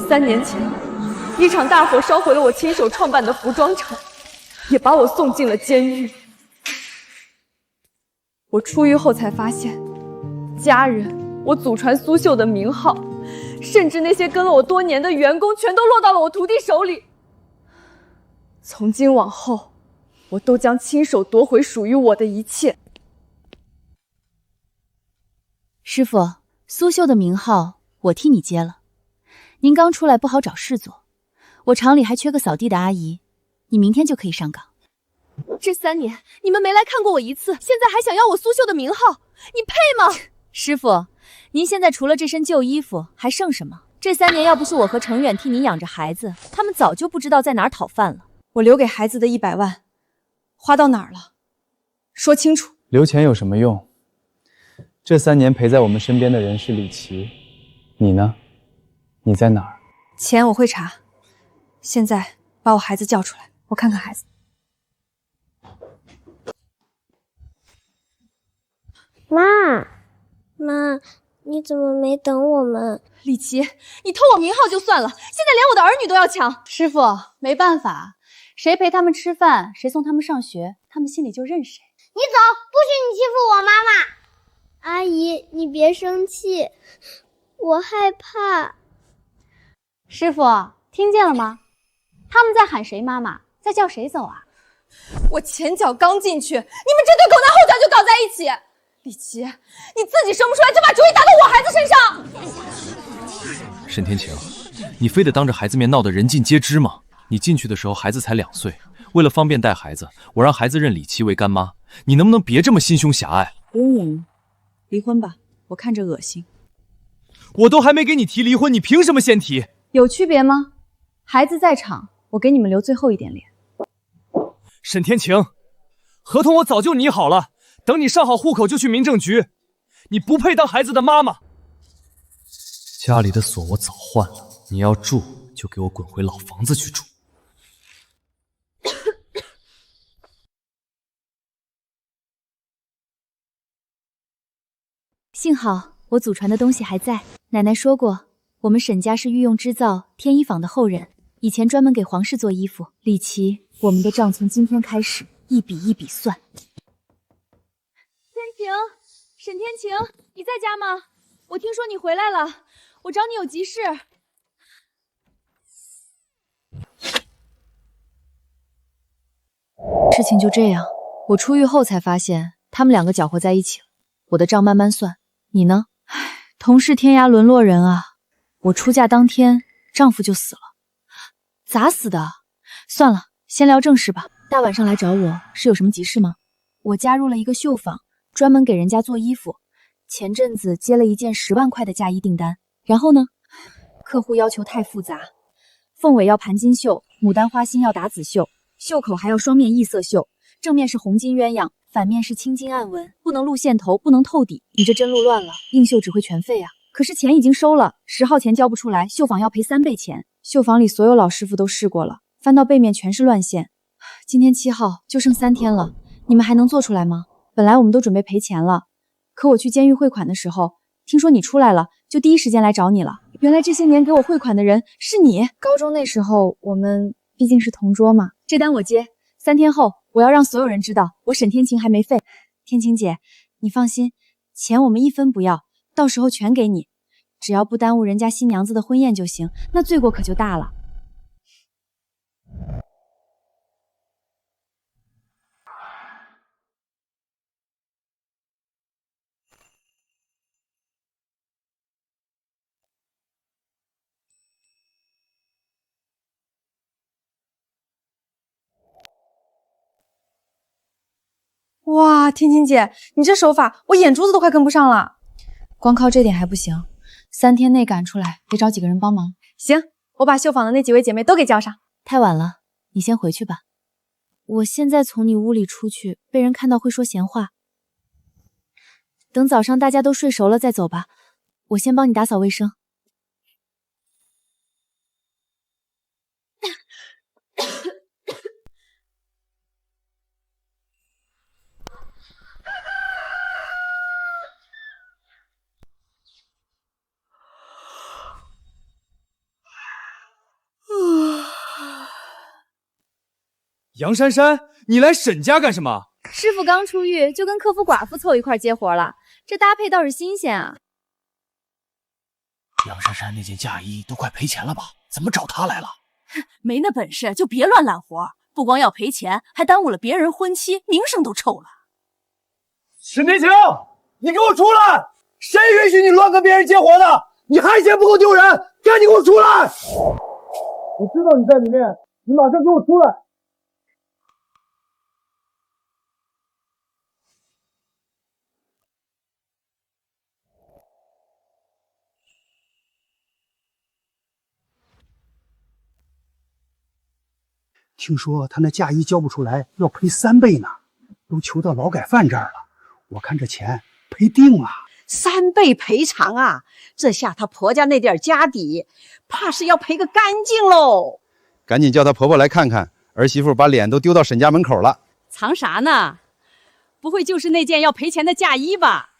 3年前，一场大火烧毁了我亲手创办的服装厂，也把我送进了监狱。我出狱后才发现，家人、我祖传苏绣的名号，甚至那些跟了我多年的员工，全都落到了我徒弟手里。从今往后，我都将亲手夺回属于我的一切。师傅，苏绣的名号我替你接了。您刚出来不好找事做，我厂里还缺个扫地的阿姨，你明天就可以上岗。这3年你们没来看过我一次，现在还想要我苏绣的名号，你配吗？师傅，您现在除了这身旧衣服还剩什么？这3年要不是我和程远替你养着孩子，他们早就不知道在哪儿讨饭了。我留给孩子的100万，花到哪儿了？说清楚。留钱有什么用？这3年陪在我们身边的人是李琦，你呢？你在哪儿？钱我会查，现在把我孩子叫出来，我看看孩子。妈，你怎么没等我们？李琦，你偷我名号就算了，现在连我的儿女都要抢。师傅，没办法，谁陪他们吃饭，谁送他们上学，他们心里就认谁。你走，不许你欺负我妈妈！阿姨，你别生气，我害怕。师傅，听见了吗？他们在喊谁妈妈，在叫谁走啊？我前脚刚进去，你们这对狗蛋后脚就搞在一起。李琦，你自己生不出来，就把主意打到我孩子身上。沈天晴，你非得当着孩子面闹得人尽皆知吗？你进去的时候孩子才2岁，为了方便带孩子，我让孩子认李琦为干妈。你能不能别这么心胸狭隘？不用演了，离婚吧，我看着恶心。我都还没给你提离婚，你凭什么先提？有区别吗？孩子在场，我给你们留最后一点脸。沈天晴，合同我早就拟好了，等你上好户口就去民政局。你不配当孩子的妈妈。家里的锁我早换了，你要住就给我滚回老房子去住。幸好我祖传的东西还在。奶奶说过，我们沈家是御用织造天衣坊的后人，以前专门给皇室做衣服。李琦，我们的账从今天开始一笔一笔算。天晴，沈天晴，你在家吗？我听说你回来了，我找你有急事。事情就这样，我出狱后才发现他们2个搅和在一起了。我的账慢慢算，你呢？唉，同是天涯沦落人啊！我出嫁当天，丈夫就死了。咋死的？算了，先聊正事吧。大晚上来找我是有什么急事吗？我加入了一个绣坊，专门给人家做衣服。前阵子接了一件10万块的嫁衣订单，然后呢，客户要求太复杂，凤尾要盘金绣，牡丹花心要打紫绣，袖口还要双面异色绣，正面是红金鸳鸯，反面是青金暗纹，不能露线头，不能透底。你这针路乱了，硬绣只会全废啊！可是钱已经收了，10号前交不出来，绣坊要赔3倍钱。绣坊里所有老师傅都试过了，翻到背面全是乱线。今天7号，就剩3天了，你们还能做出来吗？本来我们都准备赔钱了，可我去监狱汇款的时候，听说你出来了，就第一时间来找你了。原来这些年给我汇款的人是你。高中那时候我们毕竟是同桌嘛。这单我接，3天后我要让所有人知道我沈天晴还没废。天晴姐，你放心，钱我们1分不要，到时候全给你，只要不耽误人家新娘子的婚宴就行，那罪过可就大了。哇，天晴姐，你这手法，我眼珠子都快跟不上了。光靠这点还不行，3天内赶出来，得找几个人帮忙。行，我把绣坊的那几位姐妹都给叫上。太晚了，你先回去吧。我现在从你屋里出去，被人看到会说闲话。等早上大家都睡熟了再走吧，我先帮你打扫卫生。杨珊珊，你来沈家干什么？师傅刚出狱，就跟客服寡妇凑一块接活了，这搭配倒是新鲜啊。杨珊珊那件嫁衣都快赔钱了吧？怎么找她来了？没那本事就别乱揽活，不光要赔钱，还耽误了别人婚期，名声都臭了。沈天晴，你给我出来！谁允许你乱跟别人接活的？你还嫌不够丢人？赶紧给我出来！我知道你在里面，你马上给我出来！听说他那嫁衣交不出来，要赔3倍呢，都求到劳改犯这儿了。我看这钱赔定了。3倍赔偿啊！这下她婆家那点家底，怕是要赔个干净喽。赶紧叫她婆婆来看看，儿媳妇把脸都丢到沈家门口了。藏啥呢？不会就是那件要赔钱的嫁衣吧？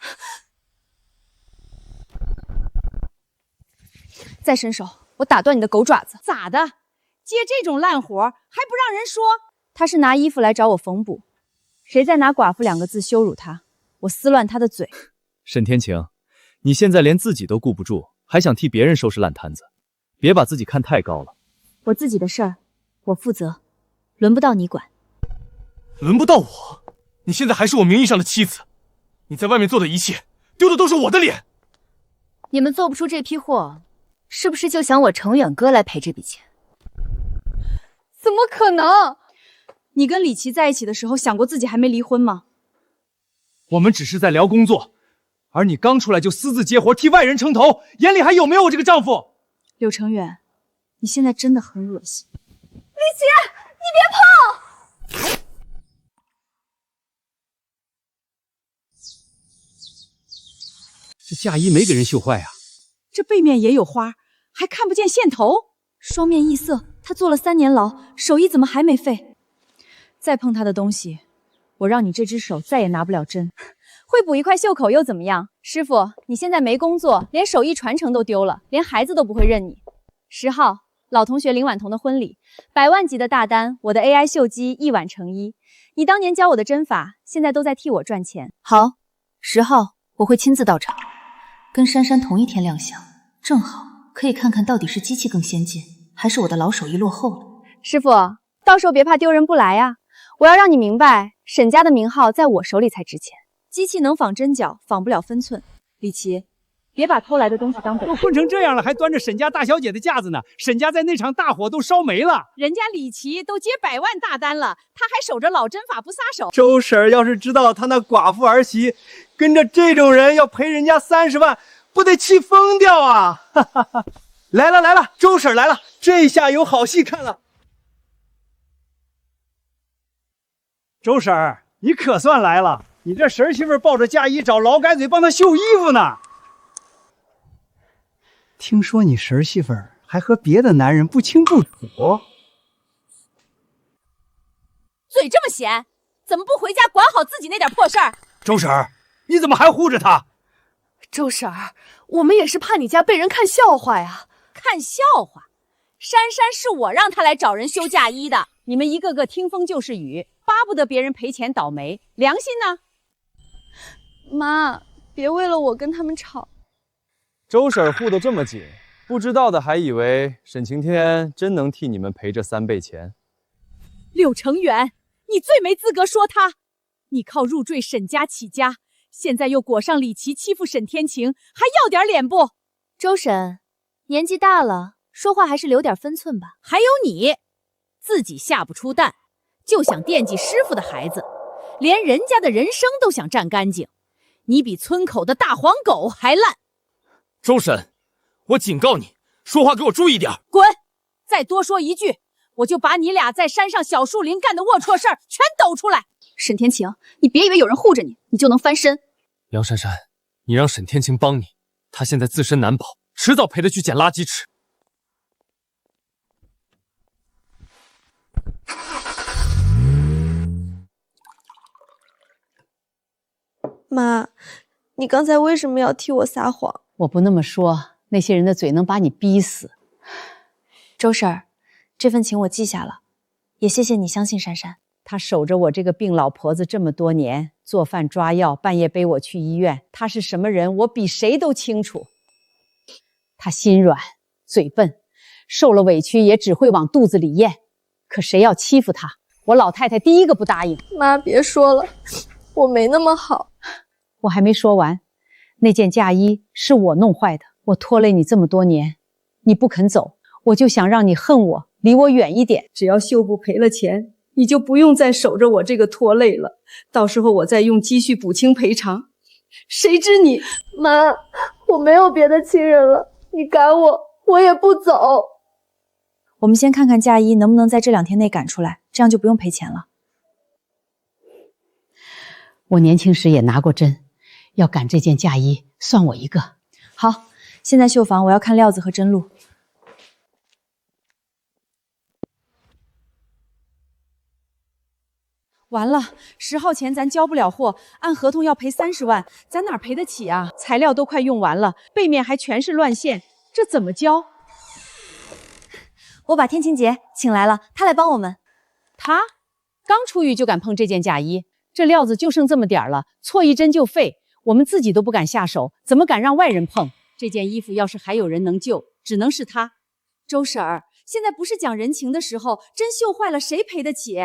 再伸手，我打断你的狗爪子！咋的？接这种烂活还不让人说？他是拿衣服来找我缝补，谁再拿寡妇2个字羞辱他，我撕乱他的嘴。沈天晴，你现在连自己都顾不住，还想替别人收拾烂摊子，别把自己看太高了。我自己的事儿，我负责，轮不到你管。轮不到我？你现在还是我名义上的妻子，你在外面做的一切，丢的都是我的脸。你们做不出这批货，是不是就想我程远哥来赔这笔钱？怎么可能？你跟李琦在一起的时候，想过自己还没离婚吗？我们只是在聊工作，而你刚出来就私自接活，替外人撑头，眼里还有没有我这个丈夫？柳成远，你现在真的很恶心。李琦，你别碰！这嫁衣没给人绣坏啊？这背面也有花，还看不见线头，双面异色。他坐了3年牢，手艺怎么还没废？再碰他的东西，我让你这只手再也拿不了针。会补一块袖口又怎么样？师傅，你现在没工作，连手艺传承都丢了，连孩子都不会认你。10号，老同学林婉彤的婚礼，100万级的大单，我的 AI 绣机一晚成衣。你当年教我的针法，现在都在替我赚钱。好，10号我会亲自到场，跟珊珊同一天亮相，正好可以看看到底是机器更先进，还是我的老手艺落后了。师傅，到时候别怕丢人不来呀！我要让你明白，沈家的名号在我手里才值钱。机器能仿针脚，仿不了分寸。李琦，别把偷来的东西当本事。都混成这样了，还端着沈家大小姐的架子呢。沈家在那场大火都烧没了。人家李琦都接100万大单了，他还守着老针法不撒手。周婶要是知道他那寡妇儿媳跟着这种人要赔人家30万，不得气疯掉啊！哈哈哈！来了来了，周婶来了，这下有好戏看了。周婶儿，你可算来了！你这婶媳妇抱着嫁衣找劳改嘴帮她绣衣服呢。听说你婶媳妇还和别的男人不清不楚。嘴这么闲，怎么不回家管好自己那点破事儿？周婶儿，你怎么还护着她？周婶儿，我们也是怕你家被人看笑话呀。看笑话？珊珊是我让她来找人修嫁衣的，你们一个个听风就是雨，巴不得别人赔钱倒霉，良心呢？妈，别为了我跟他们吵。周婶护得这么紧，不知道的还以为沈晴天真能替你们赔这3倍钱。柳成远，你最没资格说他。你靠入赘沈家起家，现在又裹上李琦欺负沈天晴，还要点脸不？周婶，年纪大了，说话还是留点分寸吧。还有你，自己下不出蛋，就想惦记师傅的孩子，连人家的人生都想占干净。你比村口的大黄狗还烂。周婶，我警告你，说话给我注意点。滚！再多说一句，我就把你俩在山上小树林干的龌龊事儿全抖出来。沈天晴，你别以为有人护着你，你就能翻身。杨珊珊，你让沈天晴帮你，他现在自身难保，迟早赔得去捡垃圾吃。妈，你刚才为什么要替我撒谎？我不那么说，那些人的嘴能把你逼死。周婶儿，这份情我记下了，也谢谢你相信珊珊。她守着我这个病老婆子这么多年，做饭抓药，半夜背我去医院。她是什么人，我比谁都清楚。她心软，嘴笨，受了委屈也只会往肚子里咽。可谁要欺负她，我老太太第一个不答应。妈，别说了，我没那么好。我还没说完，那件嫁衣是我弄坏的，我拖累你这么多年，你不肯走，我就想让你恨我，离我远一点。只要秀部赔了钱，你就不用再守着我这个拖累了，到时候我再用积蓄补清赔偿。谁知你……妈，我没有别的亲人了，你赶我，我也不走。我们先看看嫁衣能不能在这2天内赶出来，这样就不用赔钱了。我年轻时也拿过针，要赶这件嫁衣，算我一个。好，现在绣房我要看料子和针路。完了，10号前咱交不了货，按合同要赔30万，咱哪赔得起啊？材料都快用完了，背面还全是乱线，这怎么交？我把天晴姐请来了，她来帮我们。她刚出狱就敢碰这件嫁衣，这料子就剩这么点儿了，错一针就废，我们自己都不敢下手，怎么敢让外人碰？这件衣服要是还有人能救，只能是她。周婶儿，现在不是讲人情的时候，针绣坏了谁赔得起？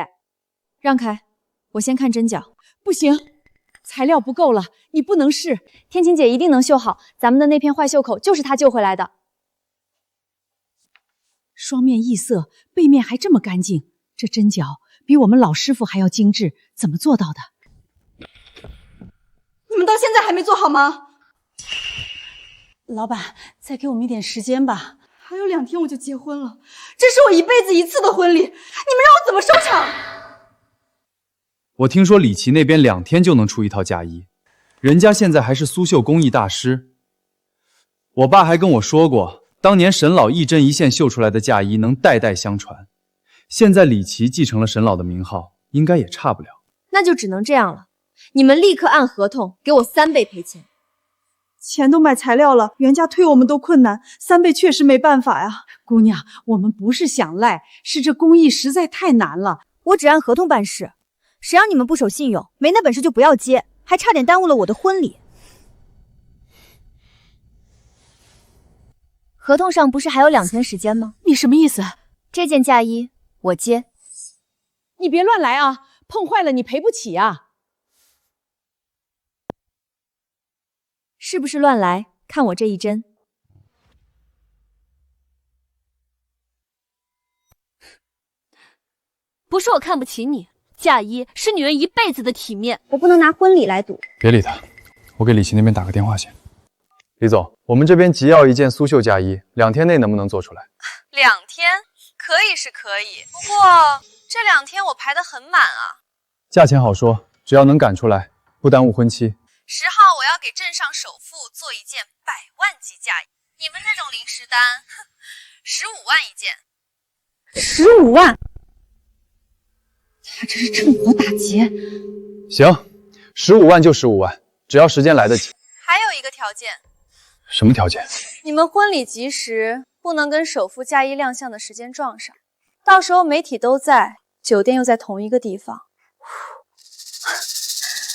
让开，我先看针脚。不行，材料不够了，你不能试。天晴姐一定能绣好，咱们的那片坏袖口就是她救回来的。双面异色，背面还这么干净，这针脚比我们老师傅还要精致，怎么做到的？你们到现在还没做好吗？老板，再给我们一点时间吧。还有2天我就结婚了，这是我一辈子一次的婚礼，你们让我怎么收场？我听说李琦那边2天就能出一套嫁衣，人家现在还是苏绣工艺大师。我爸还跟我说过，当年沈老一针一线绣出来的嫁衣能代代相传。现在李琦继承了沈老的名号，应该也差不了。那就只能这样了，你们立刻按合同给我3倍赔钱。钱都买材料了，原价退我们都困难，3倍确实没办法呀。姑娘，我们不是想赖，是这工艺实在太难了。我只按合同办事，谁让你们不守信用，没那本事就不要接，还差点耽误了我的婚礼。合同上不是还有2天时间吗？你什么意思？这件嫁衣我接。你别乱来啊，碰坏了你赔不起啊。是不是乱来？看我这一针。不是我看不起你，嫁衣是女人一辈子的体面，我不能拿婚礼来赌。别理他，我给李琦那边打个电话先。李总，我们这边急要一件苏绣嫁衣，2天内能不能做出来？2天可以是可以，不过这2天我排得很满啊。价钱好说，只要能赶出来，不耽误婚期。10号我要给镇上首富做一件100万级嫁衣，你们这种临时单，15万一件。15万？他这是趁火打劫。行，15万就15万，只要时间来得及。还有一个条件。什么条件？你们婚礼及时，不能跟首富嫁衣亮相的时间撞上，到时候媒体都在，酒店又在同一个地方。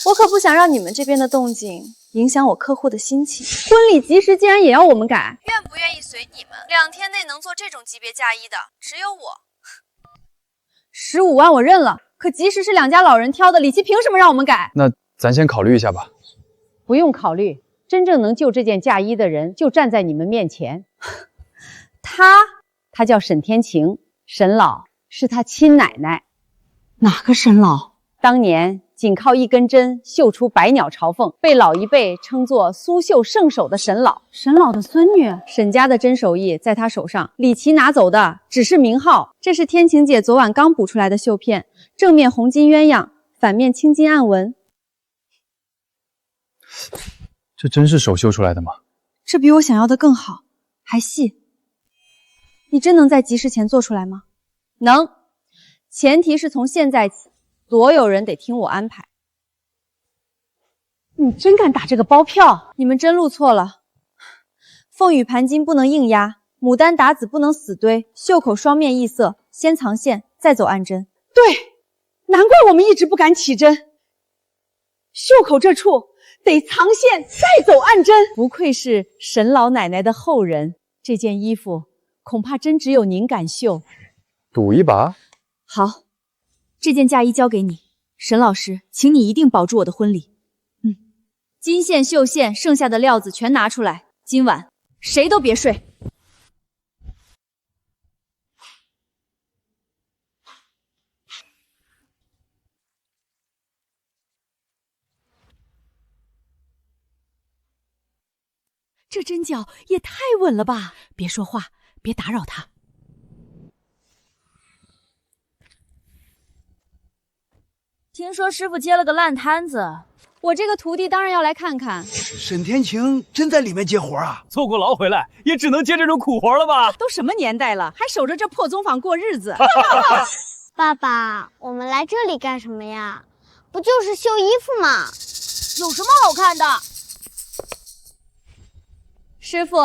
我可不想让你们这边的动静影响我客户的心情。婚礼及时竟然也要我们改，愿不愿意随你们？2天内能做这种级别嫁衣的只有我。15万我认了，可及时是2家老人挑的，李琦凭什么让我们改？那咱先考虑一下吧。不用考虑，真正能救这件嫁衣的人就站在你们面前。他叫沈天晴，沈老是他亲奶奶。哪个沈老？当年仅靠一根针绣出百鸟朝凤，被老一辈称作苏绣圣手的沈老。沈老的孙女。沈家的针手艺在他手上，李琦拿走的只是名号。这是天晴姐昨晚刚补出来的绣片，正面红金鸳鸯，反面青金暗纹。这真是手绣出来的吗？这比我想要的更好，还细。你真能在及时前做出来吗？能，前提是从现在起，所有人得听我安排。你真敢打这个包票？你们真录错了。凤羽盘金不能硬压，牡丹打子不能死堆，袖口双面异色，先藏线，再走暗针。对，难怪我们一直不敢起针。袖口这处得藏线，再走暗针。不愧是沈老奶奶的后人，这件衣服恐怕真只有您敢绣。赌一把？好，这件嫁衣交给你，沈老师，请你一定保住我的婚礼。金线、绣线，剩下的料子全拿出来，今晚谁都别睡。这针脚也太稳了吧！别说话，别打扰他。听说师傅接了个烂摊子，我这个徒弟当然要来看看。沈天晴真在里面接活啊？坐过牢回来，也只能接这种苦活了吧？都什么年代了，还守着这破宗坊过日子？爸爸，我们来这里干什么呀？不就是绣衣服吗？有什么好看的？师傅，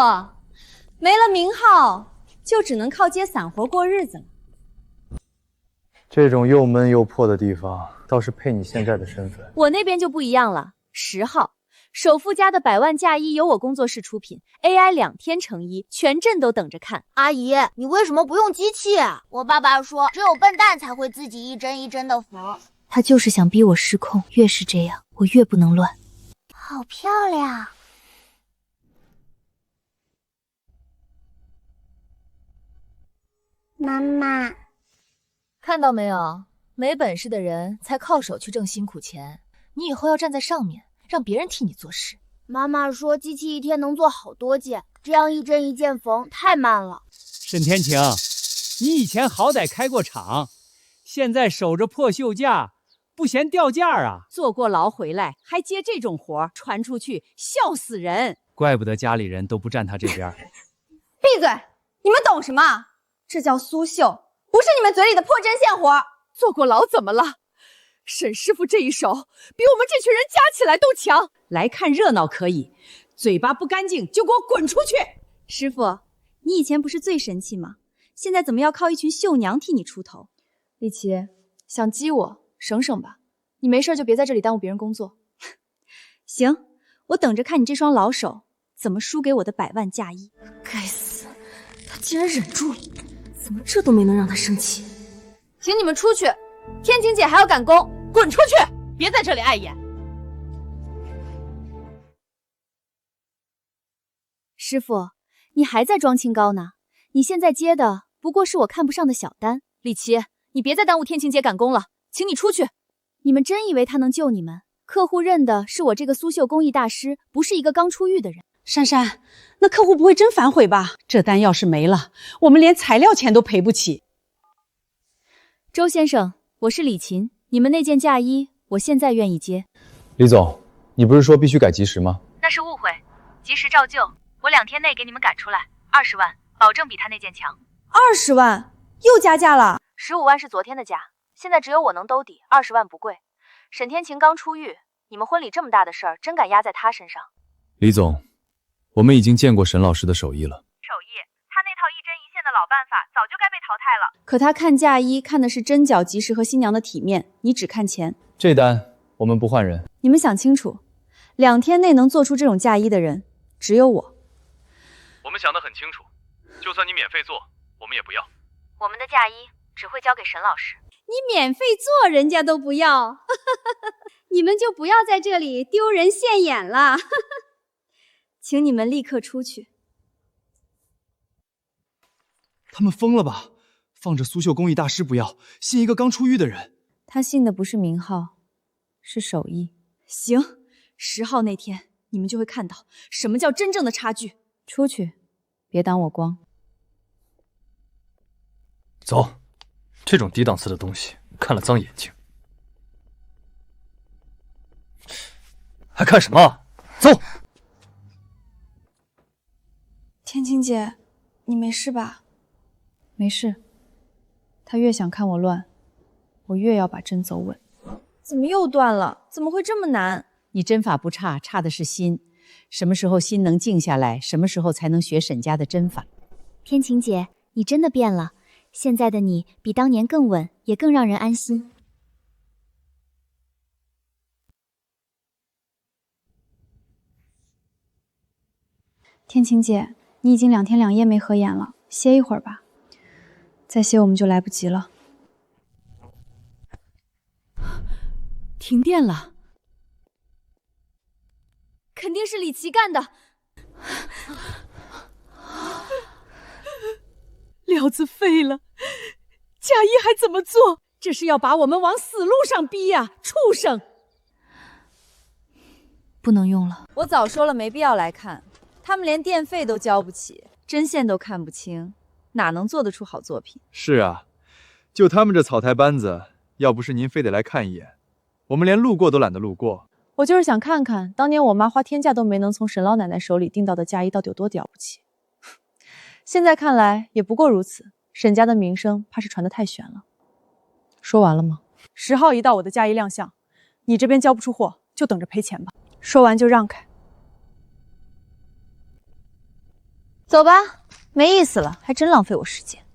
没了名号，就只能靠接散活过日子了。这种又闷又破的地方，倒是配你现在的身份。我那边就不一样了，10号，首富家的100万嫁衣由我工作室出品 ，AI 2天成衣，全镇都等着看。阿姨，你为什么不用机器？我爸爸说，只有笨蛋才会自己一针一针的缝。他就是想逼我失控，越是这样，我越不能乱。好漂亮。妈妈，看到没有？没本事的人才靠手去挣辛苦钱，你以后要站在上面，让别人替你做事。妈妈说机器一天能做好多件，这样一针一件缝太慢了。沈天晴，你以前好歹开过厂，现在守着破绣架，不嫌掉价啊？坐过牢回来还接这种活，传出去笑死人。怪不得家里人都不站他这边。闭嘴！你们懂什么？这叫苏绣，不是你们嘴里的破针线活。坐过牢怎么了？沈师傅这一手比我们这群人加起来都强。来看热闹可以，嘴巴不干净就给我滚出去！师傅，你以前不是最神气吗？现在怎么要靠一群绣娘替你出头？丽琪，想激我，省省吧。你没事就别在这里耽误别人工作。行，我等着看你这双老手怎么输给我的100万嫁衣。该死，他竟然忍住了，怎么这都没能让他生气？请你们出去，天晴姐还要赶工，滚出去！别在这里碍眼。师傅，你还在装清高呢？你现在接的不过是我看不上的小单。李琦，你别再耽误天晴姐赶工了，请你出去。你们真以为他能救你们？客户认的是我这个苏绣工艺大师，不是一个刚出狱的人。珊珊，那客户不会真反悔吧？这单要是没了，我们连材料钱都赔不起。周先生，我是李琴，你们那件嫁衣，我现在愿意接。李总，你不是说必须改及时吗？那是误会，及时照旧，我2天内给你们赶出来，20万，保证比他那件强。20万，又加价了。15万是昨天的价，现在只有我能兜底，20万不贵。沈天晴刚出狱，你们婚礼这么大的事儿，真敢压在他身上？李总，我们已经见过沈老师的手艺了。手艺，他那套一针一线的老办法早就该被淘汰了。可他看嫁衣看的是针脚及时和新娘的体面，你只看钱。这单我们不换人。你们想清楚，2天内能做出这种嫁衣的人，只有我。我们想得很清楚，就算你免费做，我们也不要。我们的嫁衣只会交给沈老师。你免费做人家都不要，你们就不要在这里丢人现眼了。请你们立刻出去。他们疯了吧？放着苏绣工艺大师不要，信一个刚出狱的人。他信的不是名号，是手艺。行，10号那天你们就会看到什么叫真正的差距。出去，别挡我光。走，这种低档次的东西看了脏眼睛。还看什么？走。天晴姐，你没事吧？没事。他越想看我乱，我越要把针走稳。怎么又断了？怎么会这么难？你针法不差，差的是心。什么时候心能静下来，什么时候才能学沈家的针法。天晴姐，你真的变了。现在的你比当年更稳，也更让人安心。天晴姐，你已经2天2夜没合眼了，歇一会儿吧。再歇我们就来不及了。停电了，肯定是李琦干的。料子废了，贾谊还怎么做？这是要把我们往死路上逼呀！畜生！不能用了。我早说了没必要来看，他们连电费都交不起，针线都看不清，哪能做得出好作品？是啊，就他们这草台班子，要不是您非得来看一眼，我们连路过都懒得路过。我就是想看看，当年我妈花天价都没能从沈老奶奶手里订到的嫁衣到底有多了不起。现在看来也不过如此，沈家的名声怕是传得太悬了。说完了吗？10号一到，我的嫁衣亮相，你这边交不出货，就等着赔钱吧。说完就让开。走吧，没意思了，还真浪费我时间。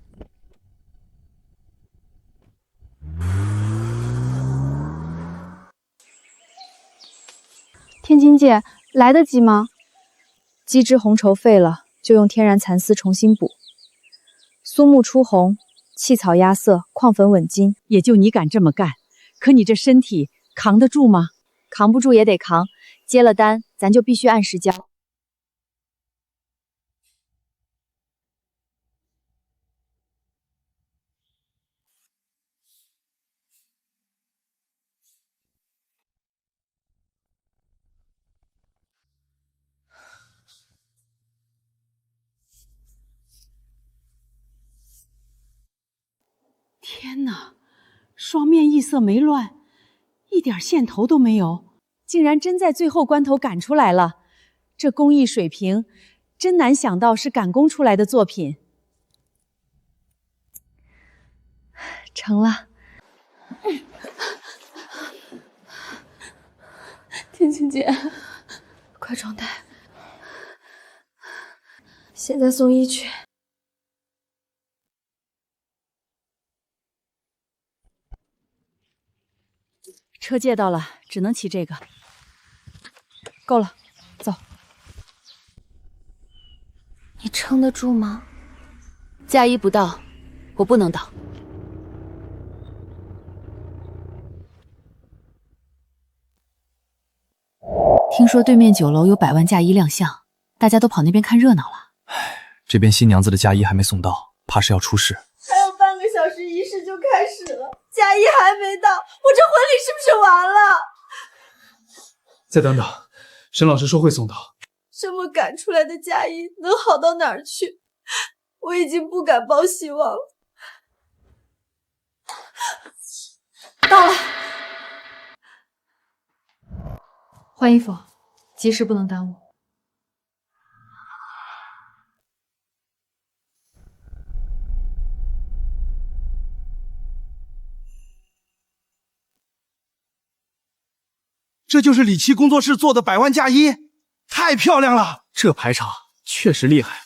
天晴姐，来得及吗？鸡汁红绸废了，就用天然蚕丝重新补。苏木出红，气草压色，矿粉稳金。也就你敢这么干，可你这身体扛得住吗？扛不住也得扛，接了单，咱就必须按时交。天哪，双面异色没乱，一点线头都没有，竟然真在最后关头赶出来了。这工艺水平，真难想到是赶工出来的作品。成了。天晴姐，快装袋，现在送医去。车借到了，只能骑这个。够了，走。你撑得住吗？嫁衣不到，我不能倒。听说对面酒楼有100万嫁衣亮相，大家都跑那边看热闹了。这边新娘子的嫁衣还没送到，怕是要出事。还有半个小时，仪式就开始了，嫁衣还没到，我这婚礼是不是完了？再等等，沈老师说会送到。这么赶出来的嫁衣能好到哪儿去？我已经不敢抱希望了。到了，换衣服，急事不能耽误。这就是李琦工作室做的100万嫁衣，太漂亮了！这排场确实厉害。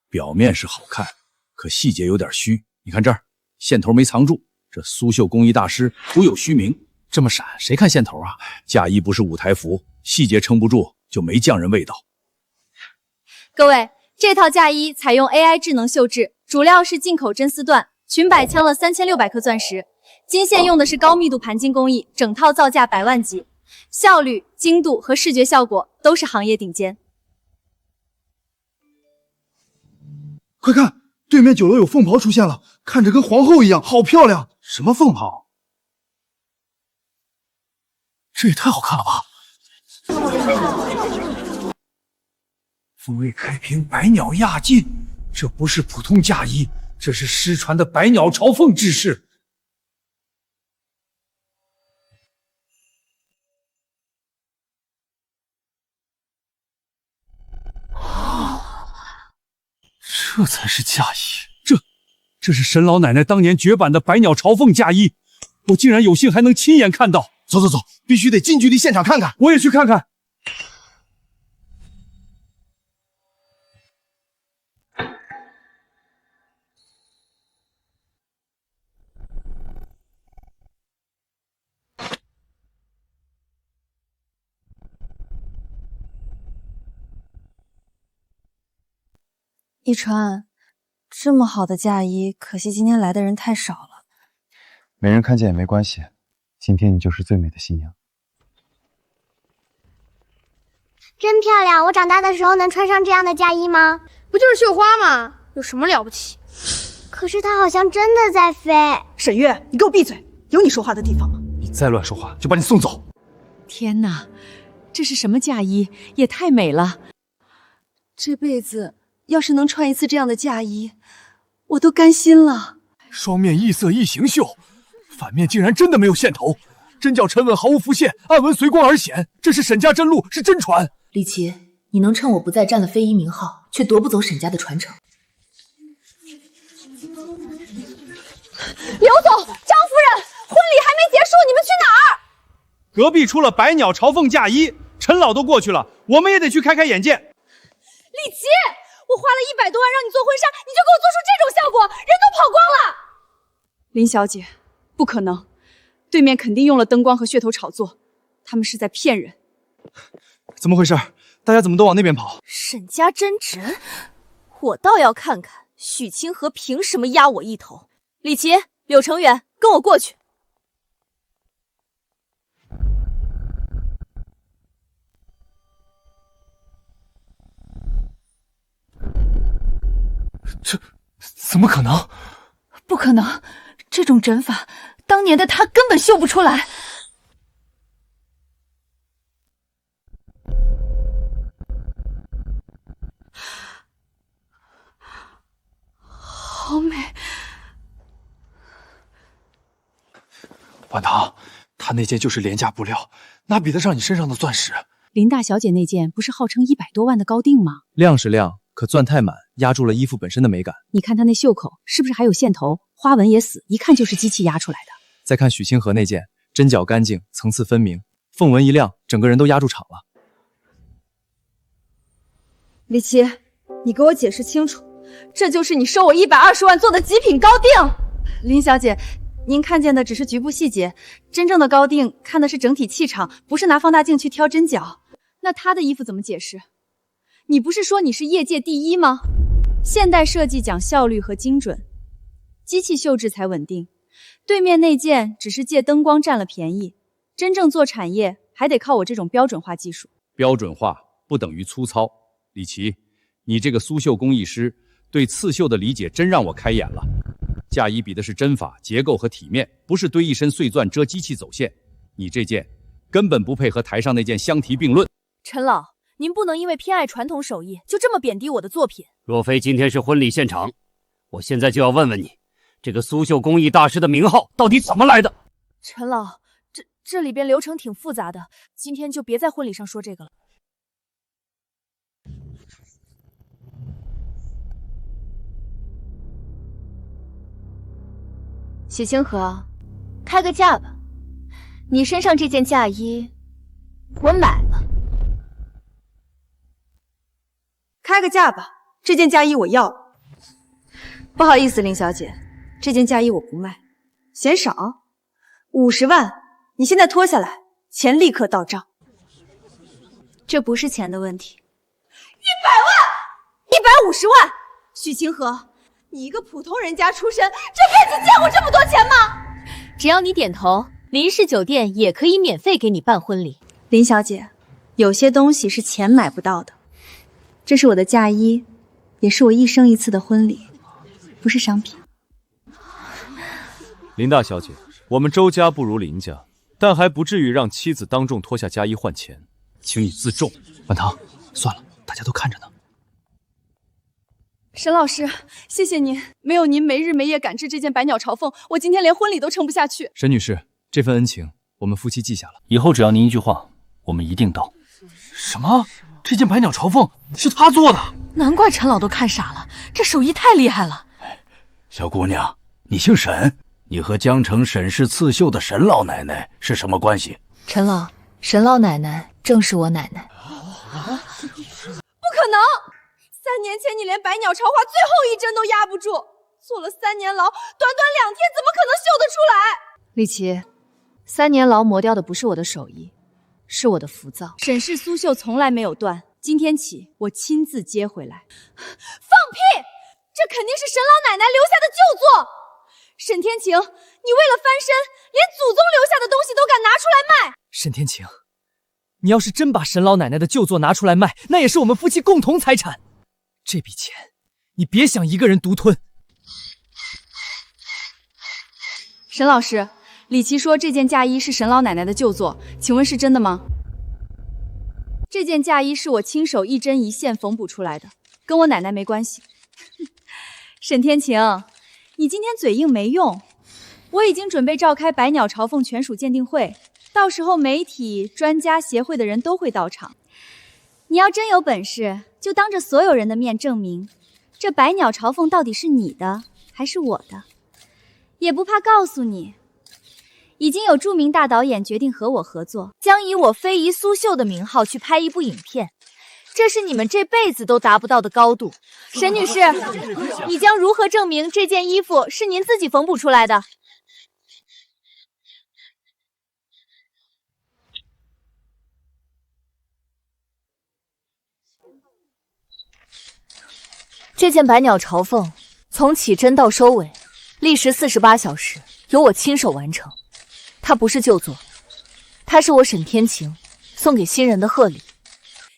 表面是好看，可细节有点虚。你看这儿，线头没藏住，这苏绣工艺大师徒有虚名。这么闪，谁看线头啊？嫁衣不是舞台服，细节撑不住就没匠人味道。各位，这套嫁衣采用 AI 智能绣制，主料是进口真丝缎，裙摆镶了3600颗钻石，金线用的是高密度盘金工艺，整套造价100万级，效率、精度和视觉效果都是行业顶尖。快看，对面酒楼有凤袍出现了，看着跟皇后一样，好漂亮！什么凤袍？这也太好看了吧！风味开屏，百鸟压境，这不是普通嫁衣，这是失传的百鸟朝凤制式。这才是嫁衣，这是沈老奶奶当年绝版的百鸟朝凤嫁衣，我竟然有幸还能亲眼看到。走走走，必须得近距离现场看看。我也去看看。一川，这么好的嫁衣，可惜今天来的人太少了。没人看见也没关系，今天你就是最美的新娘。真漂亮！我长大的时候能穿上这样的嫁衣吗？不就是绣花吗？有什么了不起？可是它好像真的在飞。沈月，你给我闭嘴！有你说话的地方吗？你再乱说话，就把你送走！天哪，这是什么嫁衣？也太美了！这辈子要是能穿一次这样的嫁衣，我都甘心了。双面异色异形绣，反面竟然真的没有线头，真叫沉稳毫无浮现，暗纹随光而显。这是沈家真路，是真传。李琦，你能趁我不在占了非遗名号，却夺不走沈家的传承。刘总，张夫人，婚礼还没结束，你们去哪儿？隔壁出了百鸟朝凤嫁衣，陈老都过去了，我们也得去开开眼界。李琦，我花了100多万让你做婚纱，你就给我做出这种效果，人都跑光了。林小姐，不可能，对面肯定用了灯光和噱头炒作，他们是在骗人。怎么回事？大家怎么都往那边跑？沈家真值，我倒要看看许清河凭什么压我一头。李琦、柳成远，跟我过去。这怎么可能？不可能，这种针法，当年的他根本绣不出来。好美！婉堂，他那件就是廉价布料，哪比得上你身上的钻石？林大小姐那件不是号称100多万的高定吗？亮是亮，可钻太满，压住了衣服本身的美感。你看她那袖口是不是还有线头？花纹也死，一看就是机器压出来的。再看许清河那件，针脚干净，层次分明，凤纹一亮，整个人都压住场了。李琦，你给我解释清楚，这就是你收我120万做的极品高定？林小姐，您看见的只是局部细节，真正的高定看的是整体气场，不是拿放大镜去挑针脚。那他的衣服怎么解释？你不是说你是业界第一吗？现代设计讲效率和精准，机器绣制才稳定。对面那件只是借灯光占了便宜，真正做产业还得靠我这种标准化技术。标准化不等于粗糙。李琦，你这个苏绣工艺师对刺绣的理解真让我开眼了。嫁衣比的是针法、结构和体面，不是堆一身碎钻遮机器走线。你这件根本不配和台上那件相提并论。陈老，您不能因为偏爱传统手艺，就这么贬低我的作品。若非今天是婚礼现场，我现在就要问问你，这个苏绣工艺大师的名号到底怎么来的？陈老，这里边流程挺复杂的，今天就别在婚礼上说这个了。许清河，开个价吧。你身上这件嫁衣，我买了。开个价吧，这件嫁衣我要。不好意思，林小姐，这件嫁衣我不卖。嫌少？50万，你现在脱下来，钱立刻到账。这不是钱的问题。100万，150万！许清河，你一个普通人家出身，这辈子见过这么多钱吗？只要你点头，林氏酒店也可以免费给你办婚礼。林小姐，有些东西是钱买不到的。这是我的嫁衣，也是我一生一次的婚礼，不是商品。林大小姐，我们周家不如林家，但还不至于让妻子当众脱下嫁衣换钱，请你自重。婉堂，算了，大家都看着呢。沈老师，谢谢您，没有您没日没夜赶制这件百鸟朝凤，我今天连婚礼都撑不下去。沈女士，这份恩情我们夫妻记下了，以后只要您一句话，我们一定到。什么？这件百鸟朝凤是他做的？难怪陈老都看傻了，这手艺太厉害了。小姑娘，你姓沈，你和江城沈氏刺绣的沈老奶奶是什么关系？陈老，沈老奶奶正是我奶奶。不可能！3年前你连百鸟朝花最后一针都压不住，坐了3年牢，短短2天怎么可能绣得出来？李琦，3年牢磨掉的不是我的手艺，是我的浮躁。沈氏苏绣从来没有断，今天起我亲自接回来。放屁！这肯定是沈老奶奶留下的旧作。沈天晴，你为了翻身，连祖宗留下的东西都敢拿出来卖。沈天晴，你要是真把沈老奶奶的旧作拿出来卖，那也是我们夫妻共同财产。这笔钱，你别想一个人独吞。沈老师，李琦说这件嫁衣是沈老奶奶的旧作，请问是真的吗？这件嫁衣是我亲手一针一线缝补出来的，跟我奶奶没关系。沈天晴，你今天嘴硬没用，我已经准备召开百鸟朝凤全属鉴定会，到时候媒体、专家、协会的人都会到场。你要真有本事，就当着所有人的面证明，这百鸟朝凤到底是你的还是我的。也不怕告诉你，已经有著名大导演决定和我合作，将以我非遗苏绣的名号去拍一部影片，这是你们这辈子都达不到的高度。沈女士，你将如何证明这件衣服是您自己缝补出来的？这件百鸟朝凤从起针到收尾，历时48小时，由我亲手完成。它不是旧作，它是我沈天晴送给新人的贺礼。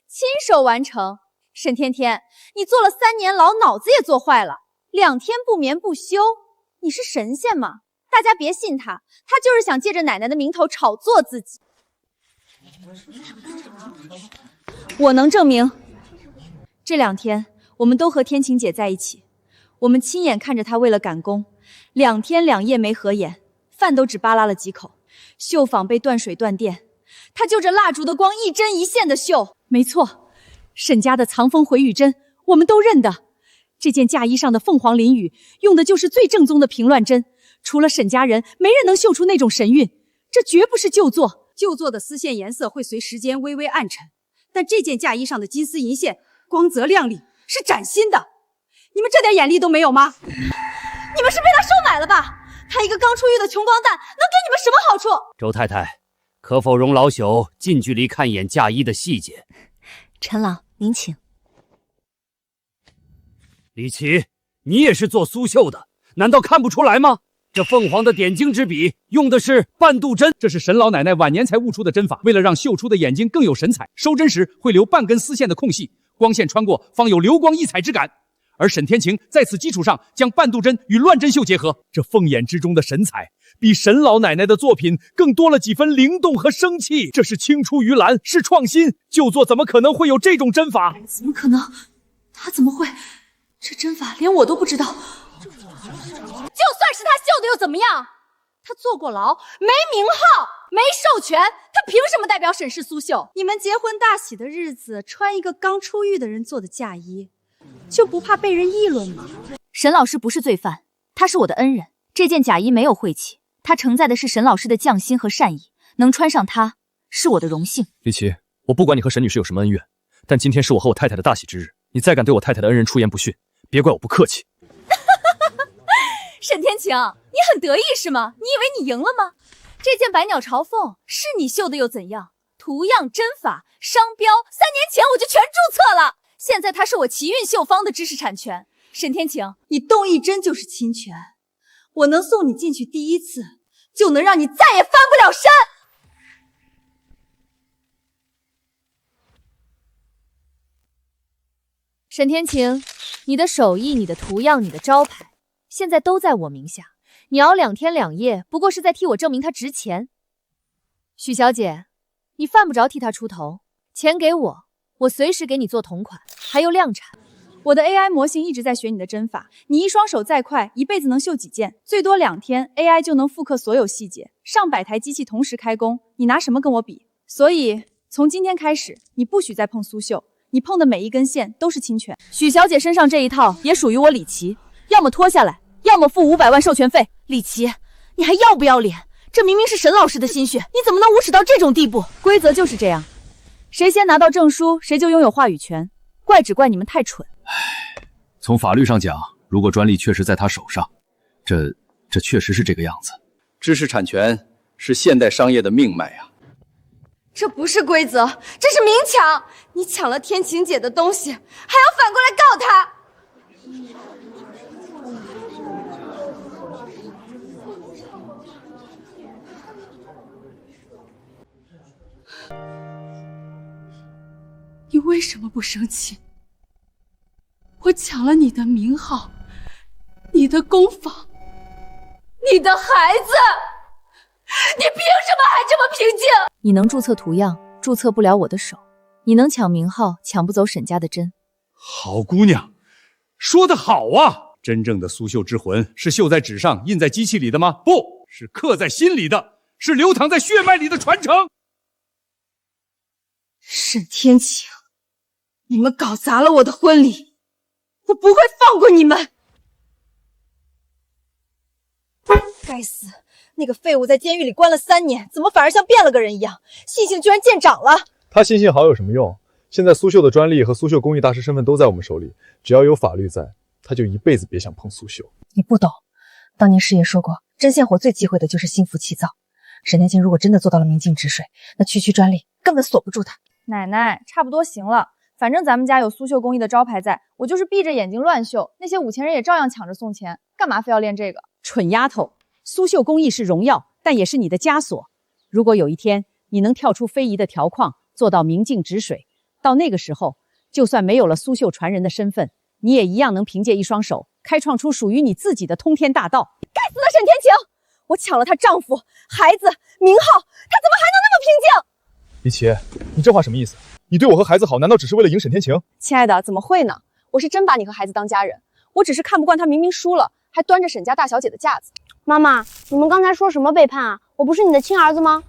亲手完成？沈天天，你坐了3年牢，脑子也坐坏了，2天不眠不休，你是神仙吗？大家别信他，他就是想借着奶奶的名头炒作自己。我能证明，这2天我们都和天晴姐在一起，我们亲眼看着她为了赶工，2天2夜没合眼，饭都只扒拉了几口，绣坊被断水断电，她就着蜡烛的光一针一线的绣。没错，沈家的藏风回雨针我们都认得，这件嫁衣上的凤凰淋雨用的就是最正宗的平乱针，除了沈家人，没人能绣出那种神韵，这绝不是旧作。旧作的丝线颜色会随时间微微暗沉，但这件嫁衣上的金丝银线光泽亮丽，是崭新的。你们这点眼力都没有吗？你们是被他收买了吧？他一个刚出狱的穷光蛋，能给你们什么好处？周太太，可否容老朽近距离看一眼嫁衣的细节？陈老，您请。李琦，你也是做苏绣的，难道看不出来吗？这凤凰的点睛之笔用的是半度针，这是沈老奶奶晚年才悟出的针法，为了让绣出的眼睛更有神采，收针时会留半根丝线的空隙，光线穿过方有流光溢彩之感。而沈天晴在此基础上将半度针与乱针绣结合，这凤眼之中的神采比沈老奶奶的作品更多了几分灵动和生气，这是青出于蓝，是创新。旧作怎么可能会有这种针法？怎么可能？他怎么会？这针法连我都不知道。就算是他绣的又怎么样？他坐过牢，没名号，没授权，他凭什么代表沈氏苏绣？你们结婚大喜的日子，穿一个刚出狱的人做的嫁衣，就不怕被人议论吗？沈老师不是罪犯，他是我的恩人。这件假衣没有晦气，它承载的是沈老师的匠心和善意，能穿上它是我的荣幸。李琦，我不管你和沈女士有什么恩怨，但今天是我和我太太的大喜之日，你再敢对我太太的恩人出言不逊，别怪我不客气。沈天晴，你很得意是吗？你以为你赢了吗？这件百鸟朝凤是你绣的又怎样？图样、针法、商标，3年前我就全注册了，现在它是我奇韵绣坊的知识产权。沈天晴，你动一针就是侵权，我能送你进去第一次，就能让你再也翻不了身。沈天晴，你的手艺、你的图样、你的招牌，现在都在我名下。你熬2天2夜，不过是在替我证明它值钱。许小姐，你犯不着替他出头，钱给我，我随时给你做同款，还有量产。我的 AI 模型一直在学你的针法，你一双手再快，一辈子能绣几件？最多2天 ，AI 就能复刻所有细节，上百台机器同时开工，你拿什么跟我比？所以从今天开始，你不许再碰苏绣，你碰的每一根线都是侵权。许小姐身上这一套也属于我李琦，要么脱下来，要么付500万授权费。李琦，你还要不要脸？这明明是沈老师的心血，你怎么能无耻到这种地步？规则就是这样，谁先拿到证书，谁就拥有话语权。怪只怪你们太蠢。从法律上讲，如果专利确实在他手上，这确实是这个样子。知识产权是现代商业的命脉啊。这不是规则，这是明抢！你抢了天晴姐的东西，还要反过来告她！你为什么不生气？我抢了你的名号，你的工坊，你的孩子，你凭什么还这么平静？你能注册图样，注册不了我的手；你能抢名号，抢不走沈家的针。好姑娘，说得好啊！真正的苏绣之魂是绣在纸上、印在机器里的吗？不是，刻在心里的，是流淌在血脉里的传承。沈天晴，你们搞砸了我的婚礼，我不会放过你们！该死！那个废物在监狱里关了3年，怎么反而像变了个人一样？信性居然见长了！他信好有什么用？现在苏绣的专利和苏绣工艺大师身份都在我们手里，只要有法律在，他就一辈子别想碰苏绣。你不懂，当年师爷说过，针线活最忌讳的就是心浮气躁。沈天晴如果真的做到了明镜止水，那区专利根本锁不住他。奶奶，差不多行了。反正咱们家有苏绣工艺的招牌在，我就是闭着眼睛乱绣，那些有钱人也照样抢着送钱，干嘛非要练这个？蠢丫头，苏绣工艺是荣耀，但也是你的枷锁。如果有一天你能跳出非遗的条框，做到明镜止水，到那个时候，就算没有了苏绣传人的身份，你也一样能凭借一双手，开创出属于你自己的通天大道。该死的沈天晴！我抢了她丈夫、孩子、名号，她怎么还能那么平静？李琦，你这话什么意思？你对我和孩子好，难道只是为了赢沈天晴？亲爱的，怎么会呢？我是真把你和孩子当家人，我只是看不惯他明明输了，还端着沈家大小姐的架子。妈妈，你们刚才说什么背叛啊？我不是你的亲儿子吗？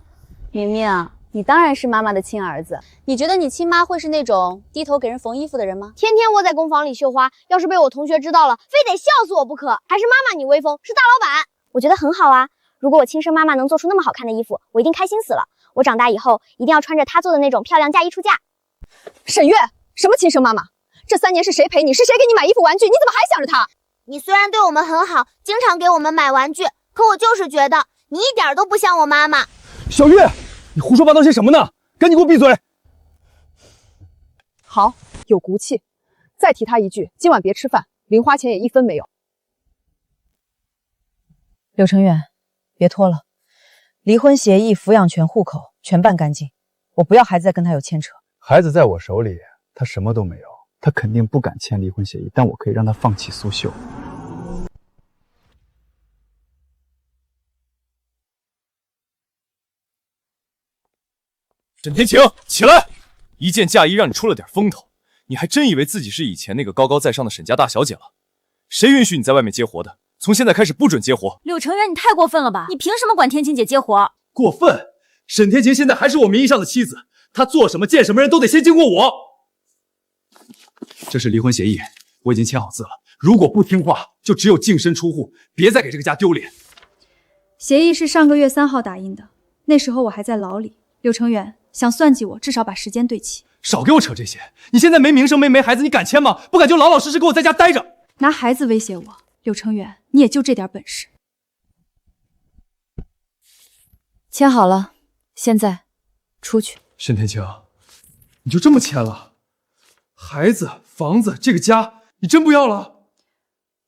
明明，你当然是妈妈的亲儿子。你觉得你亲妈会是那种低头给人缝衣服的人吗？天天窝在工坊里绣花，要是被我同学知道了，非得笑死我不可。还是妈妈你威风，是大老板。我觉得很好啊。如果我亲生妈妈能做出那么好看的衣服，我一定开心死了。我长大以后一定要穿着她做的那种漂亮嫁衣出嫁。沈月，什么亲生妈妈？这3年是谁陪你？是谁给你买衣服玩具？你怎么还想着她？你虽然对我们很好，经常给我们买玩具，可我就是觉得你一点都不像我妈妈。小月，你胡说八道些什么呢？赶紧给我闭嘴！好，有骨气。再提他一句，今晚别吃饭，零花钱也1分没有。柳成远，别拖了，离婚协议、抚养权、户口全办干净，我不要孩子再跟他有牵扯。孩子在我手里，他什么都没有，他肯定不敢签离婚协议，但我可以让他放弃苏绣。沈天晴，起来！一件嫁衣让你出了点风头，你还真以为自己是以前那个高高在上的沈家大小姐了？谁允许你在外面接活的？从现在开始不准接活。柳成远，你太过分了吧？你凭什么管天晴姐接活？过分！沈天晴现在还是我名义上的妻子，她做什么见什么人都得先经过我。这是离婚协议，我已经签好字了。如果不听话，就只有净身出户，别再给这个家丢脸。协议是上个月3号打印的，那时候我还在牢里。柳成远想算计我，至少把时间对齐。少给我扯这些！你现在没名声没孩子，你敢签吗？不敢就老老实实给我在家待着。拿孩子威胁我，柳成远，你也就这点本事。签好了，现在出去。沈天晴，你就这么签了？孩子、房子，这个家，你真不要了？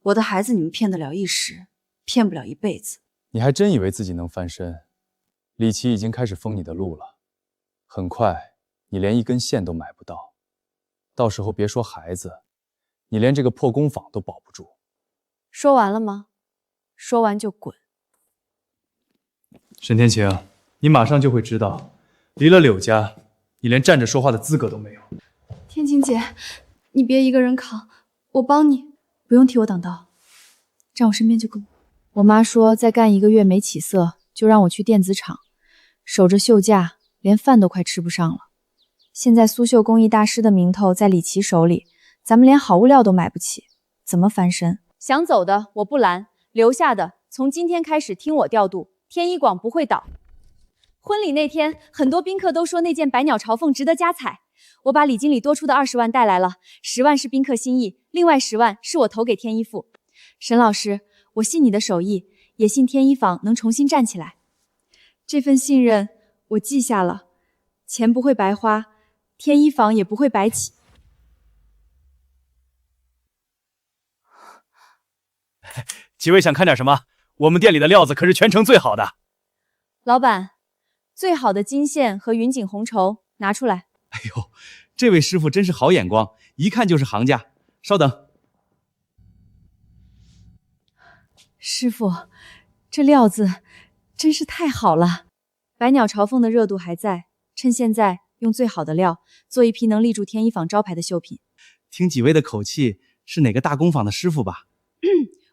我的孩子你们骗得了一时，骗不了一辈子。你还真以为自己能翻身？李琦已经开始封你的路了，很快你连一根线都买不到，到时候别说孩子，你连这个破工坊都保不住。说完了吗？说完就滚。沈天晴，你马上就会知道，离了柳家，你连站着说话的资格都没有。天晴姐，你别一个人扛，我帮你，不用替我挡道，站我身边就够。我妈说再干1个月没起色，就让我去电子厂，守着绣架，连饭都快吃不上了。现在苏绣工艺大师的名头在李琦手里，咱们连好物料都买不起，怎么翻身？想走的我不拦，留下的从今天开始听我调度，天一广不会倒。婚礼那天，很多宾客都说那件百鸟朝凤值得加彩，我把礼金里多出的20万带来了，10万是宾客心意，另外10万是我投给天一富。沈老师，我信你的手艺，也信天一坊能重新站起来。这份信任我记下了，钱不会白花，天一坊也不会白起。几位想看点什么？我们店里的料子可是全城最好的。老板，最好的金线和云锦红绸拿出来。哎呦，这位师傅真是好眼光，一看就是行家。稍等。师傅，这料子真是太好了。百鸟朝凤的热度还在，趁现在用最好的料做一批能立住天一坊招牌的绣品。听几位的口气，是哪个大工坊的师傅吧？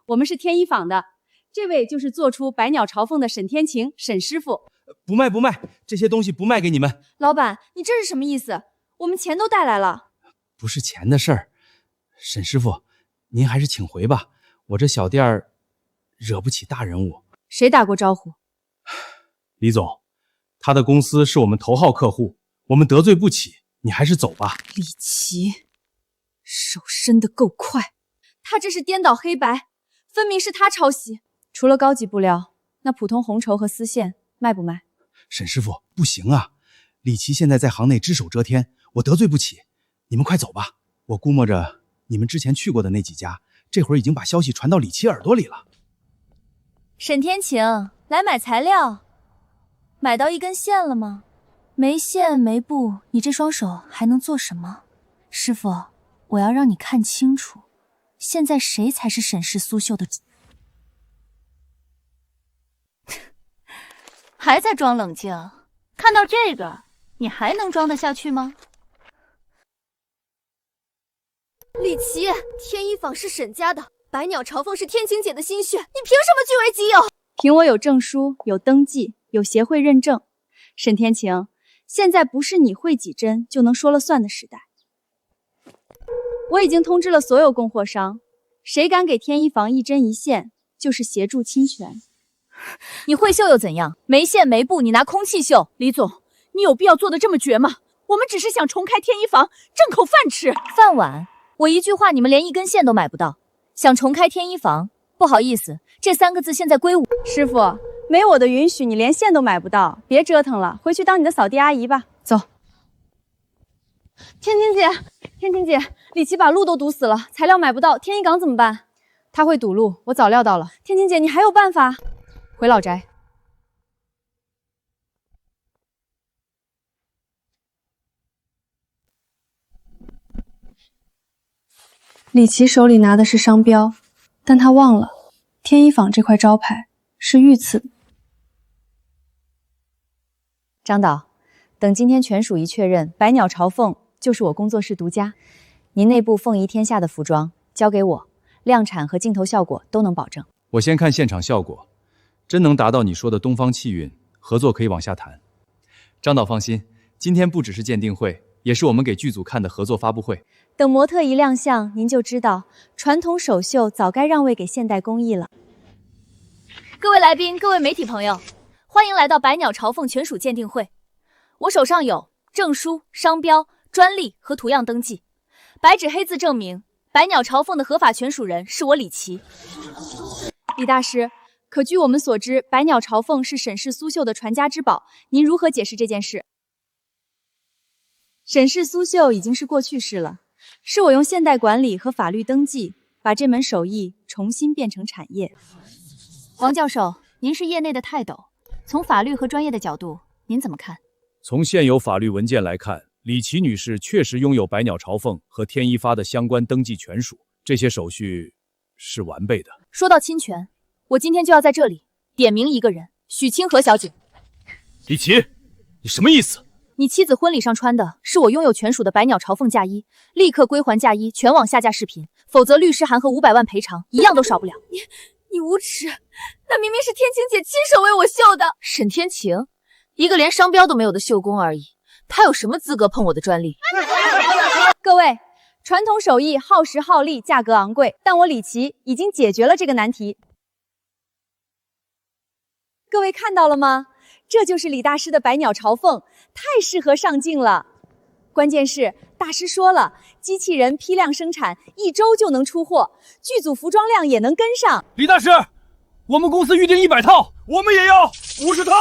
我们是天一坊的，这位就是做出百鸟朝凤的沈天晴，沈师傅。不卖不卖，这些东西不卖给你们。老板，你这是什么意思？我们钱都带来了。不是钱的事儿，沈师傅，您还是请回吧。我这小店儿惹不起大人物。谁打过招呼？李总，他的公司是我们头号客户，我们得罪不起，你还是走吧。李琦，手伸得够快，他这是颠倒黑白，分明是他抄袭。除了高级布料，那普通红绸和丝线卖不卖？沈师傅，不行啊！李琦现在在行内只手遮天，我得罪不起。你们快走吧，我估摸着你们之前去过的那几家，这会儿已经把消息传到李琦耳朵里了。沈天晴，来买材料，买到一根线了吗？没线没布，你这双手还能做什么？师傅，我要让你看清楚，现在谁才是沈氏苏绣的？还在装冷静？看到这个，你还能装得下去吗？李琦，天一坊是沈家的，百鸟朝凤是天晴姐的心血，你凭什么据为己有？凭我有证书、有登记、有协会认证。沈天晴，现在不是你会几针就能说了算的时代。我已经通知了所有供货商，谁敢给天一坊一针一线，就是协助侵权。你会绣又怎样？没线没布，你拿空气绣。李总，你有必要做的这么绝吗？我们只是想重开天一坊，挣口饭吃。饭碗？我一句话，你们连一根线都买不到。想重开天一坊？不好意思，这3个字现在归我。师傅，没我的允许，你连线都买不到，别折腾了，回去当你的扫地阿姨吧。走。天晴姐，李琦把路都堵死了，材料买不到，天一港怎么办？他会堵路，我早料到了。天晴姐，你还有办法？回老宅。李琦手里拿的是商标，但他忘了天一坊这块招牌是御赐的。张导，等今天全属一确认，百鸟朝凤就是我工作室独家。您内部凤仪天下的服装交给我，量产和镜头效果都能保证。我先看现场效果，真能达到你说的东方气韵，合作可以往下谈。张导放心，今天不只是鉴定会，也是我们给剧组看的合作发布会。等模特一亮相，您就知道传统手绣早该让位给现代工艺了。各位来宾，各位媒体朋友，欢迎来到百鸟朝凤全属鉴定会。我手上有证书、商标、专利和图样登记，白纸黑字证明百鸟朝凤的合法权属人是我李琦。李大师，可据我们所知，百鸟朝凤是沈氏苏绣的传家之宝，您如何解释这件事？沈氏苏绣已经是过去式了，是我用现代管理和法律登记，把这门手艺重新变成产业。王教授，您是业内的泰斗，从法律和专业的角度，您怎么看？从现有法律文件来看，李琦女士确实拥有百鸟朝凤和天一发的相关登记权属，这些手续是完备的。说到侵权，我今天就要在这里点名一个人，许清河小姐。李琦，你什么意思？你妻子婚礼上穿的是我拥有权属的百鸟朝凤嫁衣，立刻归还嫁衣，全网下架视频，否则律师函和500万赔偿一样都少不了。你无耻！那明明是天晴姐亲手为我绣的。沈天晴，一个连商标都没有的绣工而已，她有什么资格碰我的专利？各位，传统手艺耗时耗力，价格昂贵，但我李琦已经解决了这个难题。各位看到了吗？这就是李大师的百鸟朝凤，太适合上镜了。关键是大师说了，机器人批量生产，1周就能出货，剧组服装量也能跟上。李大师，我们公司预定100套，我们也要50套。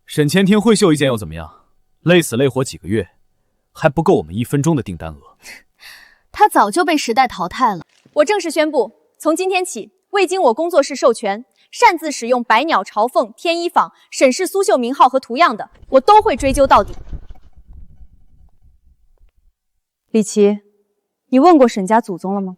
沈前庭会绣一件又怎么样？累死累活几个月，还不够我们1分钟的订单额。他早就被时代淘汰了。我正式宣布，从今天起，未经我工作室授权，擅自使用百鸟朝凤、天一坊沈氏苏绣名号和图样的，我都会追究到底。李琦，你问过沈家祖宗了吗？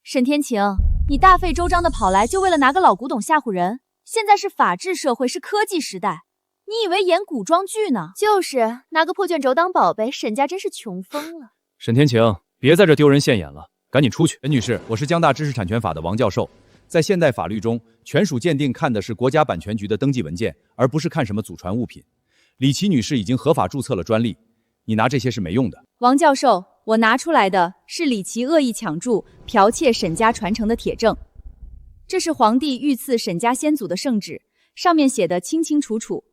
沈天晴，你大费周章的跑来，就为了拿个老古董吓唬人？现在是法治社会，是科技时代，你以为演古装剧呢？就是拿个破卷轴当宝贝，沈家真是穷疯了。沈天晴，别在这丢人现眼了，赶紧出去。沈女士，我是江大知识产权法的王教授。在现代法律中，权属鉴定看的是国家版权局的登记文件，而不是看什么祖传物品。李琦女士已经合法注册了专利，你拿这些是没用的。王教授，我拿出来的是李琦恶意抢注、剽窃沈家传承的铁证。这是皇帝御赐沈家先祖的圣旨，上面写的清清楚楚，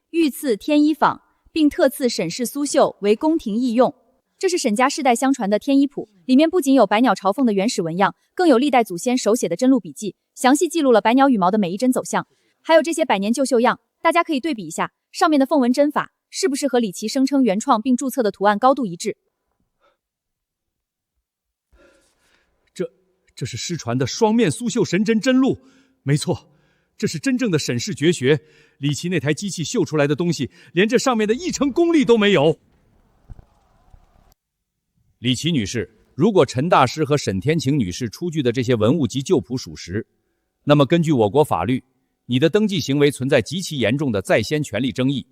御赐天一坊，并特赐沈氏苏绣为宫廷御用。这是沈家世代相传的天一谱，里面不仅有百鸟朝凤的原始纹样，更有历代祖先手写的针录笔记，详细记录了百鸟羽毛的每一针走向，还有这些百年旧绣样，大家可以对比一下，上面的凤纹针法是不是和李琦声称原创并注册的图案高度一致？这是失传的双面苏绣神针针录，没错，这是真正的沈氏绝学。李琦那台机器绣出来的东西，连这上面的1成功力都没有。李琦女士，如果陈大师和沈天晴女士出具的这些文物及旧谱属实，那么根据我国法律，你的登记行为存在极其严重的在先权利争议，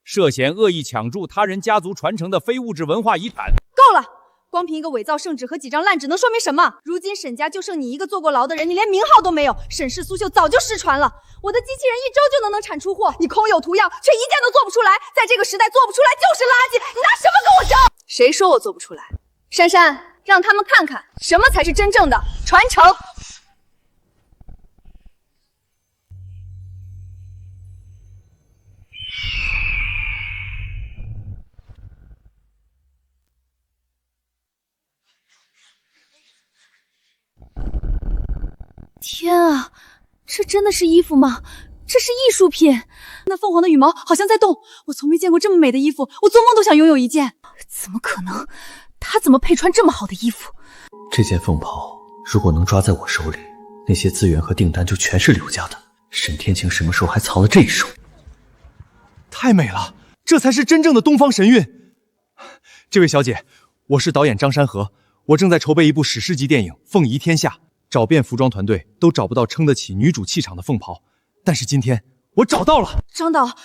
涉嫌恶意抢注他人家族传承的非物质文化遗产。够了！光凭一个伪造圣旨和几张烂纸能说明什么？如今沈家就剩你一个坐过牢的人，你连名号都没有，沈氏苏绣早就失传了。我的机器人1周就能产出货，你空有图样，却一件都做不出来。在这个时代，做不出来就是垃圾，你拿什么跟我争？谁说我做不出来？珊珊，让他们看看什么才是真正的传承。天啊，这真的是衣服吗？这是艺术品。那凤凰的羽毛好像在动，我从没见过这么美的衣服，我做梦都想拥有一件。怎么可能？他怎么配穿这么好的衣服？这件凤袍如果能抓在我手里，那些资源和订单就全是刘家的。沈天晴什么时候还藏了这一手？太美了，这才是真正的东方神韵。这位小姐，我是导演张山河，我正在筹备一部史诗级电影《凤仪天下》，找遍服装团队都找不到撑得起女主气场的凤袍，但是今天我找到了。张导，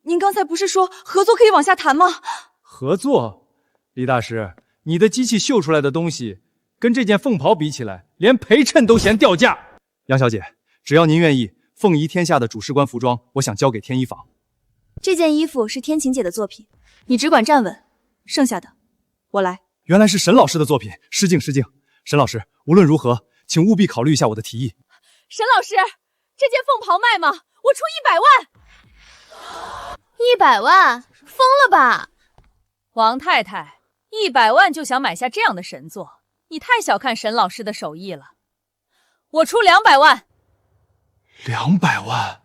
您刚才不是说合作可以往下谈吗？合作？李大师，你的机器绣出来的东西跟这件凤袍比起来，连陪衬都嫌掉价。杨小姐，只要您愿意，凤仪天下的主事官服装，我想交给天一坊。这件衣服是天晴姐的作品，你只管站稳，剩下的我来。原来是沈老师的作品，失敬失敬。沈老师，无论如何，请务必考虑一下我的提议。沈老师，这件凤袍卖吗？我出100万。100万？疯了吧？王太太，100万就想买下这样的神作，你太小看沈老师的手艺了。我出200万。200万？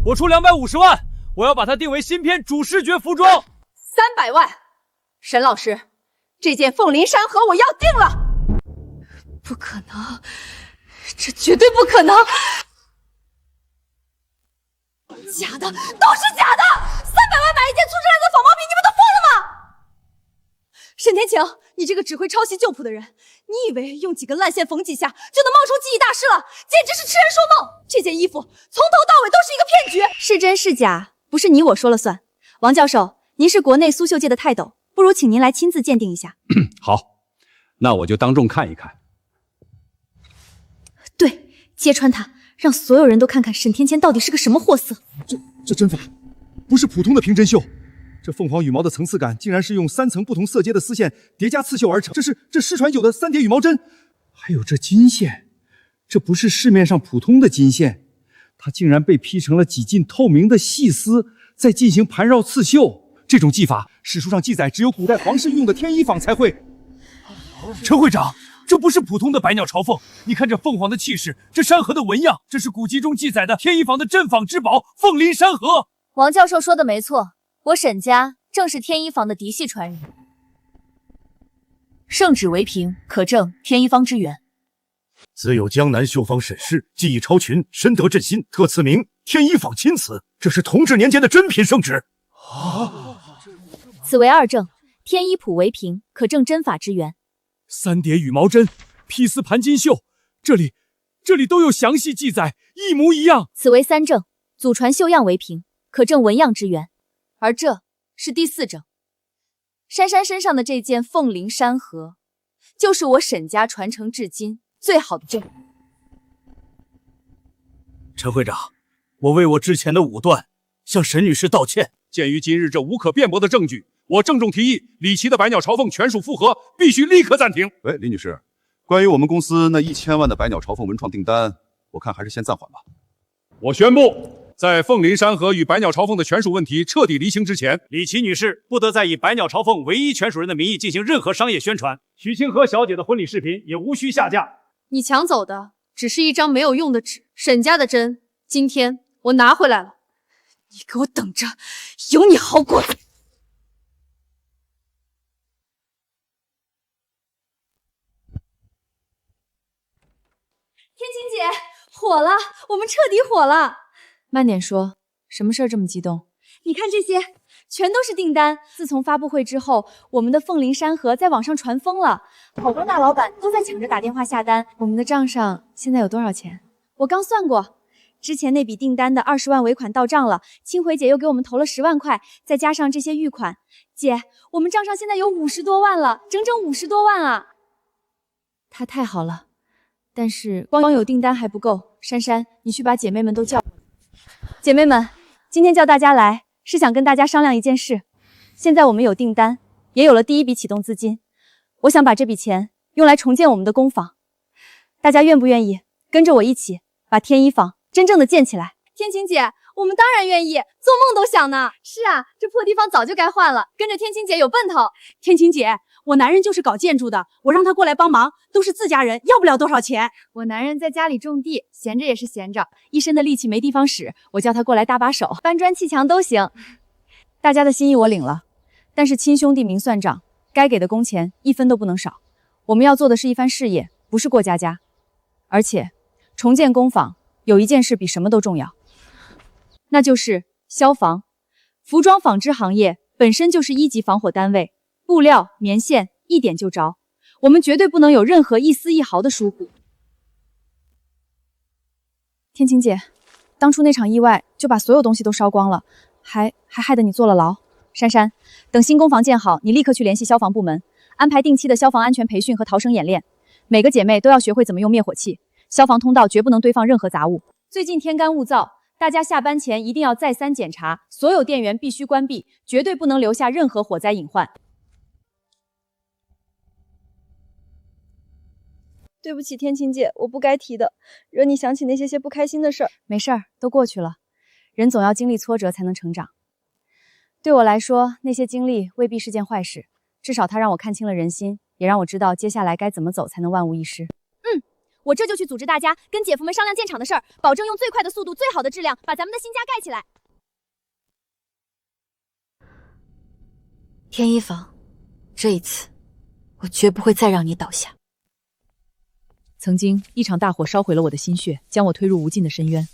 我出250万，我要把它定为新片主视觉服装。300万，沈老师，这件凤临山河我要定了。不可能，这绝对不可能！假的，都是假的！300万买一件粗制滥造仿冒品，你们都疯了吗？沈天晴，你这个只会抄袭旧谱的人，你以为用几根烂线缝几下就能冒充技艺大师了？简直是痴人说梦！这件衣服从头到尾都是一个骗局，是真是假，不是你我说了算。王教授，您是国内苏绣界的泰斗，不如请您来亲自鉴定一下。好，那我就当众看一看。对，揭穿他，让所有人都看看沈天谦到底是个什么货色。这针法不是普通的平针绣，这凤凰羽毛的层次感竟然是用3层不同色阶的丝线叠加刺绣而成，这失传有的3叠羽毛针，还有这金线，这不是市面上普通的金线，它竟然被劈成了几近透明的细丝，再进行盘绕刺绣。这种技法，史书上记载只有古代皇室用的天一坊才会。陈会长，这不是普通的百鸟朝凤，你看这凤凰的气势，这山河的纹样，这是古籍中记载的天一坊的镇坊之宝凤临山河。王教授说的没错，我沈家正是天一坊的嫡系传人。圣旨为凭，可证天一坊之源。自有江南绣坊沈氏技艺超群，深得朕心，特赐名天一坊钦此。这是同治年间的珍品圣旨。此为二证，天一谱为凭，可证真法之源。三叠羽毛针、披丝盘金绣，这里都有详细记载，一模一样。此为三证，祖传绣样为凭，可证纹样之源。而这是第四证，珊珊身上的这件凤临山河，就是我沈家传承至今最好的证。陈会长，我为我之前的武断向沈女士道歉。鉴于今日这无可辩驳的证据，我郑重提议，李琦的百鸟朝凤全属复核，必须立刻暂停。喂，李女士，关于我们公司那1000万的百鸟朝凤文创订单，我看还是先暂缓吧。我宣布，在凤临山河与百鸟朝凤的权属问题彻底厘清之前，李琦女士不得再以百鸟朝凤唯一权属人的名义进行任何商业宣传。许清河小姐的婚礼视频也无需下架。你抢走的只是一张没有用的纸，沈家的针，今天我拿回来了。你给我等着，有你好果子！天晴姐，火了，我们彻底火了！慢点说，什么事儿这么激动？你看这些，全都是订单。自从发布会之后，我们的凤临山河在网上传疯了，好多大老板都在抢着打电话下单。我们的账上现在有多少钱？我刚算过，之前那笔订单的20万尾款到账了，青回姐又给我们投了10万块，再加上这些预款，姐，我们账上现在有50多万了，整整50多万啊！他太好了，但是光有订单还不够。珊珊，你去把姐妹们都叫。姐妹们，今天叫大家来，是想跟大家商量一件事。现在我们有订单，也有了第一笔启动资金，我想把这笔钱用来重建我们的工坊，大家愿不愿意跟着我一起把天一坊真正的建起来？天晴姐，我们当然愿意，做梦都想呢。是啊，这破地方早就该换了，跟着天晴姐有奔头。天晴姐，我男人就是搞建筑的，我让他过来帮忙，都是自家人，要不了多少钱。我男人在家里种地，闲着也是闲着，一身的力气没地方使，我叫他过来搭把手，搬砖砌墙都行。大家的心意我领了，但是亲兄弟明算账，该给的工钱1分都不能少。我们要做的是一番事业，不是过家家。而且，重建工坊有一件事比什么都重要，那就是消防。服装纺织行业本身就是1级防火单位，布料、棉线一点就着，我们绝对不能有任何一丝一毫的疏忽。天晴姐，当初那场意外就把所有东西都烧光了，还害得你坐了牢。珊珊，等新工坊建好，你立刻去联系消防部门，安排定期的消防安全培训和逃生演练，每个姐妹都要学会怎么用灭火器，消防通道绝不能堆放任何杂物。最近天干物燥，大家下班前一定要再三检查，所有电源必须关闭，绝对不能留下任何火灾隐患。对不起，天晴姐，我不该提的，惹你想起那些不开心的事儿。没事儿，都过去了。人总要经历挫折才能成长。对我来说，那些经历未必是件坏事，至少它让我看清了人心，也让我知道接下来该怎么走才能万无一失。我这就去组织大家跟姐夫们商量建厂的事儿，保证用最快的速度、最好的质量把咱们的新家盖起来。天一坊，这一次我绝不会再让你倒下。曾经一场大火烧毁了我的心血，将我推入无尽的深渊。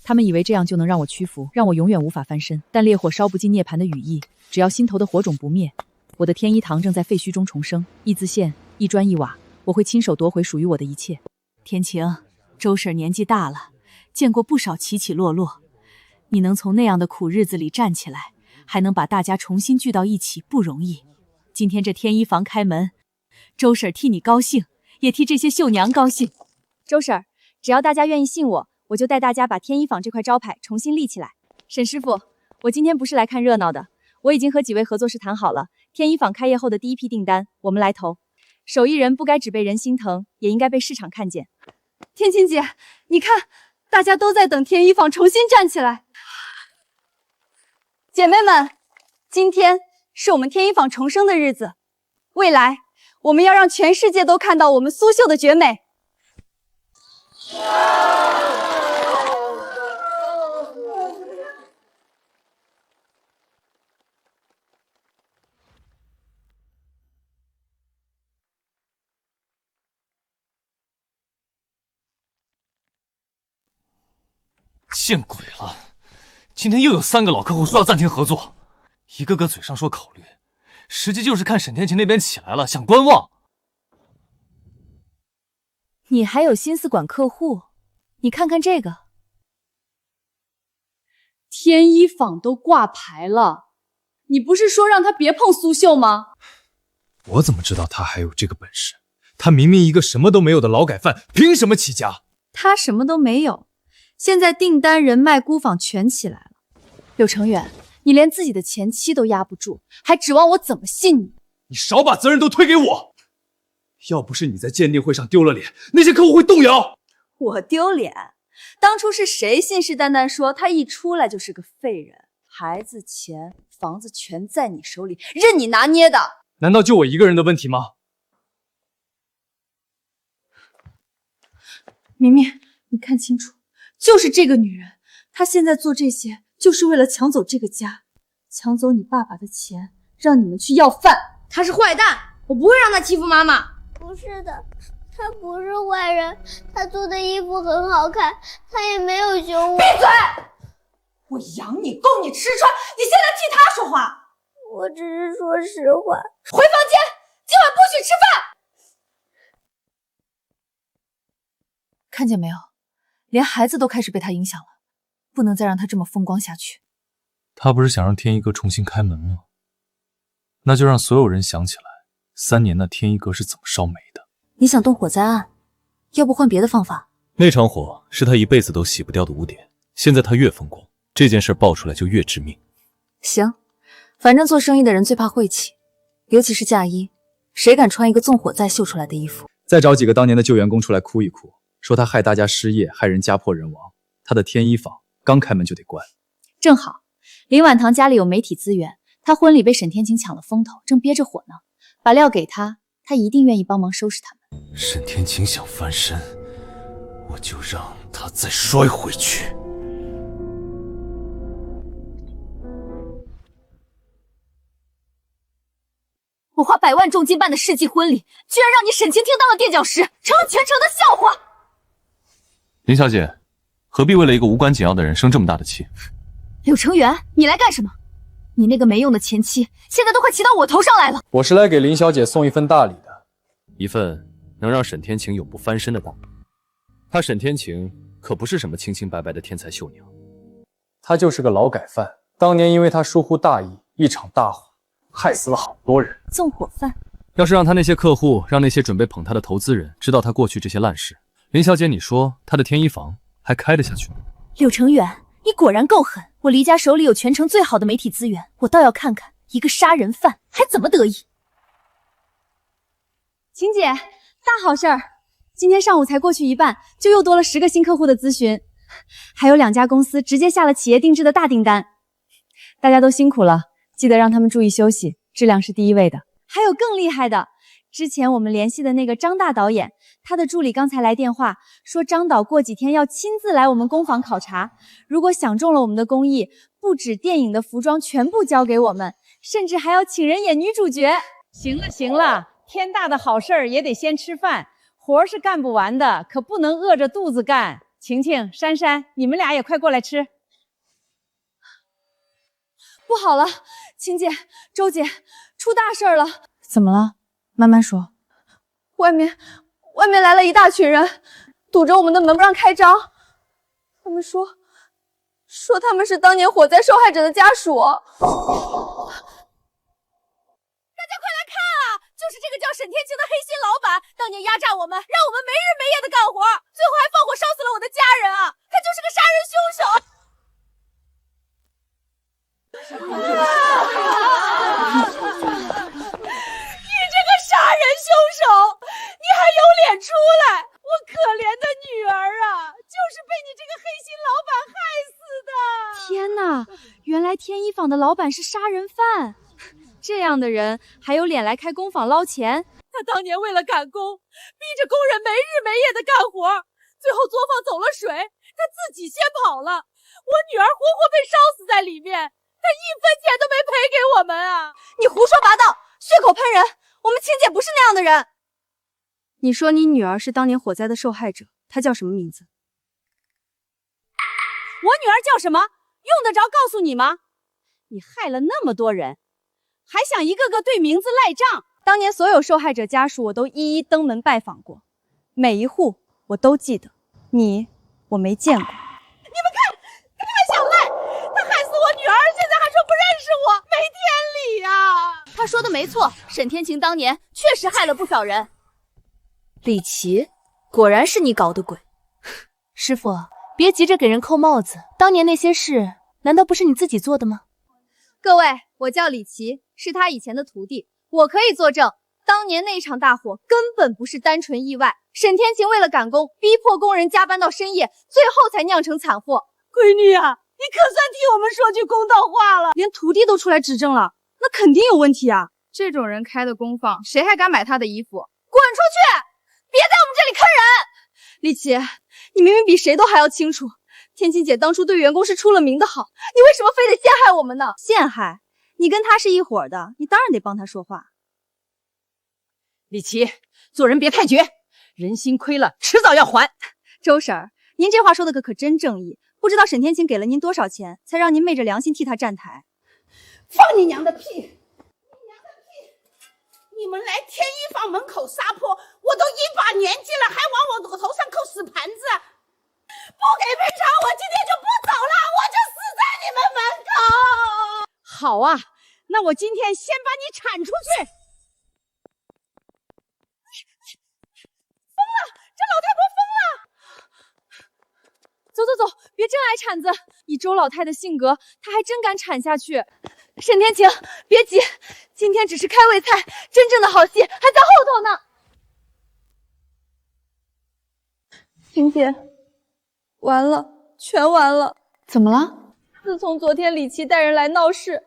他们以为这样就能让我屈服，让我永远无法翻身。但烈火烧不尽涅槃的羽翼，只要心头的火种不灭，我的天一堂正在废墟中重生。一丝线，一砖一瓦，我会亲手夺回属于我的一切。天晴，周婶年纪大了，见过不少起起落落，你能从那样的苦日子里站起来，还能把大家重新聚到一起，不容易。今天这天一坊开门，周婶替你高兴，也替这些绣娘高兴。周婶，只要大家愿意信我，我就带大家把天一坊这块招牌重新立起来。沈师傅，我今天不是来看热闹的，我已经和几位合作师谈好了，天一坊开业后的第一批订单，我们来投。手艺人不该只被人心疼，也应该被市场看见。天晴姐，你看，大家都在等天一坊重新站起来。姐妹们，今天是我们天一坊重生的日子，未来我们要让全世界都看到我们苏绣的绝美。见鬼了！今天又有3个老客户说要暂停合作，一个个嘴上说考虑，实际就是看沈天晴那边起来了，想观望。你还有心思管客户？你看看这个，天一坊都挂牌了，你不是说让他别碰苏绣吗？我怎么知道他还有这个本事？他明明一个什么都没有的劳改犯，凭什么起家？他什么都没有，现在订单、人脉、孤坊全起来了。柳成远，你连自己的前妻都压不住，还指望我怎么信你？你少把责任都推给我！要不是你在鉴定会上丢了脸，那些客户会动摇。我丢脸？当初是谁信誓旦旦说他一出来就是个废人，孩子、钱、房子全在你手里，任你拿捏的？难道就我一个人的问题吗？明明，你看清楚，就是这个女人，她现在做这些就是为了抢走这个家，抢走你爸爸的钱，让你们去要饭。她是坏蛋，我不会让她欺负妈妈。不是的，她不是坏人，她做的衣服很好看，她也没有凶我。闭嘴！我养你，供你吃穿，你现在替她说话。我只是说实话。回房间，今晚不许吃饭。看见没有，连孩子都开始被他影响了，不能再让他这么风光下去。他不是想让天一阁重新开门吗？那就让所有人想起来，3年那天一阁是怎么烧煤的。你想动火灾案，要不换别的方法？那场火是他一辈子都洗不掉的污点，现在他越风光，这件事爆出来就越致命。行，反正做生意的人最怕晦气，尤其是嫁衣，谁敢穿一个纵火再绣出来的衣服？再找几个当年的旧员工出来哭一哭，说他害大家失业，害人家破人亡。他的天一坊刚开门就得关。正好林婉堂家里有媒体资源，他婚礼被沈天晴抢了风头，正憋着火呢，把料给他，他一定愿意帮忙收拾他们。沈天晴想翻身，我就让他再摔回去。我花100万重金办的世纪婚礼，居然让你沈晴听当了垫脚石，成了全城的笑话。林小姐，何必为了一个无关紧要的人生这么大的气？柳成元，你来干什么？你那个没用的前妻，现在都快骑到我头上来了。我是来给林小姐送一份大礼的，一份能让沈天晴永不翻身的大礼。她沈天晴可不是什么清清白白的天才秀娘，她就是个劳改犯。当年因为她疏忽大意，一场大火害死了好多人。纵火犯。要是让他那些客户，让那些准备捧他的投资人知道他过去这些烂事，林小姐，你说他的天一坊还开得下去吗？柳成远，你果然够狠！我黎家手里有全城最好的媒体资源，我倒要看看一个杀人犯还怎么得意。晴姐，大好事儿！今天上午才过去一半，就又多了10个新客户的咨询，还有2家公司直接下了企业定制的大订单。大家都辛苦了，记得让他们注意休息，质量是第一位的。还有更厉害的，之前我们联系的那个张大导演，他的助理刚才来电话说，张导过几天要亲自来我们工坊考察，如果想中了我们的工艺，不止电影的服装全部交给我们，甚至还要请人演女主角。行了行了，天大的好事儿也得先吃饭，活是干不完的，可不能饿着肚子干。晴晴、珊珊，你们俩也快过来吃。不好了，晴姐、周姐，出大事了！怎么了？慢慢说。外面来了一大群人，堵着我们的门不让开张。他们说他们是当年火灾受害者的家属。大家快来看啊！就是这个叫沈天晴的黑心老板，当年压榨我们，让我们没日没夜的干活，最后还放火烧死了我的家人啊！他就是个杀人凶手！你这个杀人凶手，你还有脸出来？我可怜的女儿啊，就是被你这个黑心老板害死的！天哪，原来天一坊的老板是杀人犯！这样的人还有脸来开工坊捞钱？他当年为了赶工，逼着工人没日没夜的干活，最后作坊走了水，他自己先跑了，我女儿活活被烧死在里面，他1分钱都没赔给我们啊！你胡说八道，血口喷人！我们青姐不是那样的人。你说你女儿是当年火灾的受害者，她叫什么名字？我女儿叫什么？用得着告诉你吗？你害了那么多人，还想一个个对名字赖账？当年所有受害者家属我都一一登门拜访过，每一户我都记得，你我没见过。你们看，他还想赖，他害死我女儿，现在还说不认识我，没天理呀！他说的没错，沈天晴当年确实害了不少人。李琦，果然是你搞的鬼。师傅，别急着给人扣帽子，当年那些事难道不是你自己做的吗？各位，我叫李琦，是他以前的徒弟，我可以作证，当年那场大火根本不是单纯意外。沈天晴为了赶工，逼迫工人加班到深夜，最后才酿成惨祸。闺女啊，你可算替我们说句公道话了，连徒弟都出来指证了，那肯定有问题啊！这种人开的工坊，谁还敢买他的衣服？滚出去！别在我们这里坑人！李琦，你明明比谁都还要清楚，天晴姐当初对员工是出了名的好，你为什么非得陷害我们呢？陷害？你跟他是一伙的，你当然得帮他说话。李琦，做人别太绝，人心亏了，迟早要还。周婶儿，您这话说的可真正义，不知道沈天晴给了您多少钱，才让您昧着良心替他站台？放你娘的屁！你们来天一坊门口撒泼，我都一把年纪了，还往我头上扣死盘子！不给赔偿，我今天就不走了，我就死在你们门口！好啊，那我今天先把你铲出去！疯了，这老太婆疯了！走走走，别真来铲子！以周老太的性格，她还真敢铲下去。沈天晴，别急，今天只是开胃菜，真正的好戏还在后头呢。晴姐，完了，全完了。怎么了？自从昨天李琦带人来闹事，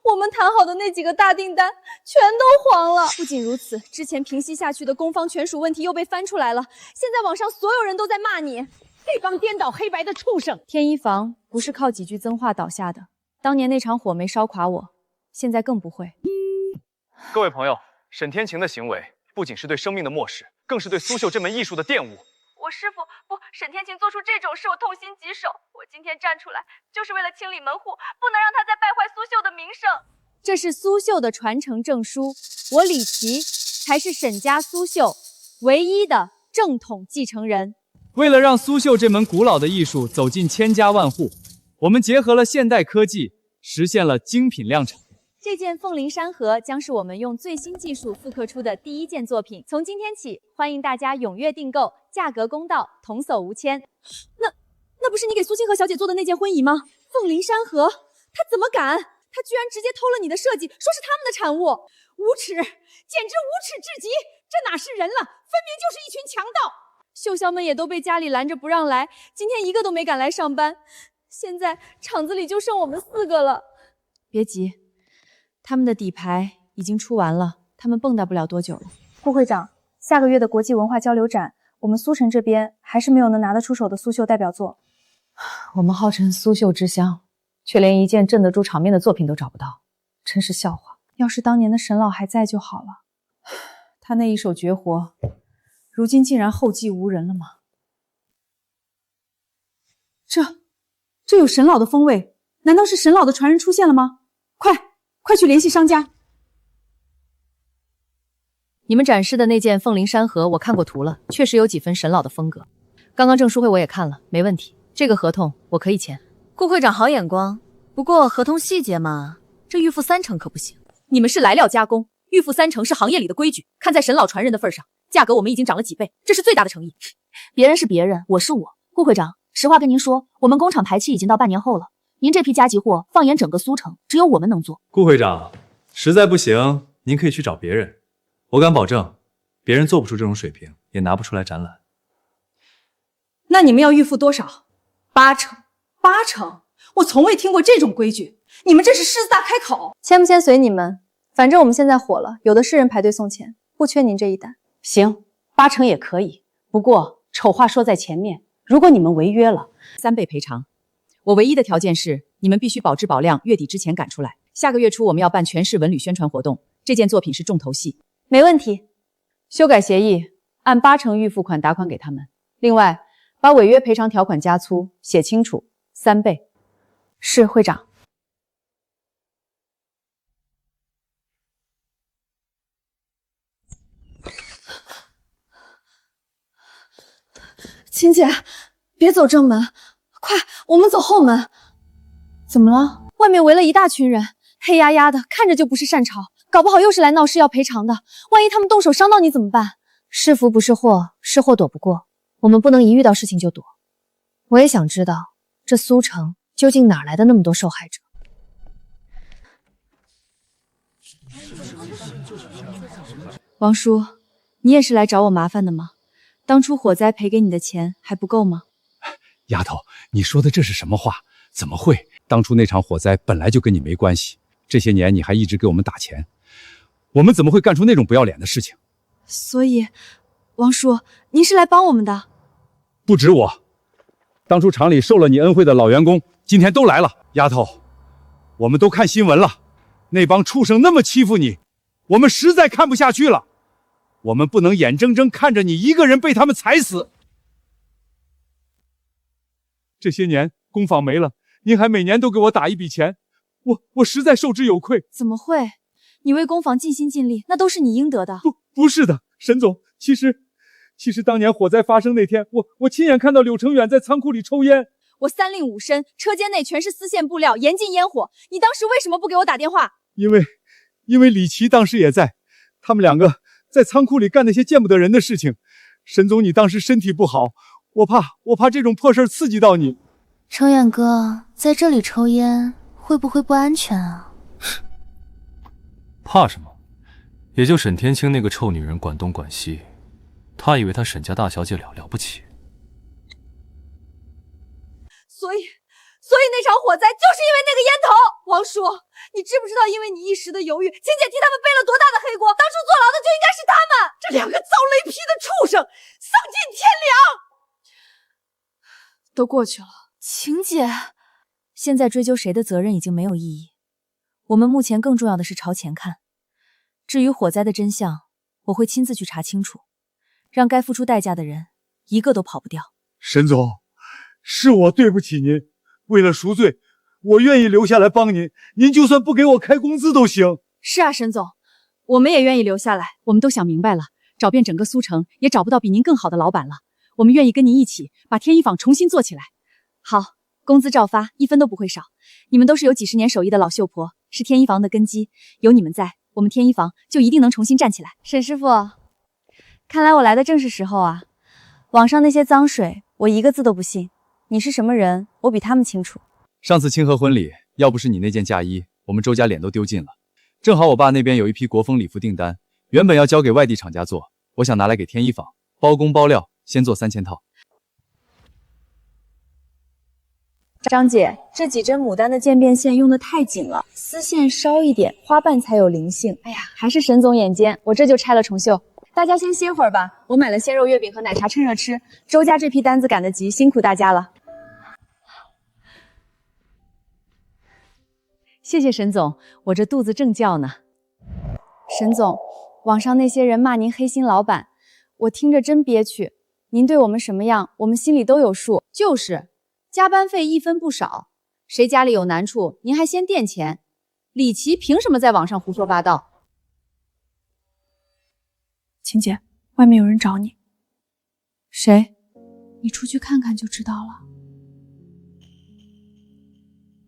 我们谈好的那几个大订单全都黄了。不仅如此，之前平息下去的工坊权属问题又被翻出来了，现在网上所有人都在骂你这帮颠倒黑白的畜生。天一坊不是靠几句脏话倒下的，当年那场火没烧垮我，现在更不会。各位朋友，沈天晴的行为不仅是对生命的漠视，更是对苏绣这门艺术的玷污。我师父不，沈天晴做出这种事，我痛心疾首。我今天站出来，就是为了清理门户，不能让他再败坏苏绣的名声。这是苏绣的传承证书，我李琦才是沈家苏绣唯一的正统继承人。为了让苏绣这门古老的艺术走进千家万户，我们结合了现代科技，实现了精品量产。这件凤灵山河将是我们用最新技术复刻出的第一件作品，从今天起，欢迎大家踊跃订购，价格公道，童叟无牵。那不是你给苏清河小姐做的那件婚仪吗？凤灵山河，他怎么敢？他居然直接偷了你的设计，说是他们的产物，无耻，简直无耻至极！这哪是人了，分明就是一群强盗！绣销们也都被家里拦着不让来，今天一个都没敢来上班。现在厂子里就剩我们4个了。别急，他们的底牌已经出完了，他们蹦跶不了多久了。顾会长，下个月的国际文化交流展，我们苏城这边还是没有能拿得出手的苏绣代表作。我们号称苏绣之乡，却连一件镇得住场面的作品都找不到，真是笑话。要是当年的沈老还在就好了。他那一手绝活，如今竟然后继无人了吗？这有沈老的风味，难道是沈老的传人出现了吗？快去联系商家。你们展示的那件凤灵山河，我看过图了，确实有几分沈老的风格。刚刚证书会我也看了，没问题。这个合同我可以签。顾会长好眼光，不过合同细节嘛，这预付30%可不行。你们是来料加工，预付30%是行业里的规矩。看在沈老传人的份上，价格我们已经涨了几倍，这是最大的诚意。别人是别人，我是我。顾会长，实话跟您说，我们工厂排期已经到半年后了。您这批加急货，放眼整个苏城，只有我们能做。顾会长，实在不行，您可以去找别人。我敢保证，别人做不出这种水平，也拿不出来展览。那你们要预付多少？8成？我从未听过这种规矩，你们这是狮子大开口。签不签随你们，反正我们现在火了，有的是人排队送钱，不缺您这一单。行，8成也可以。不过丑话说在前面，如果你们违约了，3倍赔偿。我唯一的条件是，你们必须保质保量，月底之前赶出来。下个月初我们要办全市文旅宣传活动，这件作品是重头戏。没问题。修改协议，按8成预付款打款给他们。另外，把违约赔偿条款加粗，写清楚，3倍。是，会长。秦姐，别走正门，快，我们走后门。怎么了？外面围了一大群人，黑压压的，看着就不是善茬，搞不好又是来闹事要赔偿的。万一他们动手伤到你怎么办？是福不是祸，是祸躲不过，我们不能一遇到事情就躲。我也想知道，这苏城究竟哪来的那么多受害者？王叔，你也是来找我麻烦的吗？当初火灾赔给你的钱还不够吗？丫头，你说的这是什么话？怎么会？当初那场火灾本来就跟你没关系，这些年你还一直给我们打钱，我们怎么会干出那种不要脸的事情？所以，王叔，您是来帮我们的？不止我，当初厂里受了你恩惠的老员工今天都来了。丫头，我们都看新闻了，那帮畜生那么欺负你，我们实在看不下去了。我们不能眼睁睁看着你一个人被他们踩死。这些年工坊没了，您还每年都给我打一笔钱，我实在受之有愧。怎么会？你为工坊尽心尽力，那都是你应得的。不是的，沈总，其实当年火灾发生那天，我亲眼看到柳成远在仓库里抽烟。我3令5申，车间内全是丝线布料，严禁烟火。你当时为什么不给我打电话？因为李琦当时也在，他们两个在仓库里干那些见不得人的事情。沈总，你当时身体不好，我怕这种破事刺激到你。成远哥，在这里抽烟会不会不安全啊？怕什么？也就沈天青那个臭女人管东管西，她以为她沈家大小姐了不起。所以那场火灾就是因为那个烟头。王叔，你知不知道因为你一时的犹豫，秦姐替他们背了多大的黑锅？当初坐牢的就应该是他们，这2个遭雷劈的畜生，丧尽天良。都过去了，秦姐，现在追究谁的责任已经没有意义，我们目前更重要的是朝前看。至于火灾的真相，我会亲自去查清楚，让该付出代价的人一个都跑不掉。沈总，是我对不起您，为了赎罪，我愿意留下来帮您，您就算不给我开工资都行。是啊，沈总，我们也愿意留下来。我们都想明白了，找遍整个苏城也找不到比您更好的老板了。我们愿意跟您一起把天一坊重新做起来。好，工资照发，1分都不会少。你们都是有几十年手艺的老秀婆，是天一坊的根基，有你们在，我们天一坊就一定能重新站起来。沈师傅，看来我来的正是时候啊！网上那些脏水，我一个字都不信。你是什么人，我比他们清楚。上次清河婚礼，要不是你那件嫁衣，我们周家脸都丢尽了。正好我爸那边有一批国风礼服订单，原本要交给外地厂家做，我想拿来给天一坊包工包料，先做3000套。张姐，这几针牡丹的渐变线用的太紧了，丝线稍一点，花瓣才有灵性。哎呀，还是沈总眼尖，我这就拆了重绣。大家先歇会儿吧，我买了鲜肉月饼和奶茶，趁热吃。周家这批单子赶得急，辛苦大家了。谢谢沈总，我这肚子正叫呢。沈总，网上那些人骂您黑心老板，我听着真憋屈。您对我们什么样，我们心里都有数。就是，加班费1分不少，谁家里有难处，您还先垫钱。李琦凭什么在网上胡说八道？秦姐，外面有人找你。谁？你出去看看就知道了。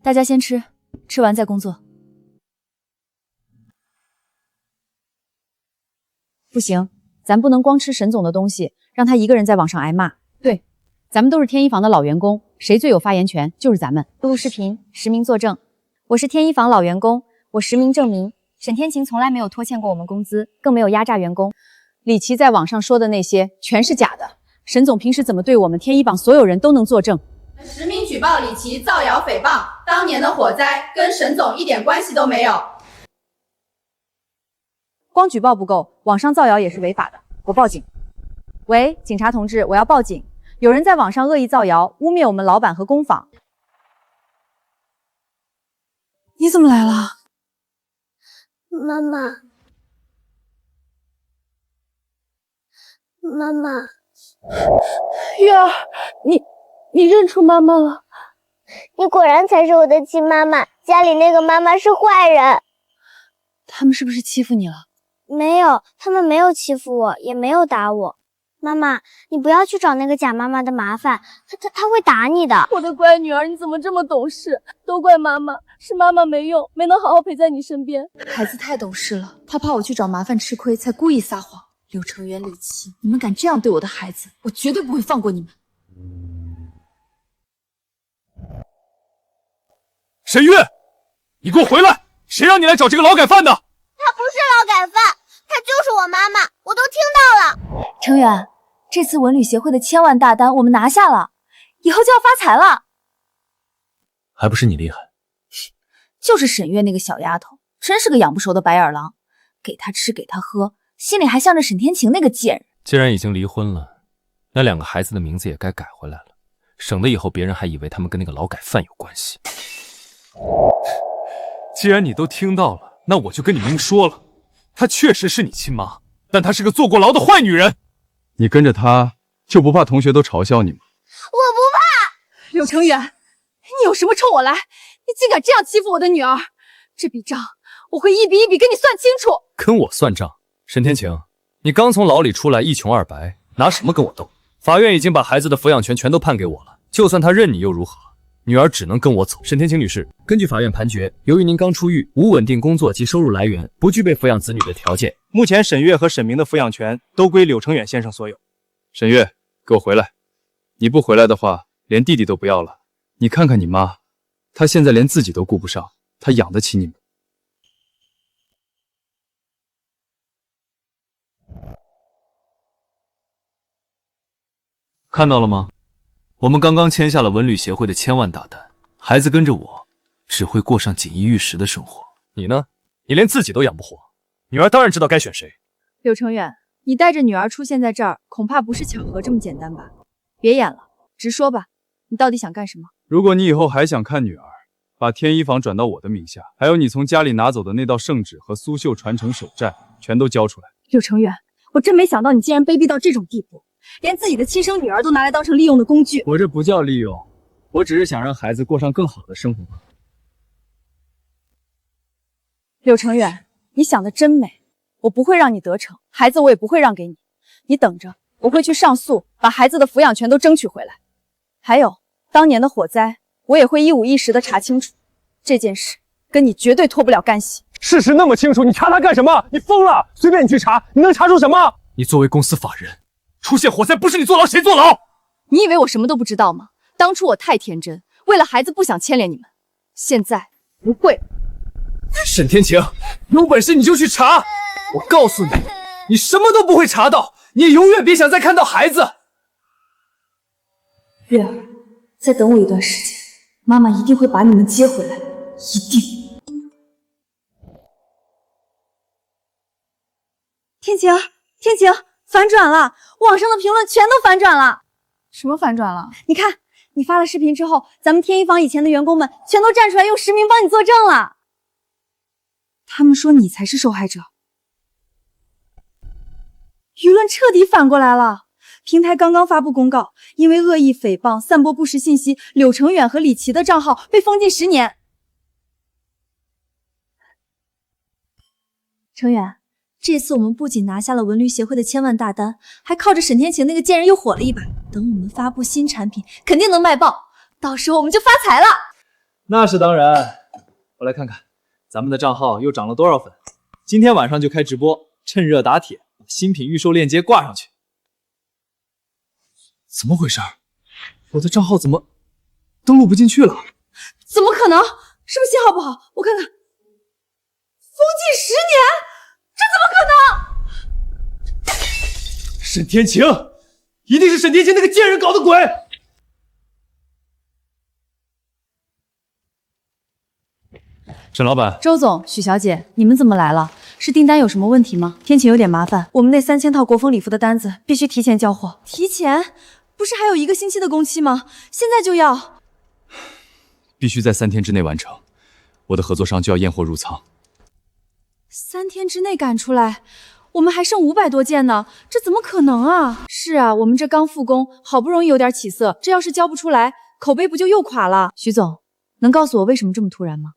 大家先吃，吃完再工作。不行，咱不能光吃沈总的东西，让他一个人在网上挨骂。对，咱们都是天一坊的老员工，谁最有发言权就是咱们。录视频，实名作证。我是天一坊老员工，我实名证明，沈天晴从来没有拖欠过我们工资，更没有压榨员工。李琦在网上说的那些全是假的，沈总平时怎么对我们天一坊所有人都能作证。实名举报李琦造谣诽谤，当年的火灾跟沈总一点关系都没有。光举报不够，网上造谣也是违法的。我报警。喂，警察同志，我要报警，有人在网上恶意造谣，污蔑我们老板和工坊。你怎么来了？妈妈，妈妈，月儿，你认出妈妈了？你果然才是我的亲妈妈，家里那个妈妈是坏人。他们是不是欺负你了？没有，他们没有欺负我，也没有打我。妈妈，你不要去找那个假妈妈的麻烦，她会打你的。我的乖女儿，你怎么这么懂事？都怪妈妈，是妈妈没用，没能好好陪在你身边。孩子太懂事了，他怕我去找麻烦吃亏，才故意撒谎。柳成元、李琦，你们敢这样对我的孩子，我绝对不会放过你们。沈月，你给我回来！谁让你来找这个劳改犯的？她不是劳改犯，她就是我妈妈，我都听到了。程远，这次文旅协会的1000万大单我们拿下了，以后就要发财了。还不是你厉害？就是沈月那个小丫头，真是个养不熟的白眼狼，给她吃给她喝，心里还向着沈天晴那个贱人。既然已经离婚了，那2个孩子的名字也该改回来了，省得以后别人还以为他们跟那个劳改犯有关系。既然你都听到了，那我就跟你明说了，她确实是你亲妈，但她是个坐过牢的坏女人。你跟着她就不怕同学都嘲笑你吗？我不怕。柳成远，你有什么冲我来？你竟敢这样欺负我的女儿！这笔账我会一笔一笔跟你算清楚。跟我算账？沈天晴，你刚从牢里出来，一穷二白，拿什么跟我斗？法院已经把孩子的抚养权全都判给我了，就算他认你又如何？女儿只能跟我走。沈天晴女士，根据法院判决，由于您刚出狱，无稳定工作及收入来源，不具备抚养子女的条件，目前沈月和沈明的抚养权都归柳成远先生所有。沈月，给我回来！你不回来的话，连弟弟都不要了。你看看你妈，她现在连自己都顾不上，她养得起你们？看到了吗？我们刚刚签下了文旅协会的1000万大单，孩子跟着我，只会过上锦衣玉食的生活。你呢？你连自己都养不活，女儿当然知道该选谁。柳成远，你带着女儿出现在这儿，恐怕不是巧合这么简单吧？别演了，直说吧，你到底想干什么？如果你以后还想看女儿，把天一坊转到我的名下，还有你从家里拿走的那道圣旨和苏绣传承手债，全都交出来。柳成远，我真没想到你竟然卑鄙到这种地步。连自己的亲生女儿都拿来当成利用的工具。我这不叫利用，我只是想让孩子过上更好的生活。柳成远，你想的真美，我不会让你得逞，孩子我也不会让给你。你等着，我会去上诉，把孩子的抚养权都争取回来。还有，当年的火灾，我也会一五一十的查清楚。这件事跟你绝对脱不了干系。事实那么清楚，你查他干什么？你疯了？随便你去查，你能查出什么？你作为公司法人，出现火灾不是你坐牢谁坐牢？你以为我什么都不知道吗？当初我太天真，为了孩子不想牵连你们，现在不会。沈天晴，有本事你就去查！我告诉你，你什么都不会查到，你也永远别想再看到孩子。月儿，再等我一段时间，妈妈一定会把你们接回来，一定。天晴，天晴，反转了！网上的评论全都反转了。什么反转了？你看，你发了视频之后，咱们天一坊以前的员工们全都站出来用实名帮你作证了。他们说你才是受害者，舆论彻底反过来了。平台刚刚发布公告，因为恶意诽谤、散播不实信息，柳成远和李琦的账号被封禁10年。成远，这次我们不仅拿下了文旅协会的1000万大单，还靠着沈天晴那个贱人又火了一把。等我们发布新产品，肯定能卖爆，到时候我们就发财了。那是当然。我来看看，咱们的账号又涨了多少粉？今天晚上就开直播，趁热打铁，把新品预售链接挂上去。怎么回事？我的账号怎么登录不进去了？怎么可能？是不是信号不好？我看看，封禁10年，这怎么可能？沈天晴，一定是沈天晴那个贱人搞的鬼！沈老板，周总、许小姐，你们怎么来了？是订单有什么问题吗？天晴有点麻烦，我们那3000套国风礼服的单子必须提前交货。提前？不是还有1个星期的工期吗？现在就要？必须在3天之内完成，我的合作商就要验货入仓。3天之内赶出来？我们还剩500多件呢，这怎么可能啊？是啊，我们这刚复工，好不容易有点起色，这要是交不出来，口碑不就又垮了？徐总，能告诉我为什么这么突然吗？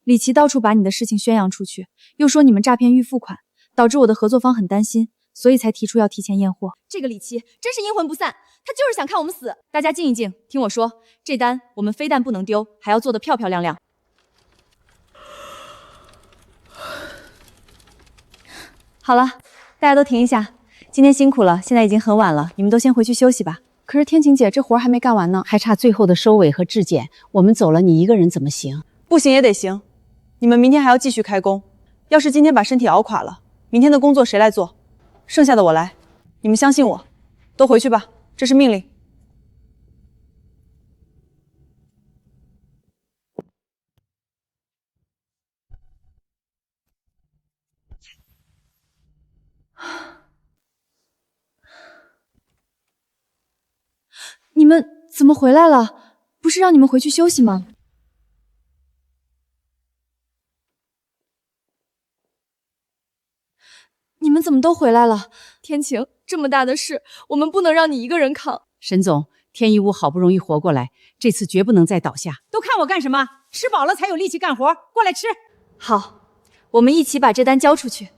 李琦到处把你的事情宣扬出去，又说你们诈骗预付款，导致我的合作方很担心，所以才提出要提前验货。这个李琦真是阴魂不散，他就是想看我们死。大家静一静，听我说，这单我们非但不能丢，还要做得漂漂亮亮。好了，大家都停一下，今天辛苦了，现在已经很晚了，你们都先回去休息吧。可是天晴姐，这活还没干完呢，还差最后的收尾和质检，我们走了，你一个人怎么行？不行也得行，你们明天还要继续开工，要是今天把身体熬垮了，明天的工作谁来做？剩下的我来，你们相信我，都回去吧，这是命令。你们怎么回来了？不是让你们回去休息吗？你们怎么都回来了？天晴，这么大的事，我们不能让你一个人扛。沈总，天一屋好不容易活过来，这次绝不能再倒下。都看我干什么？吃饱了才有力气干活，过来吃。好，我们一起把这单交出去。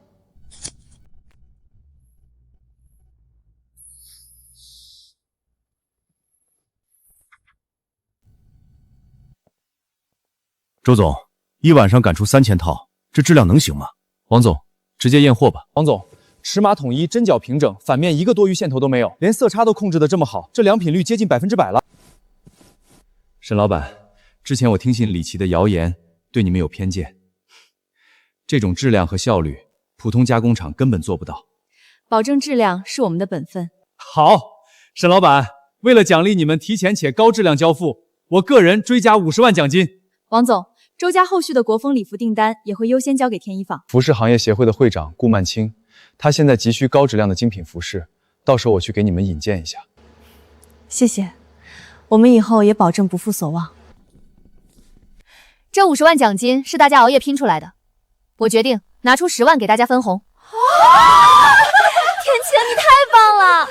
周总，一晚上赶出3000套，这质量能行吗？王总，直接验货吧。王总，尺码统一，针脚平整，反面1个多余线头都没有，连色差都控制得这么好，这良品率接近100%了。沈老板，之前我听信李琦的谣言，对你们有偏见。这种质量和效率，普通加工厂根本做不到。保证质量是我们的本分。好，沈老板，为了奖励你们提前且高质量交付，我个人追加50万奖金。王总，周家后续的国风礼服订单也会优先交给天一坊。服饰行业协会的会长顾曼青，他现在急需高质量的精品服饰，到时候我去给你们引荐一下。谢谢，我们以后也保证不负所望。这50万奖金是大家熬夜拼出来的，我决定拿出10万给大家分红。天晴，你太棒了！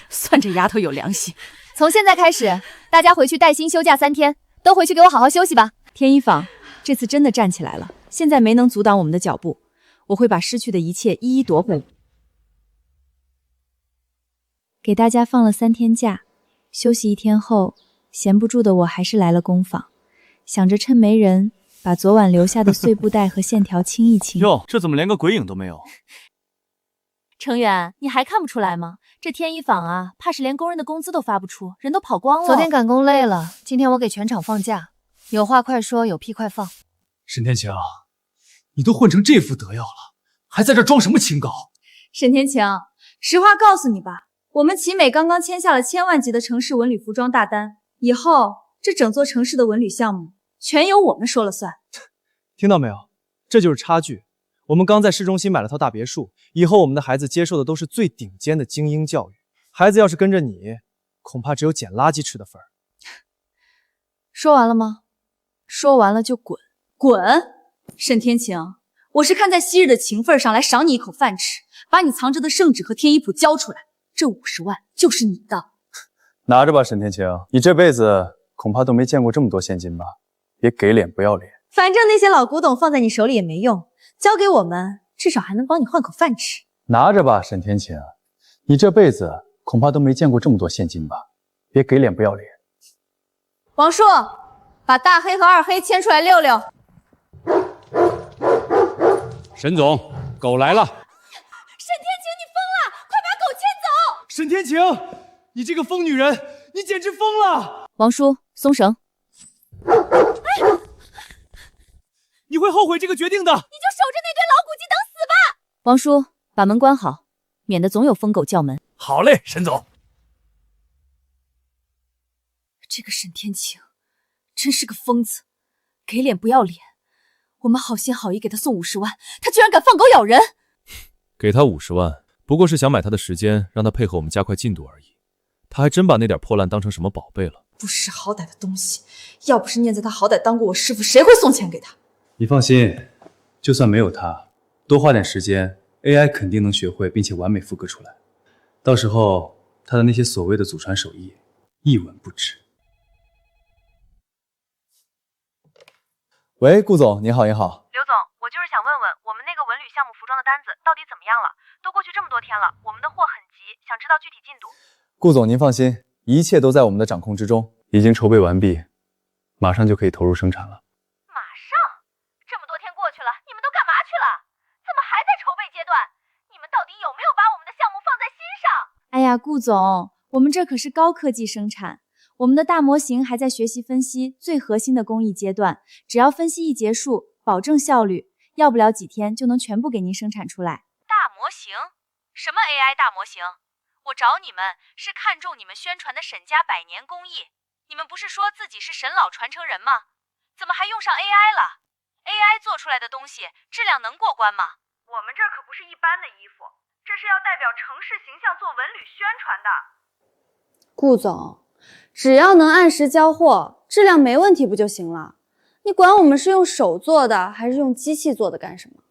算这丫头有良心。从现在开始，大家回去带薪休假3天，都回去给我好好休息吧。天一坊这次真的站起来了，现在没能阻挡我们的脚步，我会把失去的一切一一夺回来。给大家放了3天假，休息1天后，闲不住的我还是来了工坊，想着趁没人，把昨晚留下的碎布袋和线条清一清。哟，这怎么连个鬼影都没有？程远，你还看不出来吗？这天一坊啊，怕是连工人的工资都发不出，人都跑光了。昨天赶工累了，今天我给全厂放假，有话快说，有屁快放。沈天晴，你都混成这副德样了，还在这装什么清高？沈天晴，实话告诉你吧，我们奇美刚刚签下了1000万级的城市文旅服装大单，以后这整座城市的文旅项目全由我们说了算。听到没有？这就是差距。我们刚在市中心买了套大别墅，以后我们的孩子接受的都是最顶尖的精英教育。孩子要是跟着你，恐怕只有捡垃圾吃的份儿。说完了吗？说完了就滚。滚！沈天晴，我是看在昔日的情分上来赏你一口饭吃，把你藏着的圣旨和天一谱交出来，这50万就是你的。拿着吧，沈天晴，你这辈子恐怕都没见过这么多现金吧？别给脸不要脸。反正那些老古董放在你手里也没用，交给我们，至少还能帮你换口饭吃。拿着吧，沈天晴，你这辈子恐怕都没见过这么多现金吧？别给脸不要脸。王叔，把大黑和二黑牵出来溜溜。沈总，狗来了。沈天晴，你疯了！快把狗牵走！沈天晴，你这个疯女人，你简直疯了！王叔，松绳。你会后悔这个决定的。你就守着那堆老古迹等死吧！王叔，把门关好，免得总有疯狗叫门。好嘞，沈总。这个沈天晴真是个疯子，给脸不要脸。我们好心好意给他送50万，他居然敢放狗咬人！给他50万，不过是想买他的时间，让他配合我们加快进度而已。他还真把那点破烂当成什么宝贝了。不识好歹的东西！要不是念在他好歹当过我师傅，谁会送钱给他？你放心，就算没有他，多花点时间 ，AI 肯定能学会并且完美复刻出来。到时候他的那些所谓的祖传手艺，一文不值。喂，顾总，你好，你好。刘总，我就是想问问，我们那个文旅项目服装的单子到底怎么样了？都过去这么多天了，我们的货很急，想知道具体进度。顾总，您放心，一切都在我们的掌控之中，已经筹备完毕，马上就可以投入生产了。马上？这么多天过去了，你们都干嘛去了？怎么还在筹备阶段？你们到底有没有把我们的项目放在心上？哎呀，顾总，我们这可是高科技生产，我们的大模型还在学习分析最核心的工艺阶段，只要分析一结束，保证效率，要不了几天就能全部给您生产出来。大模型？什么 AI 大模型？我找你们是看中你们宣传的沈家100年工艺，你们不是说自己是沈老传承人吗？怎么还用上 AI 了？ AI 做出来的东西质量能过关吗？我们这可不是一般的衣服，这是要代表城市形象做文旅宣传的。顾总，只要能按时交货，质量没问题不就行了？你管我们是用手做的还是用机器做的干什么？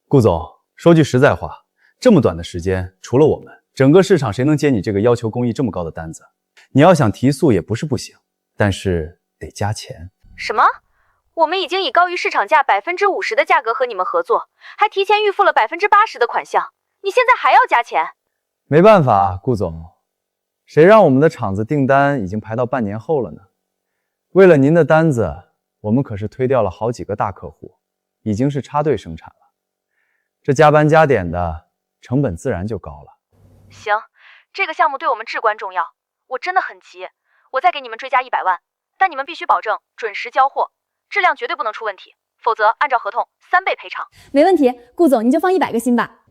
顾总，说句实在话，这么短的时间，除了我们，整个市场谁能接你这个要求工艺这么高的单子？你要想提速也不是不行，但是得加钱。什么？我们已经以高于市场价50%的价格和你们合作，还提前预付了80%的款项，你现在还要加钱？没办法，顾总，谁让我们的厂子订单已经排到半年后了呢？为了您的单子，我们可是推掉了好几个大客户，已经是插队生产了。这加班加点的，成本自然就高了。行，这个项目对我们至关重要，我真的很急，我再给你们追加100万，但你们必须保证准时交货，质量绝对不能出问题，否则按照合同3倍赔偿。没问题，顾总您就放100个心吧。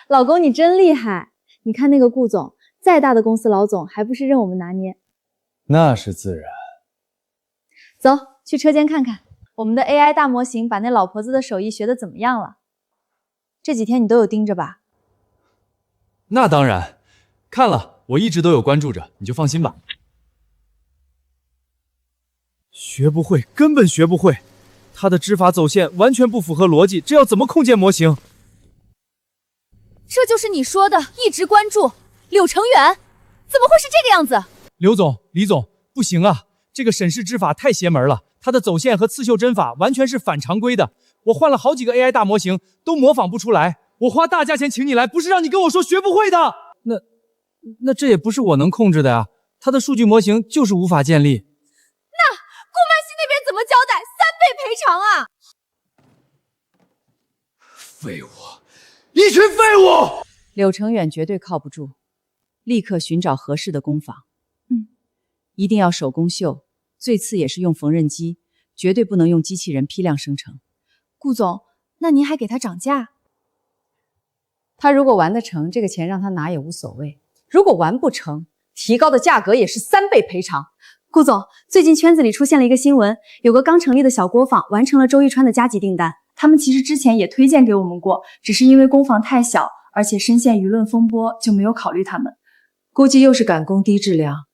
老公你真厉害，你看那个顾总，再大的公司老总还不是任我们拿捏。那是自然。走，去车间看看，我们的 AI 大模型把那老婆子的手艺学得怎么样了？这几天你都有盯着吧？那当然，看了，我一直都有关注着，你就放心吧。学不会，根本学不会，他的织法走线完全不符合逻辑，这要怎么控件模型？这就是你说的一直关注柳成远，怎么会是这个样子？刘总、李总，不行啊，这个沈氏织法太邪门了，他的走线和刺绣针法完全是反常规的，我换了好几个 AI 大模型都模仿不出来。我花大价钱请你来，不是让你跟我说学不会的。那这也不是我能控制的呀，他的数据模型就是无法建立。那顾曼西那边怎么交代？3倍赔偿啊！废物，一群废物！柳成远绝对靠不住，立刻寻找合适的工坊。一定要手工绣，最次也是用缝纫机，绝对不能用机器人批量生成。顾总，那您还给他涨价？他如果完得成，这个钱让他拿也无所谓；如果完不成，提高的价格也是3倍赔偿。顾总，最近圈子里出现了一个新闻，有个刚成立的小作坊完成了周一川的加急订单。他们其实之前也推荐给我们过，只是因为工坊太小，而且深陷舆论风波，就没有考虑他们。估计又是赶工低质量。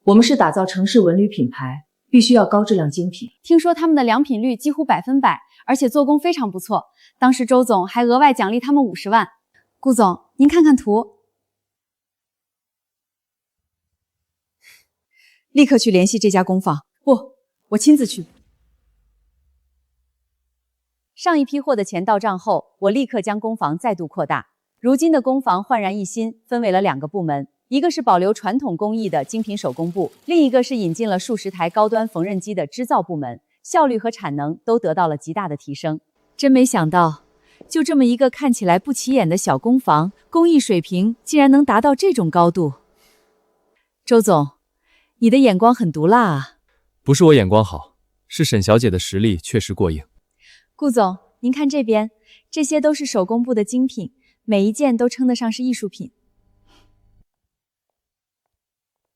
我们是打造城市文旅品牌，必须要高质量精品。听说他们的良品率几乎100%，而且做工非常不错。当时周总还额外奖励他们50万。顾总，您看看图。立刻去联系这家工坊。不，我亲自去。上一批货的钱到账后，我立刻将工坊再度扩大。如今的工坊焕然一新，分为了2个部门，一个是保留传统工艺的精品手工部，另一个是引进了数十台高端缝纫机的织造部门，效率和产能都得到了极大的提升。真没想到，就这么一个看起来不起眼的小工坊，工艺水平竟然能达到这种高度。周总，你的眼光很毒辣啊！不是我眼光好，是沈小姐的实力确实过硬。顾总，您看这边，这些都是手工部的精品，每一件都称得上是艺术品。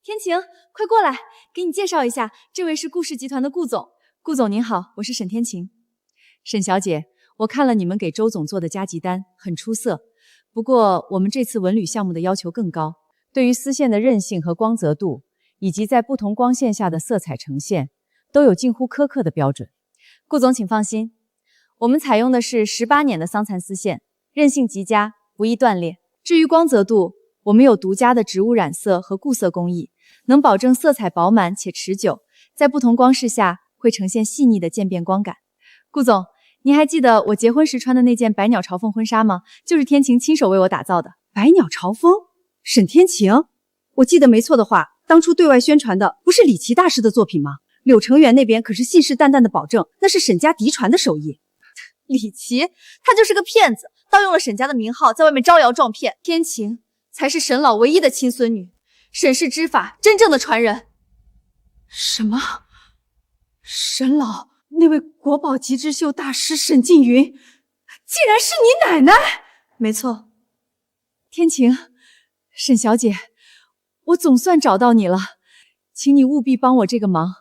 天晴，快过来，给你介绍一下，这位是顾氏集团的顾总。顾总您好，我是沈天晴。沈小姐，我看了你们给周总做的加急单，很出色。不过我们这次文旅项目的要求更高，对于丝线的韧性和光泽度，以及在不同光线下的色彩呈现，都有近乎苛刻的标准。顾总请放心，我们采用的是18捻的桑蚕丝线，韧性极佳，不易断裂。至于光泽度，我们有独家的植物染色和固色工艺，能保证色彩饱满且持久，在不同光势下会呈现细腻的渐变光感。顾总，您还记得我结婚时穿的那件百鸟朝凤婚纱吗？就是天晴亲手为我打造的。百鸟朝凤，沈天晴，我记得没错的话，当初对外宣传的不是李琦大师的作品吗？柳成远那边可是信誓旦旦的保证，那是沈家嫡传的手艺。李琦，他就是个骗子，盗用了沈家的名号，在外面招摇撞骗。天晴才是沈老唯一的亲孙女，沈氏之法真正的传人。什么？沈老那位国宝级之绣大师沈静云，竟然是你奶奶？没错，天晴，沈小姐，我总算找到你了，请你务必帮我这个忙。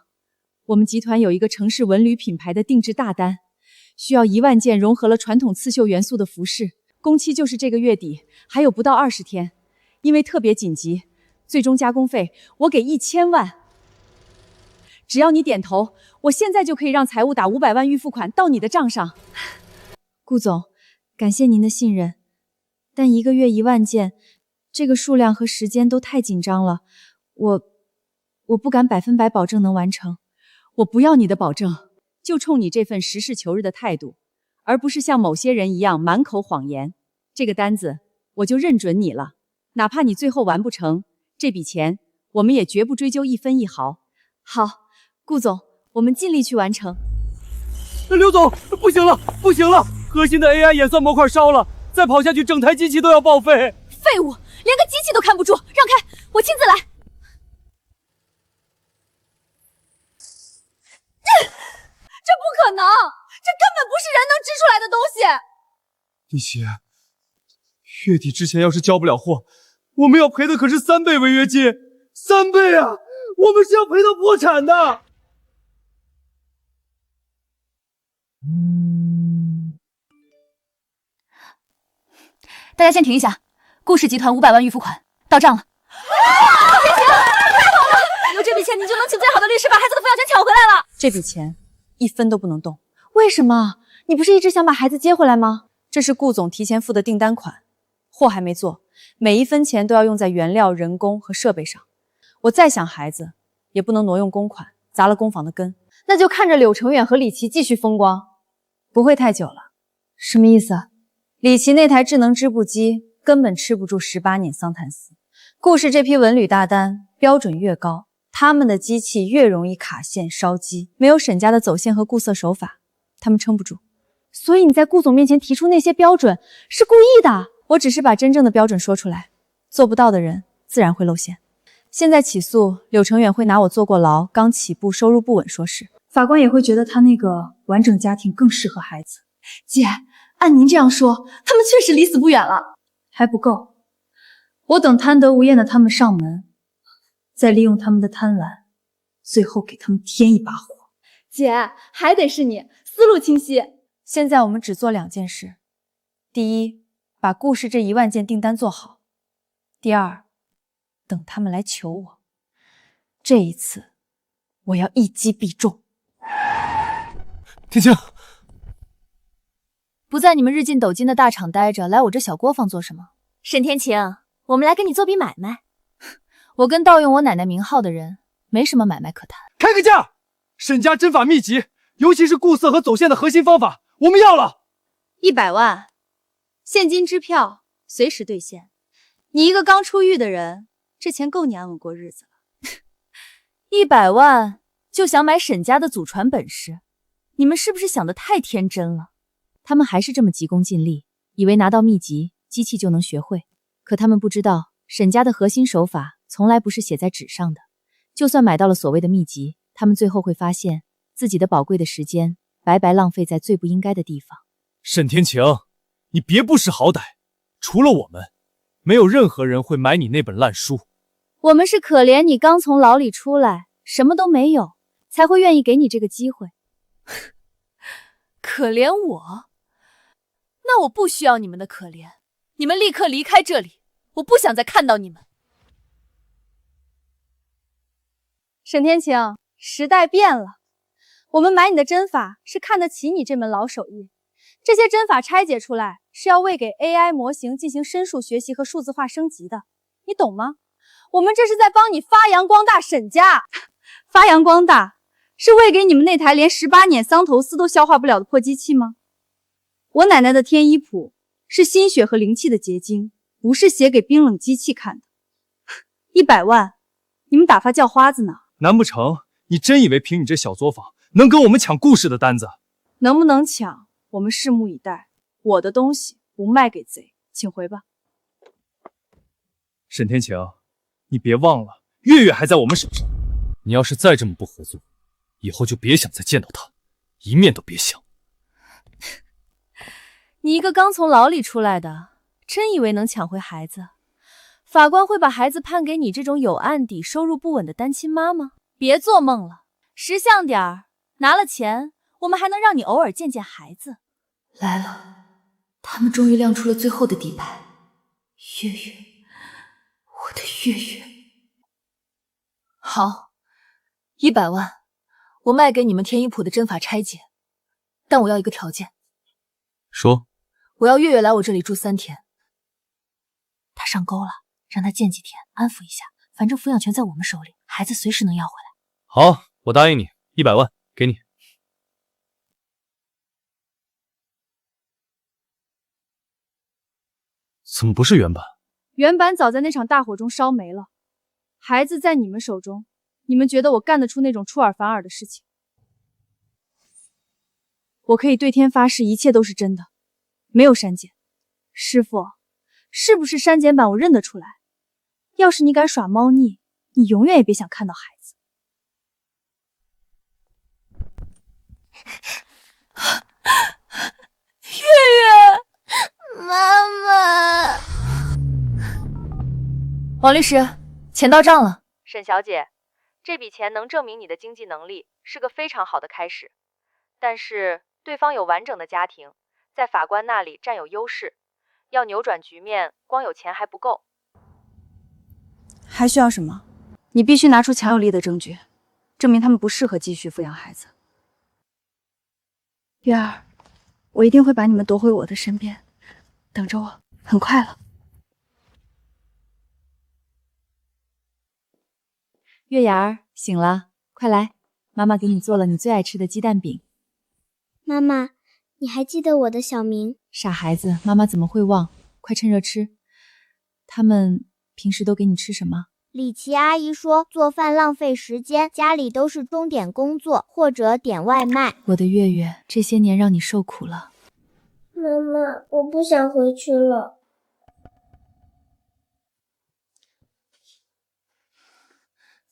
我们集团有一个城市文旅品牌的定制大单，需要1万件融合了传统刺绣元素的服饰，工期就是这个月底，还有不到20天。因为特别紧急，最终加工费我给1000万。只要你点头，我现在就可以让财务打500万预付款到你的账上。顾总，感谢您的信任，但1个月1万件，这个数量和时间都太紧张了，我不敢100%保证能完成。我不要你的保证，就冲你这份实事求是的态度，而不是像某些人一样满口谎言。这个单子我就认准你了，哪怕你最后完不成，这笔钱我们也绝不追究1分1毫。好，顾总，我们尽力去完成。刘总，不行了，不行了，核心的 AI 演算模块烧了，再跑下去整台机器都要报废。废物，连个机器都看不住，让开，我亲自来。这不可能，这根本不是人能织出来的东西。李琦，月底之前要是交不了货，我们要赔的可是3倍违约金，3倍啊！我们是要赔到破产的。大家先停一下，顾氏集团500万预付款到账了。天晴，太好了！有这笔钱，你就能请最好的律师把孩子的抚养权抢回来了。这笔钱1分都不能动。为什么？你不是一直想把孩子接回来吗？这是顾总提前付的订单款，货还没做，每1分钱都要用在原料、人工和设备上。我再想孩子，也不能挪用公款，砸了工坊的根。那就看着柳成远和李琦继续风光，不会太久了。什么意思？李琦那台智能织布机根本吃不住18捻桑蚕丝。顾氏这批文旅大单标准越高，他们的机器越容易卡线烧机，没有沈家的走线和固色手法，他们撑不住。所以你在顾总面前提出那些标准是故意的。我只是把真正的标准说出来，做不到的人自然会露馅。现在起诉柳成远会拿我坐过牢、刚起步、收入不稳说事，法官也会觉得他那个完整家庭更适合孩子。姐，按您这样说，他们确实离死不远了。还不够，我等贪得无厌的他们上门，再利用他们的贪婪，最后给他们添一把火。姐，还得是你，思路清晰。现在我们只做2件事：第一，把顾氏这1万件订单做好；第二，等他们来求我。这一次，我要一击必中。天晴，不在你们日进斗金的大厂待着，来我这小作坊做什么？沈天晴，我们来跟你做笔买卖。我跟盗用我奶奶名号的人没什么买卖可谈。开个价！沈家针法秘籍，尤其是固色和走线的核心方法，我们要了。100万，现金支票，随时兑现。你一个刚出狱的人，这钱够你安稳过日子了。100万就想买沈家的祖传本事，你们是不是想得太天真了？他们还是这么急功近利，以为拿到秘籍，机器就能学会。可他们不知道，沈家的核心手法从来不是写在纸上的。就算买到了所谓的秘籍，他们最后会发现自己的宝贵的时间白白浪费在最不应该的地方。沈天晴，你别不识好歹，除了我们，没有任何人会买你那本烂书。我们是可怜你刚从牢里出来，什么都没有，才会愿意给你这个机会。可怜我？那我不需要你们的可怜，你们立刻离开这里，我不想再看到你们。沈天晴，时代变了，我们买你的针法是看得起你这门老手艺。这些针法拆解出来是要为给 AI 模型进行申述学习和数字化升级的，你懂吗？我们这是在帮你发扬光大沈家。发扬光大是为给你们那台连18碾桑头丝都消化不了的破机器吗？我奶奶的天医谱是心血和灵气的结晶，不是写给冰冷机器看的。100万，你们打发叫花子呢？难不成你真以为凭你这小作坊能跟我们抢故事的单子？能不能抢，我们拭目以待。我的东西不卖给贼，请回吧。沈天晴，你别忘了，月月还在我们手上。你要是再这么不合作，以后就别想再见到他，一面都别想。你一个刚从牢里出来的，真以为能抢回孩子？法官会把孩子判给你这种有案底、收入不稳的单亲妈吗？别做梦了，识相点儿。拿了钱，我们还能让你偶尔见见孩子。来了，他们终于亮出了最后的底牌。月月，我的月月。好，100万，我卖给你们天医谱的针法拆解，但我要一个条件。说。我要月月来我这里住3天。他上钩了，让他见几天，安抚一下。反正抚养权在我们手里，孩子随时能要回来。好，我答应你，100万给你。怎么不是原版？原版早在那场大火中烧没了。孩子在你们手中，你们觉得我干得出那种出尔反尔的事情？我可以对天发誓，一切都是真的，没有删减。师傅，是不是删减版我认得出来？要是你敢耍猫腻，你永远也别想看到孩子。月月，妈妈。王律师，钱到账了。沈小姐，这笔钱能证明你的经济能力，是个非常好的开始。但是对方有完整的家庭，在法官那里占有优势，要扭转局面，光有钱还不够。还需要什么？你必须拿出强有力的证据，证明他们不适合继续抚养孩子。月儿，我一定会把你们夺回我的身边，等着我，很快了。月牙儿醒了，快来，妈妈给你做了你最爱吃的鸡蛋饼。妈妈，你还记得我的小名？傻孩子，妈妈怎么会忘？快趁热吃。他们平时都给你吃什么？李琦阿姨说做饭浪费时间，家里都是钟点工作或者点外卖。我的月月，这些年让你受苦了。妈妈，我不想回去了。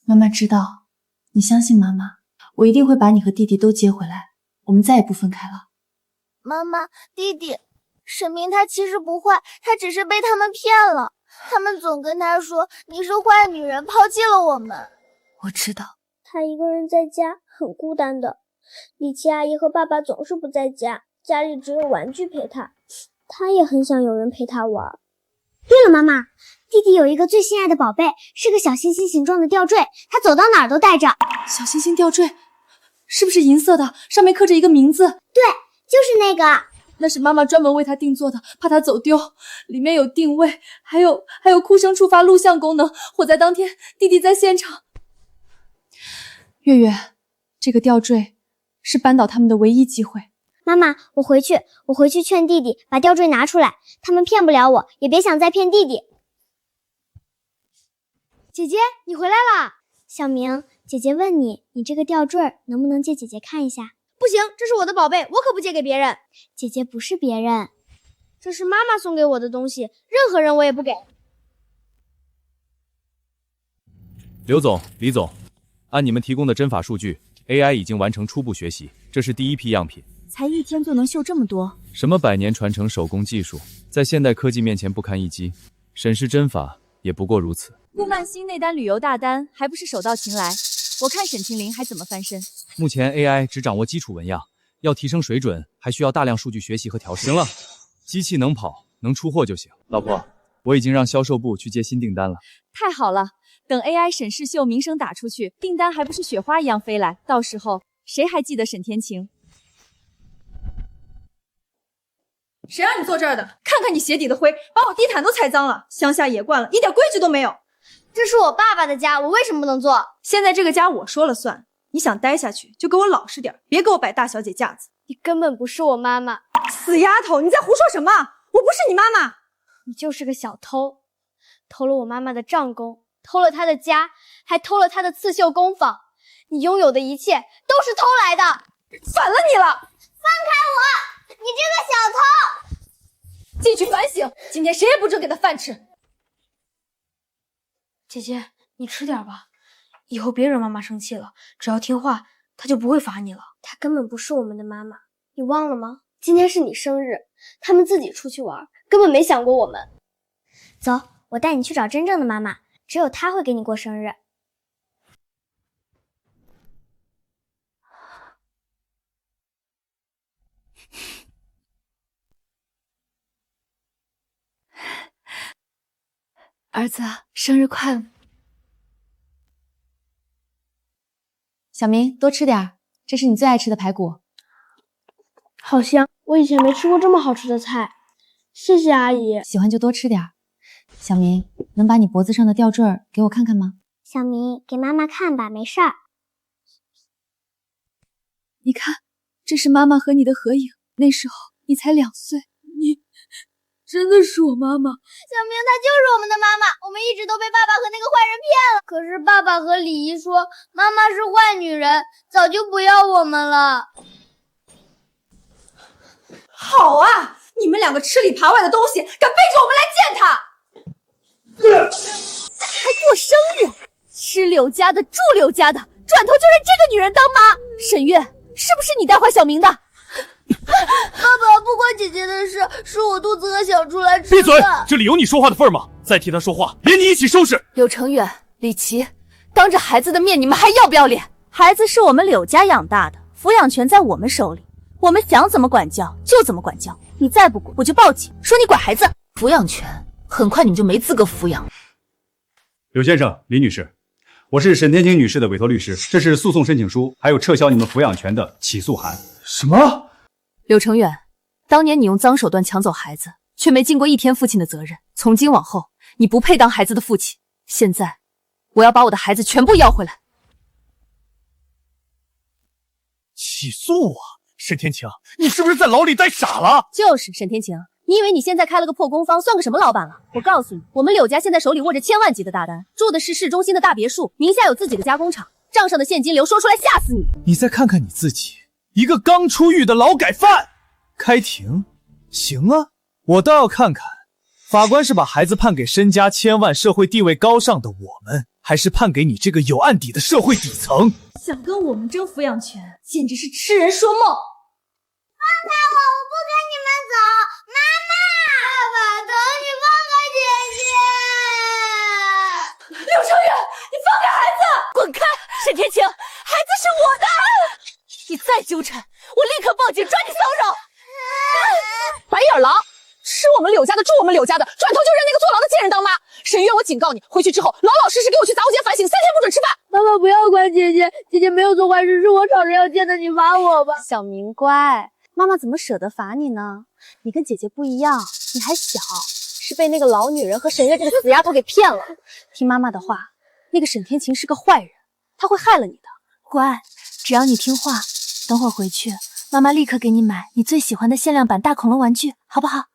妈妈知道，你相信妈妈，我一定会把你和弟弟都接回来，我们再也不分开了。妈妈，弟弟，沈明他其实不坏，他只是被他们骗了。他们总跟他说你是坏女人，抛弃了我们。我知道，他一个人在家很孤单的。李琦阿姨和爸爸总是不在家，家里只有玩具陪他，他也很想有人陪他玩。对了，妈妈，弟弟有一个最心爱的宝贝，是个小星星形状的吊坠，他走到哪儿都带着。小星星吊坠，是不是银色的，上面刻着一个名字？对，就是那个。那是妈妈专门为他定做的，怕他走丢。里面有定位，还有哭声触发录像功能。火灾当天，弟弟在现场。月月，这个吊坠是扳倒他们的唯一机会。妈妈，我回去劝弟弟把吊坠拿出来，他们骗不了我，也别想再骗弟弟。姐姐，你回来啦！小明，姐姐问你，你这个吊坠能不能借姐姐看一下？不行，这是我的宝贝，我可不借给别人。姐姐不是别人，这是妈妈送给我的东西，任何人我也不给。刘总、李总，按你们提供的针法数据 ，AI 已经完成初步学习，这是第一批样品。才1天就能绣这么多？什么100年传承手工技术，在现代科技面前不堪一击。沈氏针法也不过如此。顾曼星那单旅游大单还不是手到擒来？我看沈清林还怎么翻身。目前 AI 只掌握基础纹样，要提升水准，还需要大量数据学习和调试。行了，机器能跑，能出货就行。老婆，我已经让销售部去接新订单了。太好了，等 AI 沈世秀名声打出去，订单还不是雪花一样飞来？到时候谁还记得沈天晴？谁让你坐这儿的？看看你鞋底的灰，把我地毯都踩脏了。乡下野惯了，一点规矩都没有。这是我爸爸的家，我为什么不能坐？现在这个家我说了算，你想待下去就给我老实点，别给我摆大小姐架子。你根本不是我妈妈，死丫头，你在胡说什么？我不是你妈妈。你就是个小偷，偷了我妈妈的账工，偷了她的家，还偷了她的刺绣工坊。你拥有的一切都是偷来的，反了你了！放开我！你这个小偷！记去反省，今天谁也不准给他饭吃。姐姐，你吃点吧，以后别惹妈妈生气了，只要听话，她就不会罚你了。她根本不是我们的妈妈，你忘了吗？今天是你生日，他们自己出去玩，根本没想过我们。走，我带你去找真正的妈妈，只有她会给你过生日。儿子，生日快乐！小明，多吃点儿，这是你最爱吃的排骨。好香，我以前没吃过这么好吃的菜，谢谢阿姨。喜欢就多吃点儿。小明，能把你脖子上的吊坠儿给我看看吗？小明，给妈妈看吧，没事儿。你看，这是妈妈和你的合影，那时候你才2岁。你真的是我妈妈。小明她就是我们的妈妈，我们一直都被爸爸和那个坏人骗了。可是爸爸和李姨说妈妈是坏女人，早就不要我们了。好啊，你们两个吃里扒外的东西，敢背着我们来见他！还过生日，吃柳家的住柳家的，转头就认这个女人当妈。沈月，是不是你带坏小明的？爸爸，不关姐姐的事，是我肚子饿想出来吃的。闭嘴！这里有你说话的份吗？再替他说话，连你一起收拾。柳成远、李琦，当着孩子的面，你们还要不要脸？孩子是我们柳家养大的，抚养权在我们手里，我们想怎么管教就怎么管教。你再不管，我就报警，说你拐孩子。抚养权，很快你们就没资格抚养。柳先生、李女士，我是沈天晴女士的委托律师，这是诉讼申请书，还有撤销你们抚养权的起诉函。什么？柳成远，当年你用脏手段抢走孩子，却没尽过一天父亲的责任。从今往后，你不配当孩子的父亲。现在，我要把我的孩子全部要回来。起诉啊！沈天晴，你是不是在牢里待傻了？就是沈天晴，你以为你现在开了个破工坊，算个什么老板了？我告诉你，我们柳家现在手里握着千万级的大单，住的是市中心的大别墅，名下有自己的加工厂，账上的现金流说出来吓死你。你再看看你自己，一个刚出狱的劳改犯，开庭？行啊，我倒要看看，法官是把孩子判给身家千万、社会地位高尚的我们，还是判给你这个有案底的社会底层？想跟我们争抚养权，简直是痴人说梦。放开我，我不跟你们走！妈妈，爸爸，等你放开姐姐！柳成远，你放开孩子！滚开！沈天晴，孩子是我的！你再纠缠，我立刻报警抓你骚扰！白眼狼，吃我们柳家的，住我们柳家的，转头就认那个坐牢的贱人当妈。沈月，我警告你，回去之后老老实实给我去杂物间反省，3天不准吃饭。妈妈不要管姐姐，姐姐没有做坏事，是我吵着要见的，你罚我吧。小明乖，妈妈怎么舍得罚你呢？你跟姐姐不一样，你还小，是被那个老女人和沈月这个死丫头给骗了。听妈妈的话，那个沈天晴是个坏人，他会害了你的。乖，只要你听话，等会儿回去，妈妈立刻给你买你最喜欢的限量版大恐龙玩具，好不好？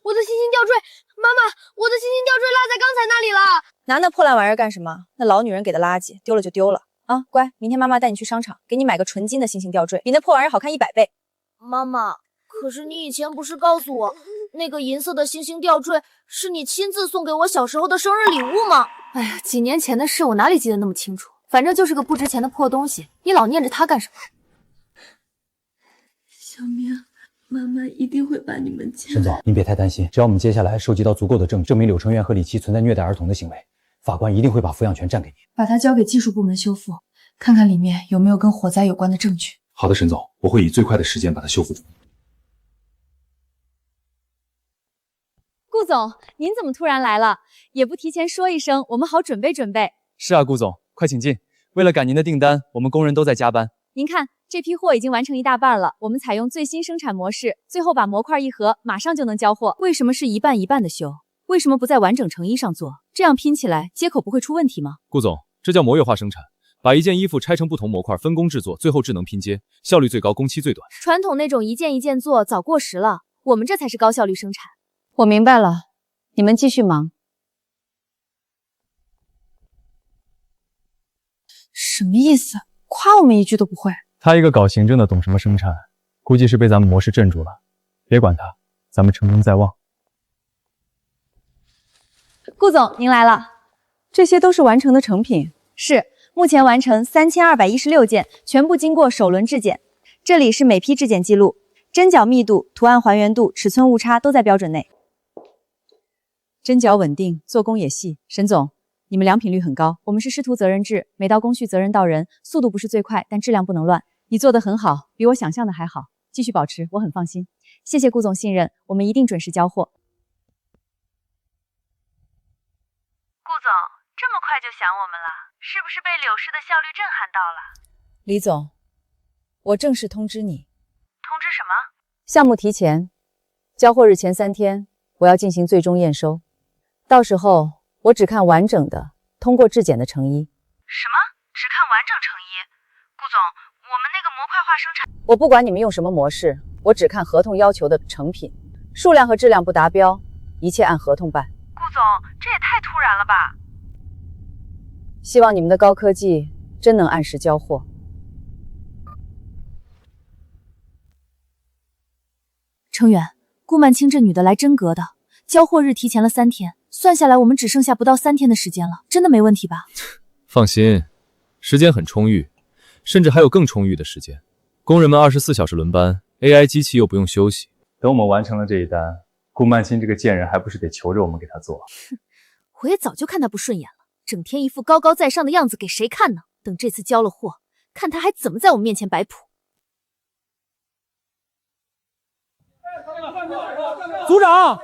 我的星星吊坠，妈妈，我的星星吊坠落在刚才那里了。拿那破烂玩意儿干什么？那老女人给的垃圾，丢了就丢了啊！乖，明天妈妈带你去商场，给你买个纯金的星星吊坠，比那破玩意儿好看100倍。妈妈，可是你以前不是告诉我，那个银色的星星吊坠是你亲自送给我小时候的生日礼物吗？哎呀，几年前的事我哪里记得那么清楚？反正就是个不值钱的破东西，你老念着它干什么？小明，妈妈一定会把你们家。沈总，您别太担心，只要我们接下来收集到足够的证据，证明柳成远和李琦存在虐待儿童的行为，法官一定会把抚养权占给您。把它交给技术部门修复，看看里面有没有跟火灾有关的证据。好的，沈总，我会以最快的时间把它修复。顾总，您怎么突然来了？也不提前说一声，我们好准备准备。是啊，顾总，快请进。为了赶您的订单，我们工人都在加班。您看，这批货已经完成一大半了，我们采用最新生产模式，最后把模块一合，马上就能交货。为什么是一半一半的修？为什么不在完整成衣上做？这样拼起来接口不会出问题吗？顾总，这叫模跃化生产，把一件衣服拆成不同模块，分工制作，最后智能拼接，效率最高，工期最短。传统那种一件一件做早过时了，我们这才是高效率生产。我明白了，你们继续忙。什么意思？夸我们一句都不会？他一个搞行政的懂什么生产，估计是被咱们模式镇住了。别管他，咱们成功在望。顾总，您来了。这些都是完成的成品。是，目前完成3216件，全部经过首轮质检。这里是每批质检记录，针脚密度、图案还原度、尺寸误差都在标准内。针脚稳定，做工也细。沈总，你们良品率很高。我们是师徒责任制，每道工序责任到人，速度不是最快，但质量不能乱。你做得很好，比我想象的还好，继续保持，我很放心。谢谢顾总信任，我们一定准时交货。顾总，这么快就想我们了，是不是被柳氏的效率震撼到了？李总，我正式通知你。通知什么？项目提前，交货日前3天，我要进行最终验收，到时候我只看完整的通过质检的成衣。什么？只看完整成衣？顾总，我们那个模块化生产……我不管你们用什么模式，我只看合同要求的成品，数量和质量不达标，一切按合同办。顾总，这也太突然了吧！希望你们的高科技真能按时交货。程远，顾曼青这女的来真格的，交货日提前了3天，算下来我们只剩下不到3天的时间了，真的没问题吧？放心，时间很充裕，甚至还有更充裕的时间。工人们24小时轮班 ，AI 机器又不用休息。等我们完成了这一单，顾曼青这个贱人还不是得求着我们给他做？我也早就看他不顺眼了，整天一副高高在上的样子给谁看呢？等这次交了货，看他还怎么在我们面前摆谱。组长，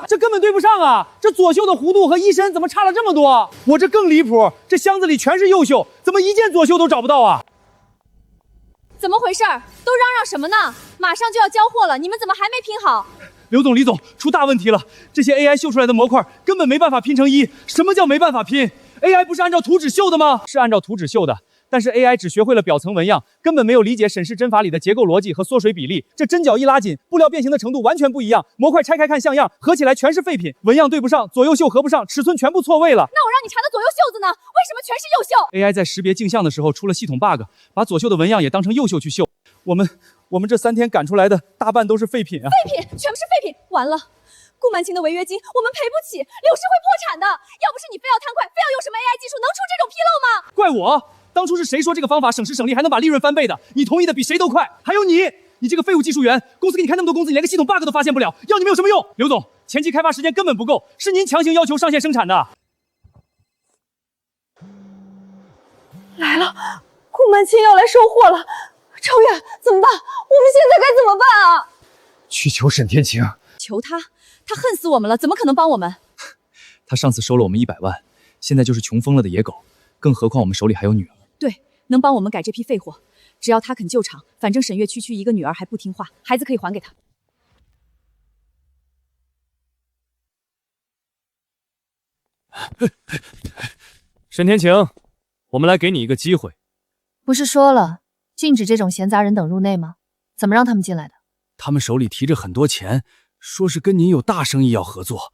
这根本对不上啊！这左秀的弧度和衣身怎么差了这么多？我这更离谱，这箱子里全是右秀，怎么一件左秀都找不到啊？怎么回事？都嚷嚷什么呢？马上就要交货了，你们怎么还没拼好？刘总、李总，出大问题了！这些 AI 绣出来的模块根本没办法拼成衣。什么叫没办法拼 ？AI 不是按照图纸绣的吗？是按照图纸绣的。但是 AI 只学会了表层纹样，根本没有理解沈氏针法里的结构逻辑和缩水比例。这针脚一拉紧，布料变形的程度完全不一样。模块拆开看像样，合起来全是废品。纹样对不上，左右绣合不上，尺寸全部错位了。那我让你查的左右袖子呢？为什么全是右袖 ？AI 在识别镜像的时候出了系统 bug， 把左袖的纹样也当成右袖去绣。我们这3天赶出来的大半都是废品啊！废品，全部是废品！完了，顾曼青的违约金我们赔不起，柳氏会破产的。要不是你非要贪快，非要用什么 AI 技术，能出这种纰漏吗？怪我！当初是谁说这个方法省时省力还能把利润翻倍的？你同意的比谁都快。还有你这个废物技术员，公司给你开那么多工资，你连个系统 bug 都发现不了，要你们有什么用？刘总，前期开发时间根本不够，是您强行要求上线生产的。来了，顾曼青要来收货了。程远，怎么办？我们现在该怎么办啊？去求沈天晴。求他？他恨死我们了，怎么可能帮我们？他上次收了我们100万，现在就是穷疯了的野狗，更何况我们手里还有女儿。对，能帮我们改这批废货，只要他肯救场，反正沈月区区一个女儿还不听话，孩子可以还给他。沈天晴，我们来给你一个机会。不是说了禁止这种闲杂人等入内吗？怎么让他们进来的？他们手里提着很多钱，说是跟您有大生意要合作。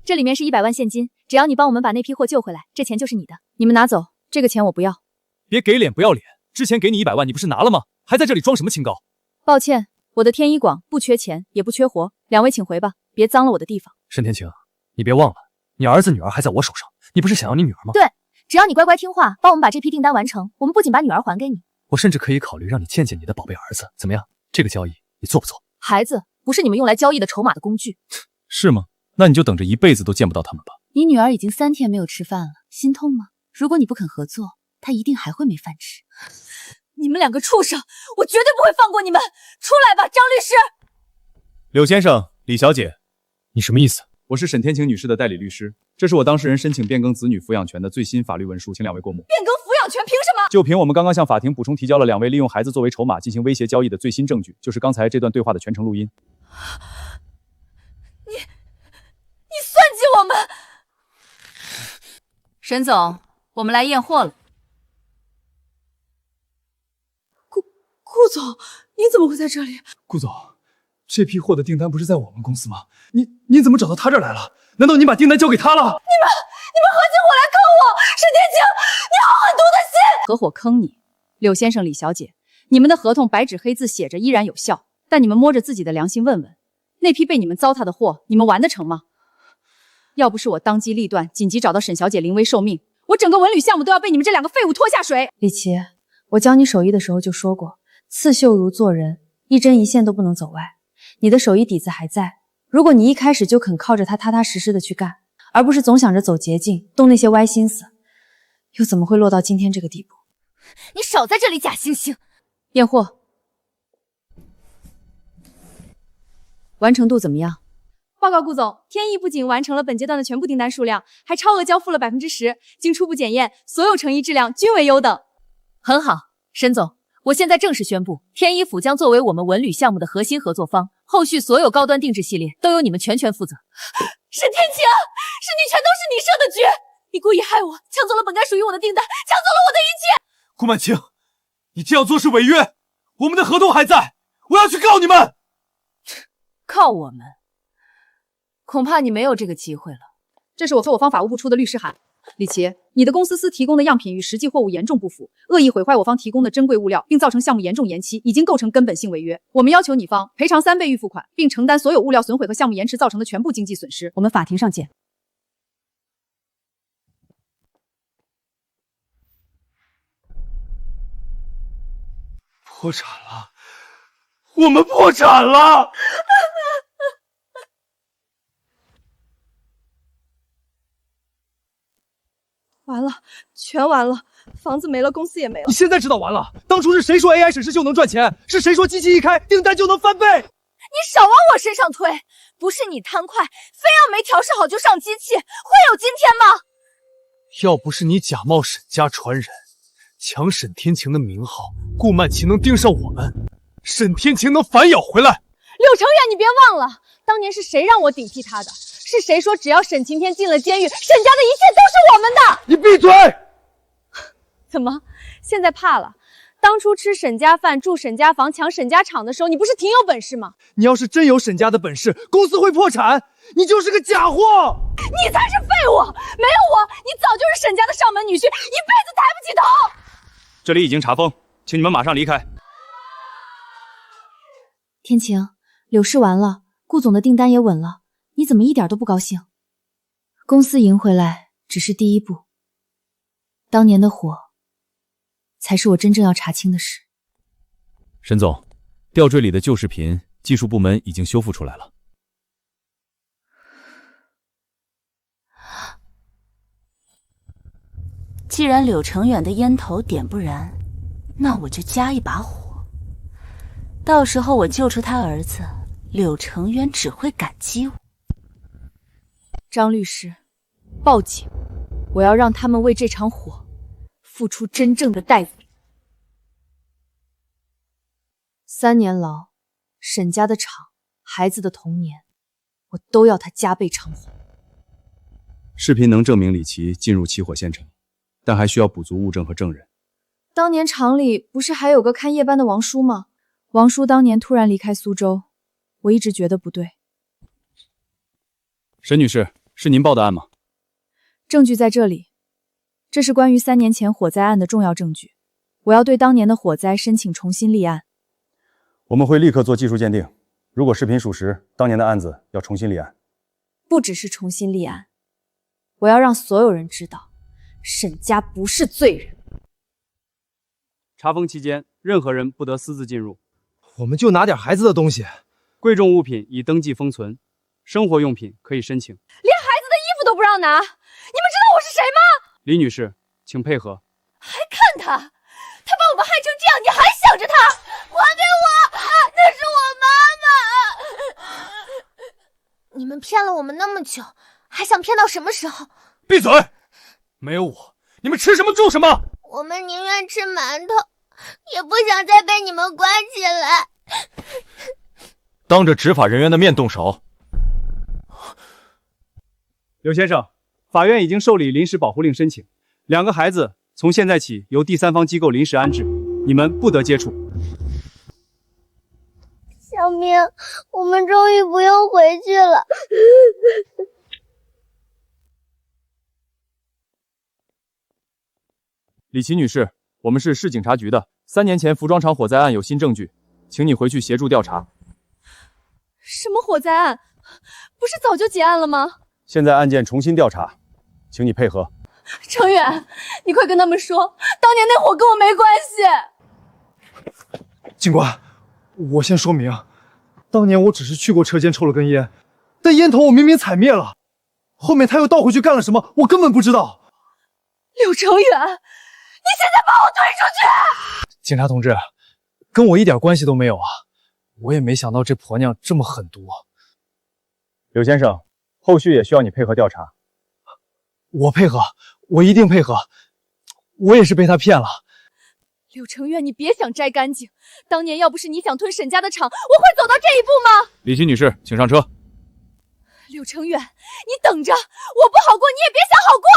这里面是100万现金，只要你帮我们把那批货救回来，这钱就是你的。你们拿走，这个钱我不要。别给脸不要脸，之前给你100万你不是拿了吗？还在这里装什么清高？抱歉，我的天一广不缺钱，也不缺活，两位请回吧，别脏了我的地方。沈天晴，你别忘了，你儿子女儿还在我手上，你不是想要你女儿吗？对，只要你乖乖听话，帮我们把这批订单完成，我们不仅把女儿还给你，我甚至可以考虑让你见见你的宝贝儿子，怎么样？这个交易你做不做？孩子不是你们用来交易的筹码的工具。是吗？那你就等着一辈子都见不到他们吧。你女儿已经3天没有吃饭了，心痛吗？如果你不肯合作，他一定还会没饭吃。你们两个畜生，我绝对不会放过你们！出来吧，张律师！柳先生，李小姐，你什么意思？我是沈天晴女士的代理律师，这是我当事人申请变更子女抚养权的最新法律文书，请两位过目。变更抚养权凭什么？就凭我们刚刚向法庭补充提交了2位利用孩子作为筹码进行威胁交易的最新证据，就是刚才这段对话的全程录音。你算计我们！沈总，我们来验货了。顾总，你怎么会在这里？顾总，这批货的订单不是在我们公司吗？你怎么找到他这儿来了？难道你把订单交给他了？你们合起伙来坑我！沈天晴，你好狠毒的心！合伙坑你，柳先生、李小姐，你们的合同白纸黑字写着依然有效，但你们摸着自己的良心问问，那批被你们糟蹋的货，你们完得成吗？要不是我当机立断，紧急找到沈小姐临危受命，我整个文旅项目都要被你们这2个废物拖下水。李琦，我教你手艺的时候就说过，刺绣如做人，一针一线都不能走歪。你的手艺底子还在，如果你一开始就肯靠着它踏踏实实的去干，而不是总想着走捷径，动那些歪心思，又怎么会落到今天这个地步？你少在这里假惺惺！验货完成度怎么样？报告顾总，天意不仅完成了本阶段的全部订单数量，还超额交付了10%。经初步检验，所有成衣质量均为优等。很好，沈总，我现在正式宣布，天一府将作为我们文旅项目的核心合作方，后续所有高端定制系列都由你们全权负责。沈天晴，是你，全都是你设的局！你故意害我，抢走了本该属于我的订单，抢走了我的一切！顾曼青，你这样做是违约，我们的合同还在，我要去告你们！告我们？恐怕你没有这个机会了。这是我方法务部出的律师函。李琦，你的公司提供的样品与实际货物严重不符，恶意毁坏我方提供的珍贵物料，并造成项目严重延期，已经构成根本性违约。我们要求你方赔偿3倍预付款，并承担所有物料损毁和项目延迟造成的全部经济损失。我们法庭上见。破产了，我们破产了！完了，全完了，房子没了，公司也没了。你现在知道完了？当初是谁说 AI 审视就能赚钱？是谁说机器一开订单就能翻倍？你少往我身上推！不是你贪快，非要没调试好就上机器，会有今天吗？要不是你假冒沈家传人，抢沈天晴的名号，顾曼琪能盯上我们，沈天晴能反咬回来。柳成远，你别忘了，当年是谁让我顶替他的？是谁说只要沈晴天进了监狱，沈家的一切都是我们的？你闭嘴！怎么，现在怕了？当初吃沈家饭、住沈家房、抢沈家厂的时候，你不是挺有本事吗？你要是真有沈家的本事，公司会破产，你就是个假货！你才是废物！没有我，你早就是沈家的上门女婿，一辈子抬不起头！这里已经查封，请你们马上离开。天晴，柳氏完了，顾总的订单也稳了，你怎么一点都不高兴？公司赢回来只是第一步，当年的火才是我真正要查清的事。沈总，吊坠里的旧视频，技术部门已经修复出来了。既然柳成远的烟头点不燃，那我就加一把火。到时候我救出他儿子，柳成远只会感激我。张律师，报警！我要让他们为这场火付出真正的代价。3年牢，沈家的厂，孩子的童年，我都要他加倍偿还。视频能证明李琦进入起火现场，但还需要补足物证和证人。当年厂里不是还有个看夜班的王叔吗？王叔当年突然离开苏州，我一直觉得不对。沈女士，是您报的案吗？证据在这里，这是关于3年前火灾案的重要证据。我要对当年的火灾申请重新立案。我们会立刻做技术鉴定，如果视频属实，当年的案子要重新立案。不只是重新立案，我要让所有人知道，沈家不是罪人。查封期间，任何人不得私自进入。我们就拿点孩子的东西，贵重物品已登记封存，生活用品可以申请。连孩子的衣服都不让拿，你们知道我是谁吗？李女士，请配合。还看他，他把我们害成这样，你还想着他？还给我！那是我妈妈！你们骗了我们那么久，还想骗到什么时候？闭嘴！没有我，你们吃什么住什么？我们宁愿吃馒头，也不想再被你们关起来。当着执法人员的面动手。刘先生，法院已经受理临时保护令申请，2个孩子从现在起由第三方机构临时安置，你们不得接触。小明，我们终于不用回去了。李琦女士，我们是市警察局的，3年前服装厂火灾案有新证据，请你回去协助调查。什么火灾案？不是早就结案了吗？现在案件重新调查，请你配合。程远，你快跟他们说，当年那火跟我没关系。警官，我先说明，当年我只是去过车间抽了根烟，但烟头我明明踩灭了，后面他又倒回去干了什么，我根本不知道。柳程远，你现在把我推出去！警察同志，跟我一点关系都没有啊！我也没想到这婆娘这么狠毒。刘先生，后续也需要你配合调查。我配合，我一定配合。我也是被他骗了。柳程远，你别想摘干净。当年要不是你想吞沈家的厂，我会走到这一步吗？李琦女士，请上车。柳程远，你等着，我不好过，你也别想好过。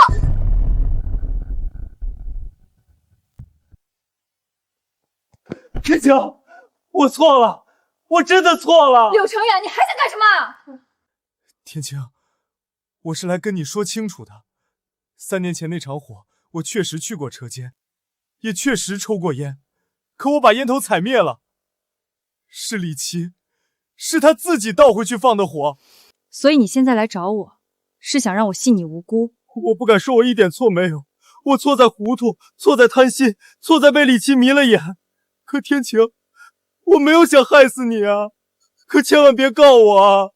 天晴，我错了，我真的错了。柳程远，你还想干什么？天晴，我是来跟你说清楚的。3年前那场火，我确实去过车间，也确实抽过烟，可我把烟头踩灭了。是李琦，是他自己倒回去放的火。所以你现在来找我，是想让我信你无辜？我不敢说我一点错没有，我错在糊涂，错在贪心，错在被李琦迷了眼。可天晴，我没有想害死你啊，可千万别告我啊！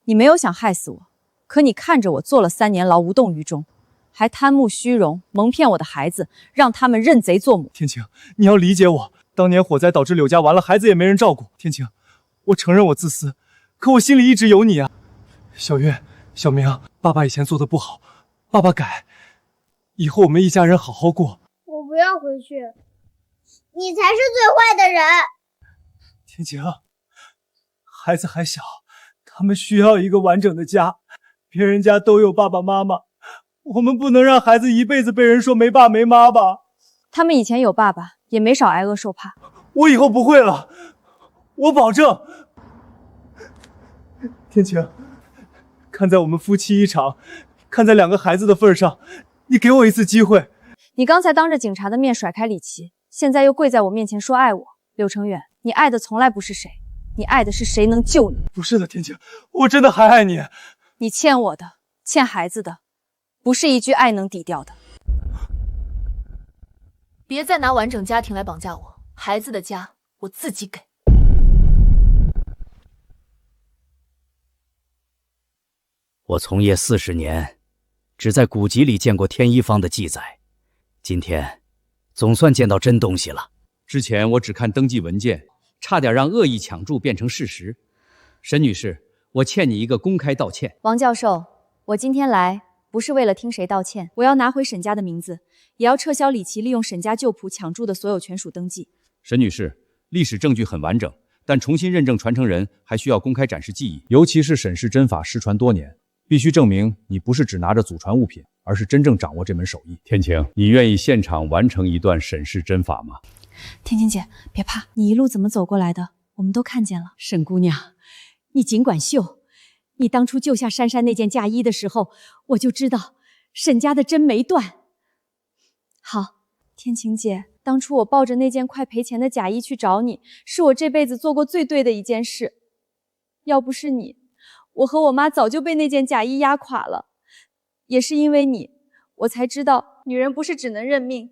你没有想害死我，可你看着我坐了3年牢无动于衷，还贪慕虚荣，蒙骗我的孩子，让他们认贼作母。天晴，你要理解我，当年火灾导致柳家完了，孩子也没人照顾。天晴，我承认我自私，可我心里一直有你啊。小月、小明，爸爸以前做的不好，爸爸改，以后我们一家人好好过。我不要回去，你才是最坏的人。天晴，孩子还小，他们需要一个完整的家，别人家都有爸爸妈妈，我们不能让孩子一辈子被人说没爸没妈吧？他们以前有爸爸，也没少挨饿受怕。我以后不会了，我保证。天晴，看在我们夫妻一场，看在2个孩子的份上，你给我一次机会。你刚才当着警察的面甩开李琦，现在又跪在我面前说爱我。柳程远，你爱的从来不是谁，你爱的是谁能救你。不是的，天晴，我真的还爱你。你欠我的，欠孩子的，不是一句爱能抵掉的。别再拿完整家庭来绑架我，孩子的家我自己给。我从业40年，只在古籍里见过天一方的记载，今天总算见到真东西了。之前我只看登记文件，差点让恶意抢注变成事实。沈女士，我欠你一个公开道歉。王教授，我今天来不是为了听谁道歉，我要拿回沈家的名字，也要撤销李琦利用沈家旧谱抢注的所有权属登记。沈女士，历史证据很完整，但重新认证传承人还需要公开展示技艺，尤其是沈氏针法失传多年，必须证明你不是只拿着祖传物品，而是真正掌握这门手艺。天晴，你愿意现场完成一段沈氏针法吗？天晴姐，别怕，你一路怎么走过来的，我们都看见了。沈姑娘，你尽管秀。你当初救下珊珊那件嫁衣的时候，我就知道沈家的针没断。好，天晴姐，当初我抱着那件快赔钱的假衣去找你，是我这辈子做过最对的一件事。要不是你，我和我妈早就被那件假衣压垮了。也是因为你，我才知道女人不是只能认命。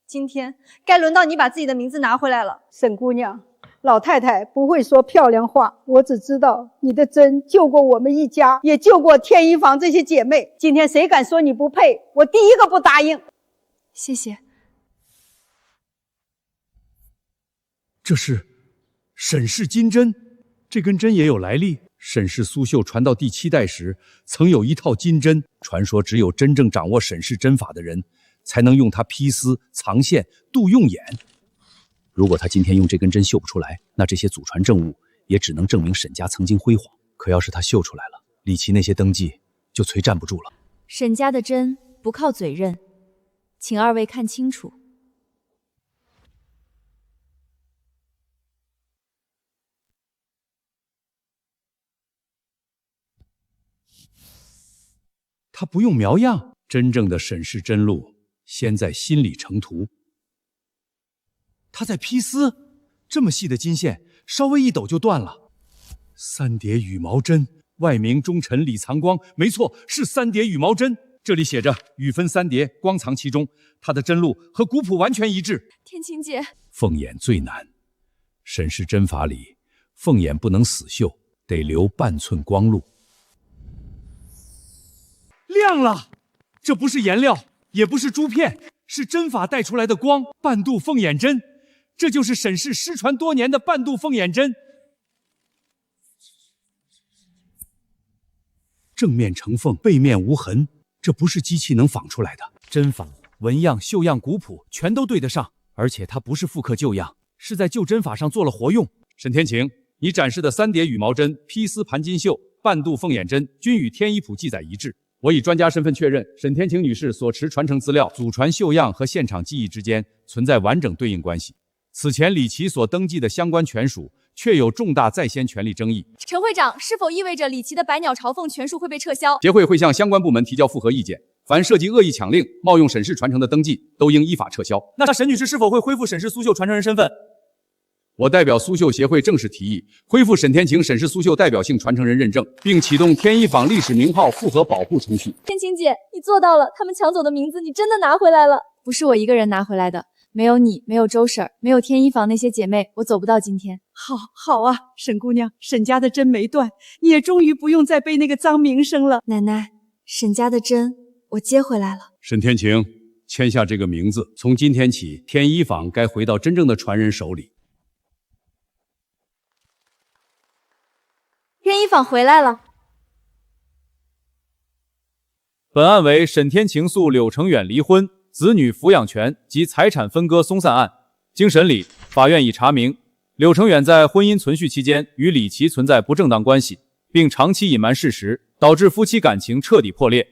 今天该轮到你把自己的名字拿回来了。沈姑娘，老太太不会说漂亮话，我只知道你的针救过我们一家，也救过天一坊这些姐妹。今天谁敢说你不配，我第一个不答应。谢谢，这是沈氏金针，这根针也有来历。沈氏苏绣传到第7代时，曾有一套金针，传说只有真正掌握沈氏针法的人，才能用它披丝、藏线、渡用眼。如果他今天用这根针绣不出来，那这些祖传证物也只能证明沈家曾经辉煌。可要是他绣出来了，李琦那些登记就璀站不住了。沈家的针不靠嘴认，请二位看清楚。他不用描样，真正的沈氏针路先在心里成图。他在披丝，这么细的金线，稍微一抖就断了。3叠羽毛针，外名忠臣李藏光，没错，是3叠羽毛针。这里写着羽分3叠，光藏其中。它的针路和古谱完全一致。天晴姐，凤眼最难，沈氏针法里，凤眼不能死绣，得留半寸光路。亮了，这不是颜料，也不是珠片，是针法带出来的光，半渡凤眼针。这就是沈氏失传多年的半渡凤眼针。正面成凤，背面无痕，这不是机器能仿出来的。针法、纹样、绣样、古谱全都对得上，而且它不是复刻旧样，是在旧针法上做了活用。沈天晴，你展示的3叠羽毛针、披丝盘金绣、半渡凤眼针均与天一谱记载一致。我以专家身份确认，沈天晴女士所持传承资料、祖传绣样和现场技艺之间存在完整对应关系。此前李琦所登记的相关权属确有重大在先权利争议。陈会长，是否意味着李琦的百鸟朝凤权属会被撤销？协会会向相关部门提交复核意见，凡涉及恶意抢令、冒用沈氏传承的登记，都应依法撤销。那沈女士是否会恢复沈氏苏绣传承人身份？我代表苏绣协会正式提议，恢复沈天晴沈氏苏绣代表性传承人认证，并启动天一坊历史名号复核保护程序。天晴姐，你做到了，他们抢走的名字你真的拿回来了。不是我一个人拿回来的，没有你，没有周婶，没有天一坊那些姐妹，我走不到今天。好啊，沈姑娘，沈家的针没断，你也终于不用再背那个脏名声了。奶奶，沈家的针我接回来了。沈天晴，签下这个名字，从今天起，天一坊该回到真正的传人手里。天一坊回来了。本案为沈天晴诉柳成远离婚、子女抚养权及财产分割松散案。经审理，法院已查明，柳成远在婚姻存续期间与李琦存在不正当关系，并长期隐瞒事实，导致夫妻感情彻底破裂。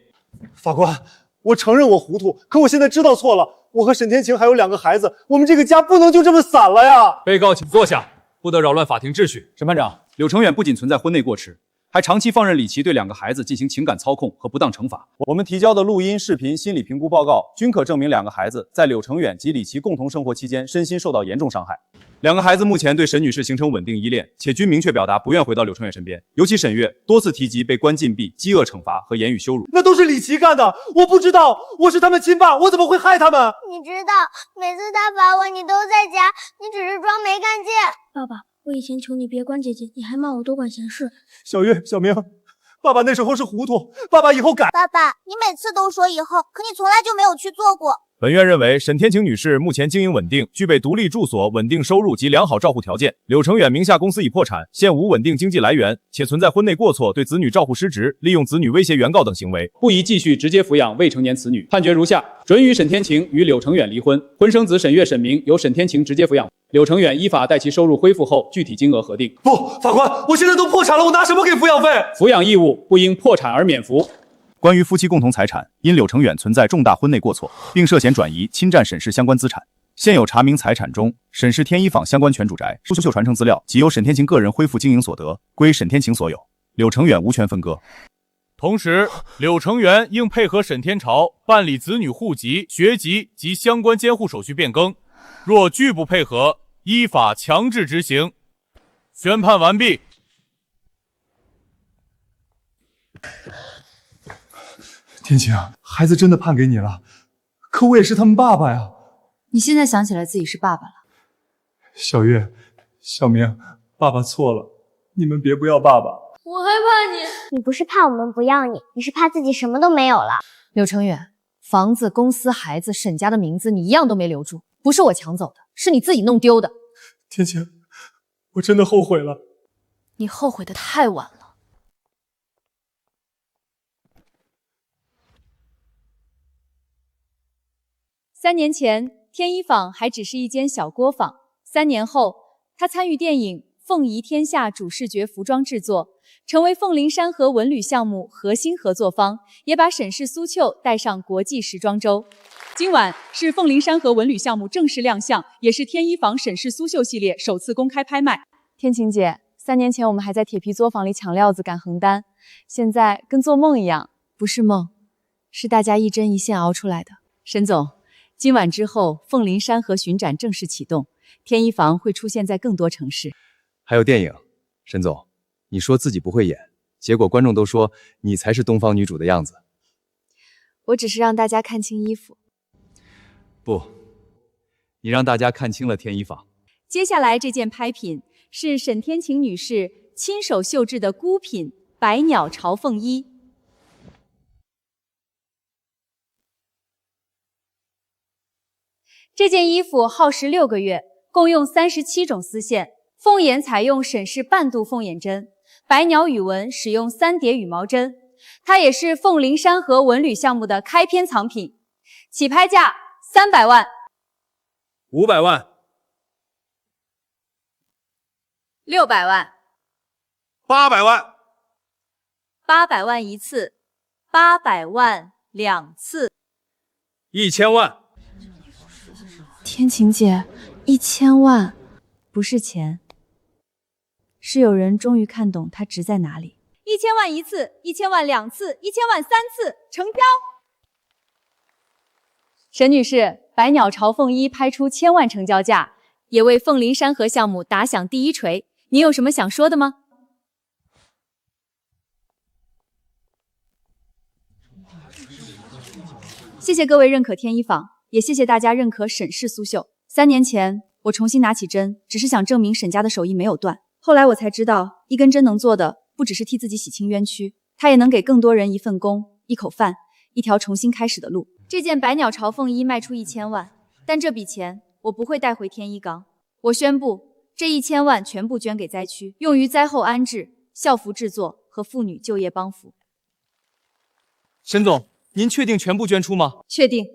法官，我承认我糊涂，可我现在知道错了。我和沈天晴还有2个孩子，我们这个家不能就这么散了呀！被告请坐下，不得扰乱法庭秩序。审判长，柳成远不仅存在婚内过失，还长期放任李琦对2个孩子进行情感操控和不当惩罚。我们提交的录音、视频、心理评估报告均可证明2个孩子在柳成远及李琦共同生活期间身心受到严重伤害。2个孩子目前对沈女士形成稳定依恋，且均明确表达不愿回到柳成远身边。尤其沈月多次提及被关禁闭、饥饿惩罚和言语羞辱。那都是李琦干的，我不知道，我是他们亲爸，我怎么会害他们？你知道，每次他罚我，你都在家，你只是装没看见。爸爸，我以前求你别管姐姐，你还骂我多管闲事。小月、小明，爸爸那时候是糊涂，爸爸以后改。爸爸，你每次都说以后，可你从来就没有去做过。本院认为，沈天晴女士目前经营稳定，具备独立住所、稳定收入及良好照护条件。柳成远名下公司已破产，现无稳定经济来源，且存在婚内过错、对子女照护失职、利用子女威胁原告等行为，不宜继续直接抚养未成年子女。判决如下：准予沈天晴与柳成远离婚，婚生子沈月、沈明由沈天晴直接抚养，柳成远依法待其收入恢复后具体金额核定。不，法官，我现在都破产了，我拿什么给抚养费？抚养义务不因破产而免服。关于夫妻共同财产，因柳成远存在重大婚内过错，并涉嫌转移、侵占沈氏相关资产，现有查明财产中沈氏天一坊相关权主宅、苏绣传承资料及由沈天晴个人恢复经营所得，归沈天晴所有，柳成远无权分割。同时，柳成远应配合沈天朝办理子女户籍、学籍及相关监护手续变更，若拒不配合，依法强制执行。宣判完毕。天晴，孩子真的判给你了，可我也是他们爸爸呀。你现在想起来自己是爸爸了？小月、小明，爸爸错了，你们别不要爸爸。我害怕你。你不是怕我们不要你，你是怕自己什么都没有了。柳成远，房子、公司、孩子，沈家的名字你一样都没留住，不是我抢走的，是你自己弄丢的。天晴，我真的后悔了。你后悔的太晚了。3年前，天一坊还只是一间小作坊。3年后，他参与电影《凤仪天下》主视觉服装制作，成为凤林山河文旅项目核心合作方，也把沈氏苏绣带上国际时装周。今晚是凤林山河文旅项目正式亮相，也是天一坊沈氏苏绣系列首次公开拍卖。天晴姐，3年前我们还在铁皮作坊里抢料子赶横单，现在跟做梦一样。不是梦，是大家一针一线熬出来的。沈总，今晚之后，凤林山河巡展正式启动，天一坊会出现在更多城市。还有电影，沈总，你说自己不会演，结果观众都说你才是东方女主的样子。我只是让大家看清衣服。不，你让大家看清了天一坊。接下来这件拍品是沈天晴女士亲手绣制的孤品百鸟朝凤衣。这件衣服耗时6个月，共用37种丝线，凤眼采用沈氏半度凤眼针，百鸟羽纹使用3叠羽毛针。它也是凤林山河文旅项目的开篇藏品，起拍价300万、500万、 600万、 800万、 800万一次、800万2次、 1000万。天晴姐，1000万不是钱，是有人终于看懂它值在哪里。1000万一次，1000万2次，1000万3次，成交。沈女士，百鸟朝凤衣拍出1000万成交价，也为凤林山河项目打响第一锤。你有什么想说的吗？谢谢各位认可天一坊，也谢谢大家认可沈氏苏绣。3年前，我重新拿起针，只是想证明沈家的手艺没有断。后来我才知道，一根针能做的不只是替自己洗清冤屈，它也能给更多人一份工、一口饭、一条重新开始的路。这件百鸟朝凤衣卖出1000万，但这笔钱我不会带回天一岗。我宣布，这1000万全部捐给灾区，用于灾后安置、校服制作和妇女就业帮扶。沈总，您确定全部捐出吗？确定。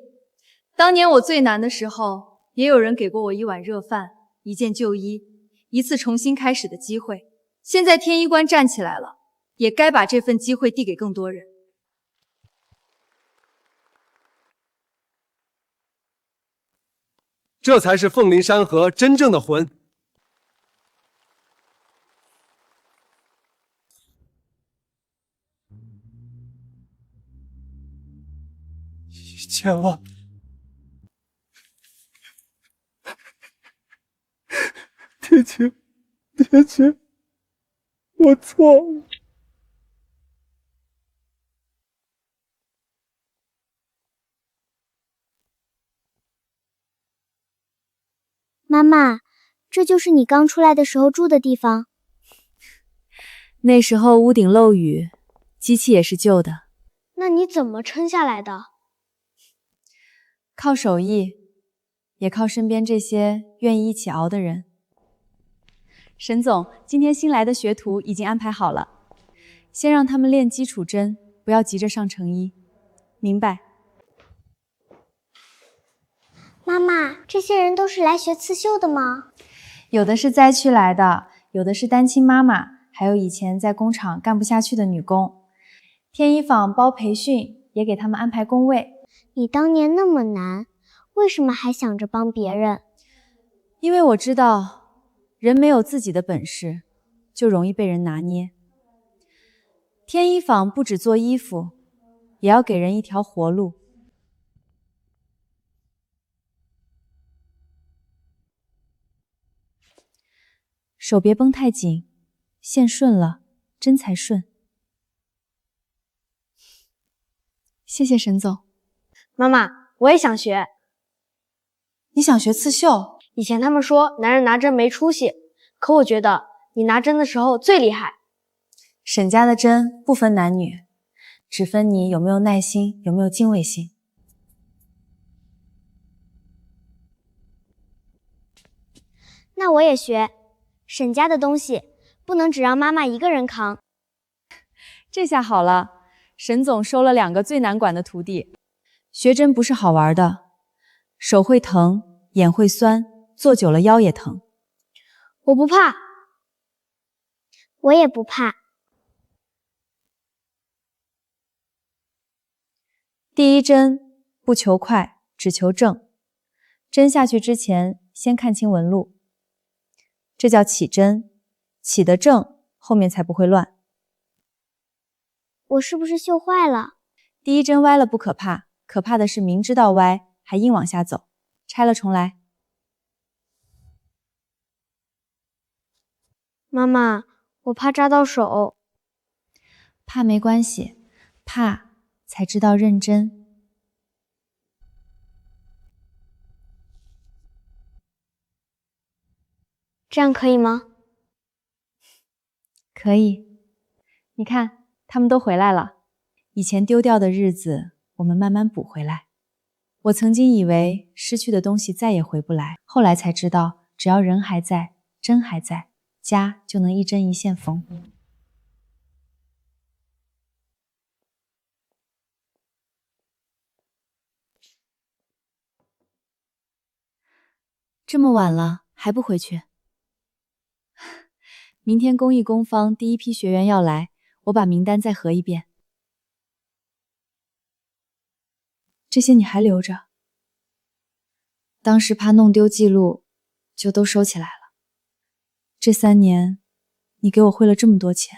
当年我最难的时候，也有人给过我一碗热饭、一件旧衣、一次重新开始的机会。现在天一关站起来了，也该把这份机会递给更多人。这才是凤林山河真正的魂。1000万，天晴，天晴，我错了。妈妈，这就是你刚出来的时候住的地方。那时候屋顶漏雨，机器也是旧的。那你怎么撑下来的？靠手艺，也靠身边这些愿意一起熬的人。沈总，今天新来的学徒已经安排好了，先让他们练基础针，不要急着上成衣。明白？妈妈，这些人都是来学刺绣的吗？有的是灾区来的，有的是单亲妈妈，还有以前在工厂干不下去的女工。天一坊包培训，也给他们安排工位。你当年那么难，为什么还想着帮别人？因为我知道，人没有自己的本事，就容易被人拿捏。天一坊不只做衣服，也要给人一条活路。手别绷太紧，线顺了，针才顺。谢谢沈总。妈妈，我也想学。你想学刺绣？以前他们说男人拿针没出息，可我觉得你拿针的时候最厉害。沈家的针不分男女，只分你有没有耐心，有没有敬畏心。那我也学。沈家的东西不能只让妈妈一个人扛。这下好了，沈总收了2个最难管的徒弟。学针不是好玩的，手会疼，眼会酸，坐久了腰也疼。我不怕。我也不怕。第一针不求快，只求正。针下去之前，先看清纹路，这叫起针，起得正，后面才不会乱。我是不是绣坏了？第一针歪了不可怕，可怕的是明知道歪还硬往下走。拆了重来。妈妈，我怕扎到手。怕没关系，怕才知道认真。这样可以吗？可以。你看，他们都回来了。以前丢掉的日子，我们慢慢补回来。我曾经以为失去的东西再也回不来，后来才知道，只要人还在，针还在，家就能一针一线缝。这么晚了，还不回去？明天公益工坊第一批学员要来，我把名单再核一遍。这些你还留着？当时怕弄丢记录，就都收起来了。这3年，你给我汇了这么多钱，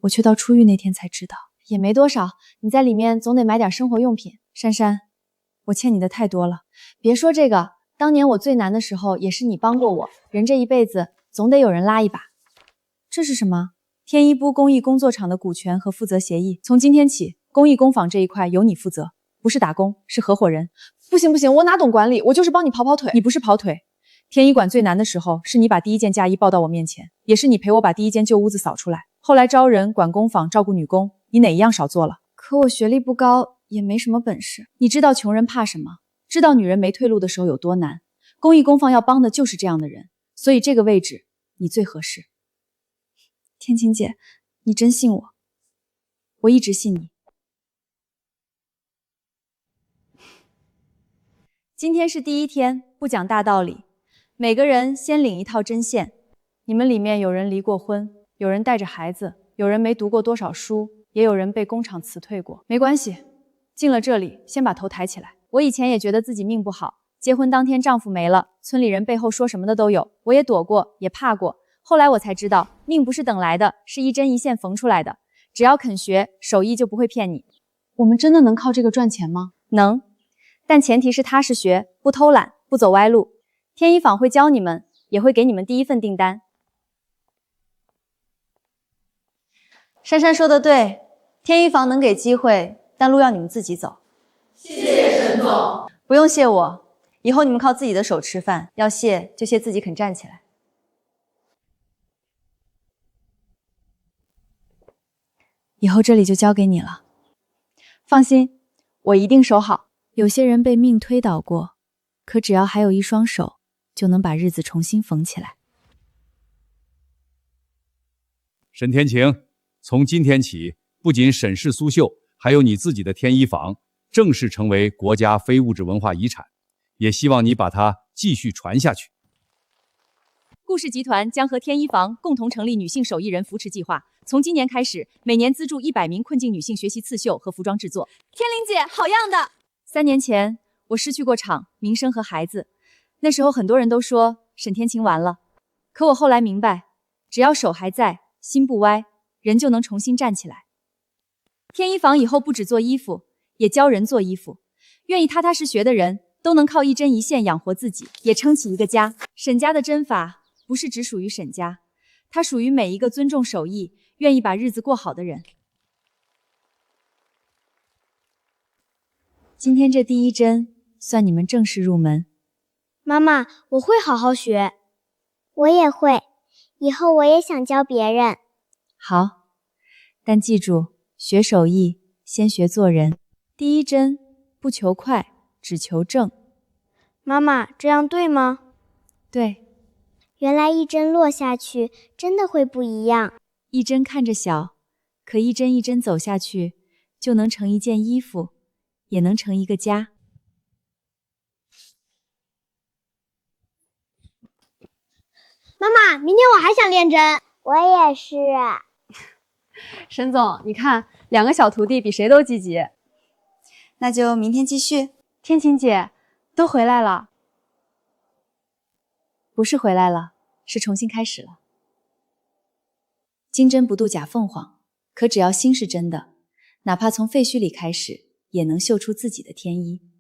我却到出狱那天才知道。也没多少，你在里面总得买点生活用品。珊珊，我欠你的太多了。别说这个，当年我最难的时候，也是你帮过我。人这一辈子，总得有人拉一把。这是什么？天一部公益工作场的股权和负责协议，从今天起，公益工坊这一块由你负责，不是打工，是合伙人。不行不行，我哪懂管理，我就是帮你跑跑腿。你不是跑腿，天一馆最难的时候，是你把第一件嫁衣抱到我面前，也是你陪我把第一间旧屋子扫出来。后来招人、管工坊、照顾女工，你哪一样少做了？可我学历不高，也没什么本事。你知道穷人怕什么？知道女人没退路的时候有多难。公益工坊要帮的就是这样的人，所以这个位置你最合适。天晴姐，你真信我？我一直信你。今天是第一天，不讲大道理，每个人先领一套针线。你们里面有人离过婚，有人带着孩子，有人没读过多少书，也有人被工厂辞退过。没关系，进了这里，先把头抬起来。我以前也觉得自己命不好，结婚当天丈夫没了，村里人背后说什么的都有，我也躲过，也怕过。后来我才知道，命不是等来的，是一针一线缝出来的。只要肯学，手艺就不会骗你。我们真的能靠这个赚钱吗？能，但前提是踏实学，不偷懒，不走歪路。天一坊会教你们，也会给你们第一份订单。珊珊说的对，天一坊能给机会，但路要你们自己走。谢谢沈总。不用谢我，以后你们靠自己的手吃饭，要谢就谢自己肯站起来。以后这里就交给你了，放心，我一定守好。有些人被命推倒过，可只要还有一双手，就能把日子重新缝起来。沈天晴，从今天起，不仅沈氏苏绣，还有你自己的天一坊，正式成为国家非物质文化遗产，也希望你把它继续传下去。顾氏集团将和天一坊共同成立女性手艺人扶持计划，从今年开始，每年资助100名困境女性学习刺绣和服装制作。天灵姐，好样的！3年前，我失去过厂、名声和孩子，那时候很多人都说沈天晴完了，可我后来明白，只要手还在，心不歪，人就能重新站起来。天一坊以后不只做衣服，也教人做衣服，愿意踏踏实学的人都能靠一针一线养活自己，也撑起一个家。沈家的针法不是只属于沈家，它属于每一个尊重手艺、愿意把日子过好的人。今天这第一针，算你们正式入门。妈妈，我会好好学。我也会，以后我也想教别人。好，但记住，学手艺先学做人。第一针不求快，只求正。妈妈，这样对吗？对。原来一针落下去真的会不一样。一针看着小，可一针一针走下去，就能成一件衣服，也能成一个家。妈妈，明天我还想练针。我也是。沈总，你看，2个小徒弟比谁都积极。那就明天继续。天晴姐，都回来了？不是回来了，是重新开始了。金针不渡假凤凰，可只要心是真的，哪怕从废墟里开始，也能绣出自己的天衣。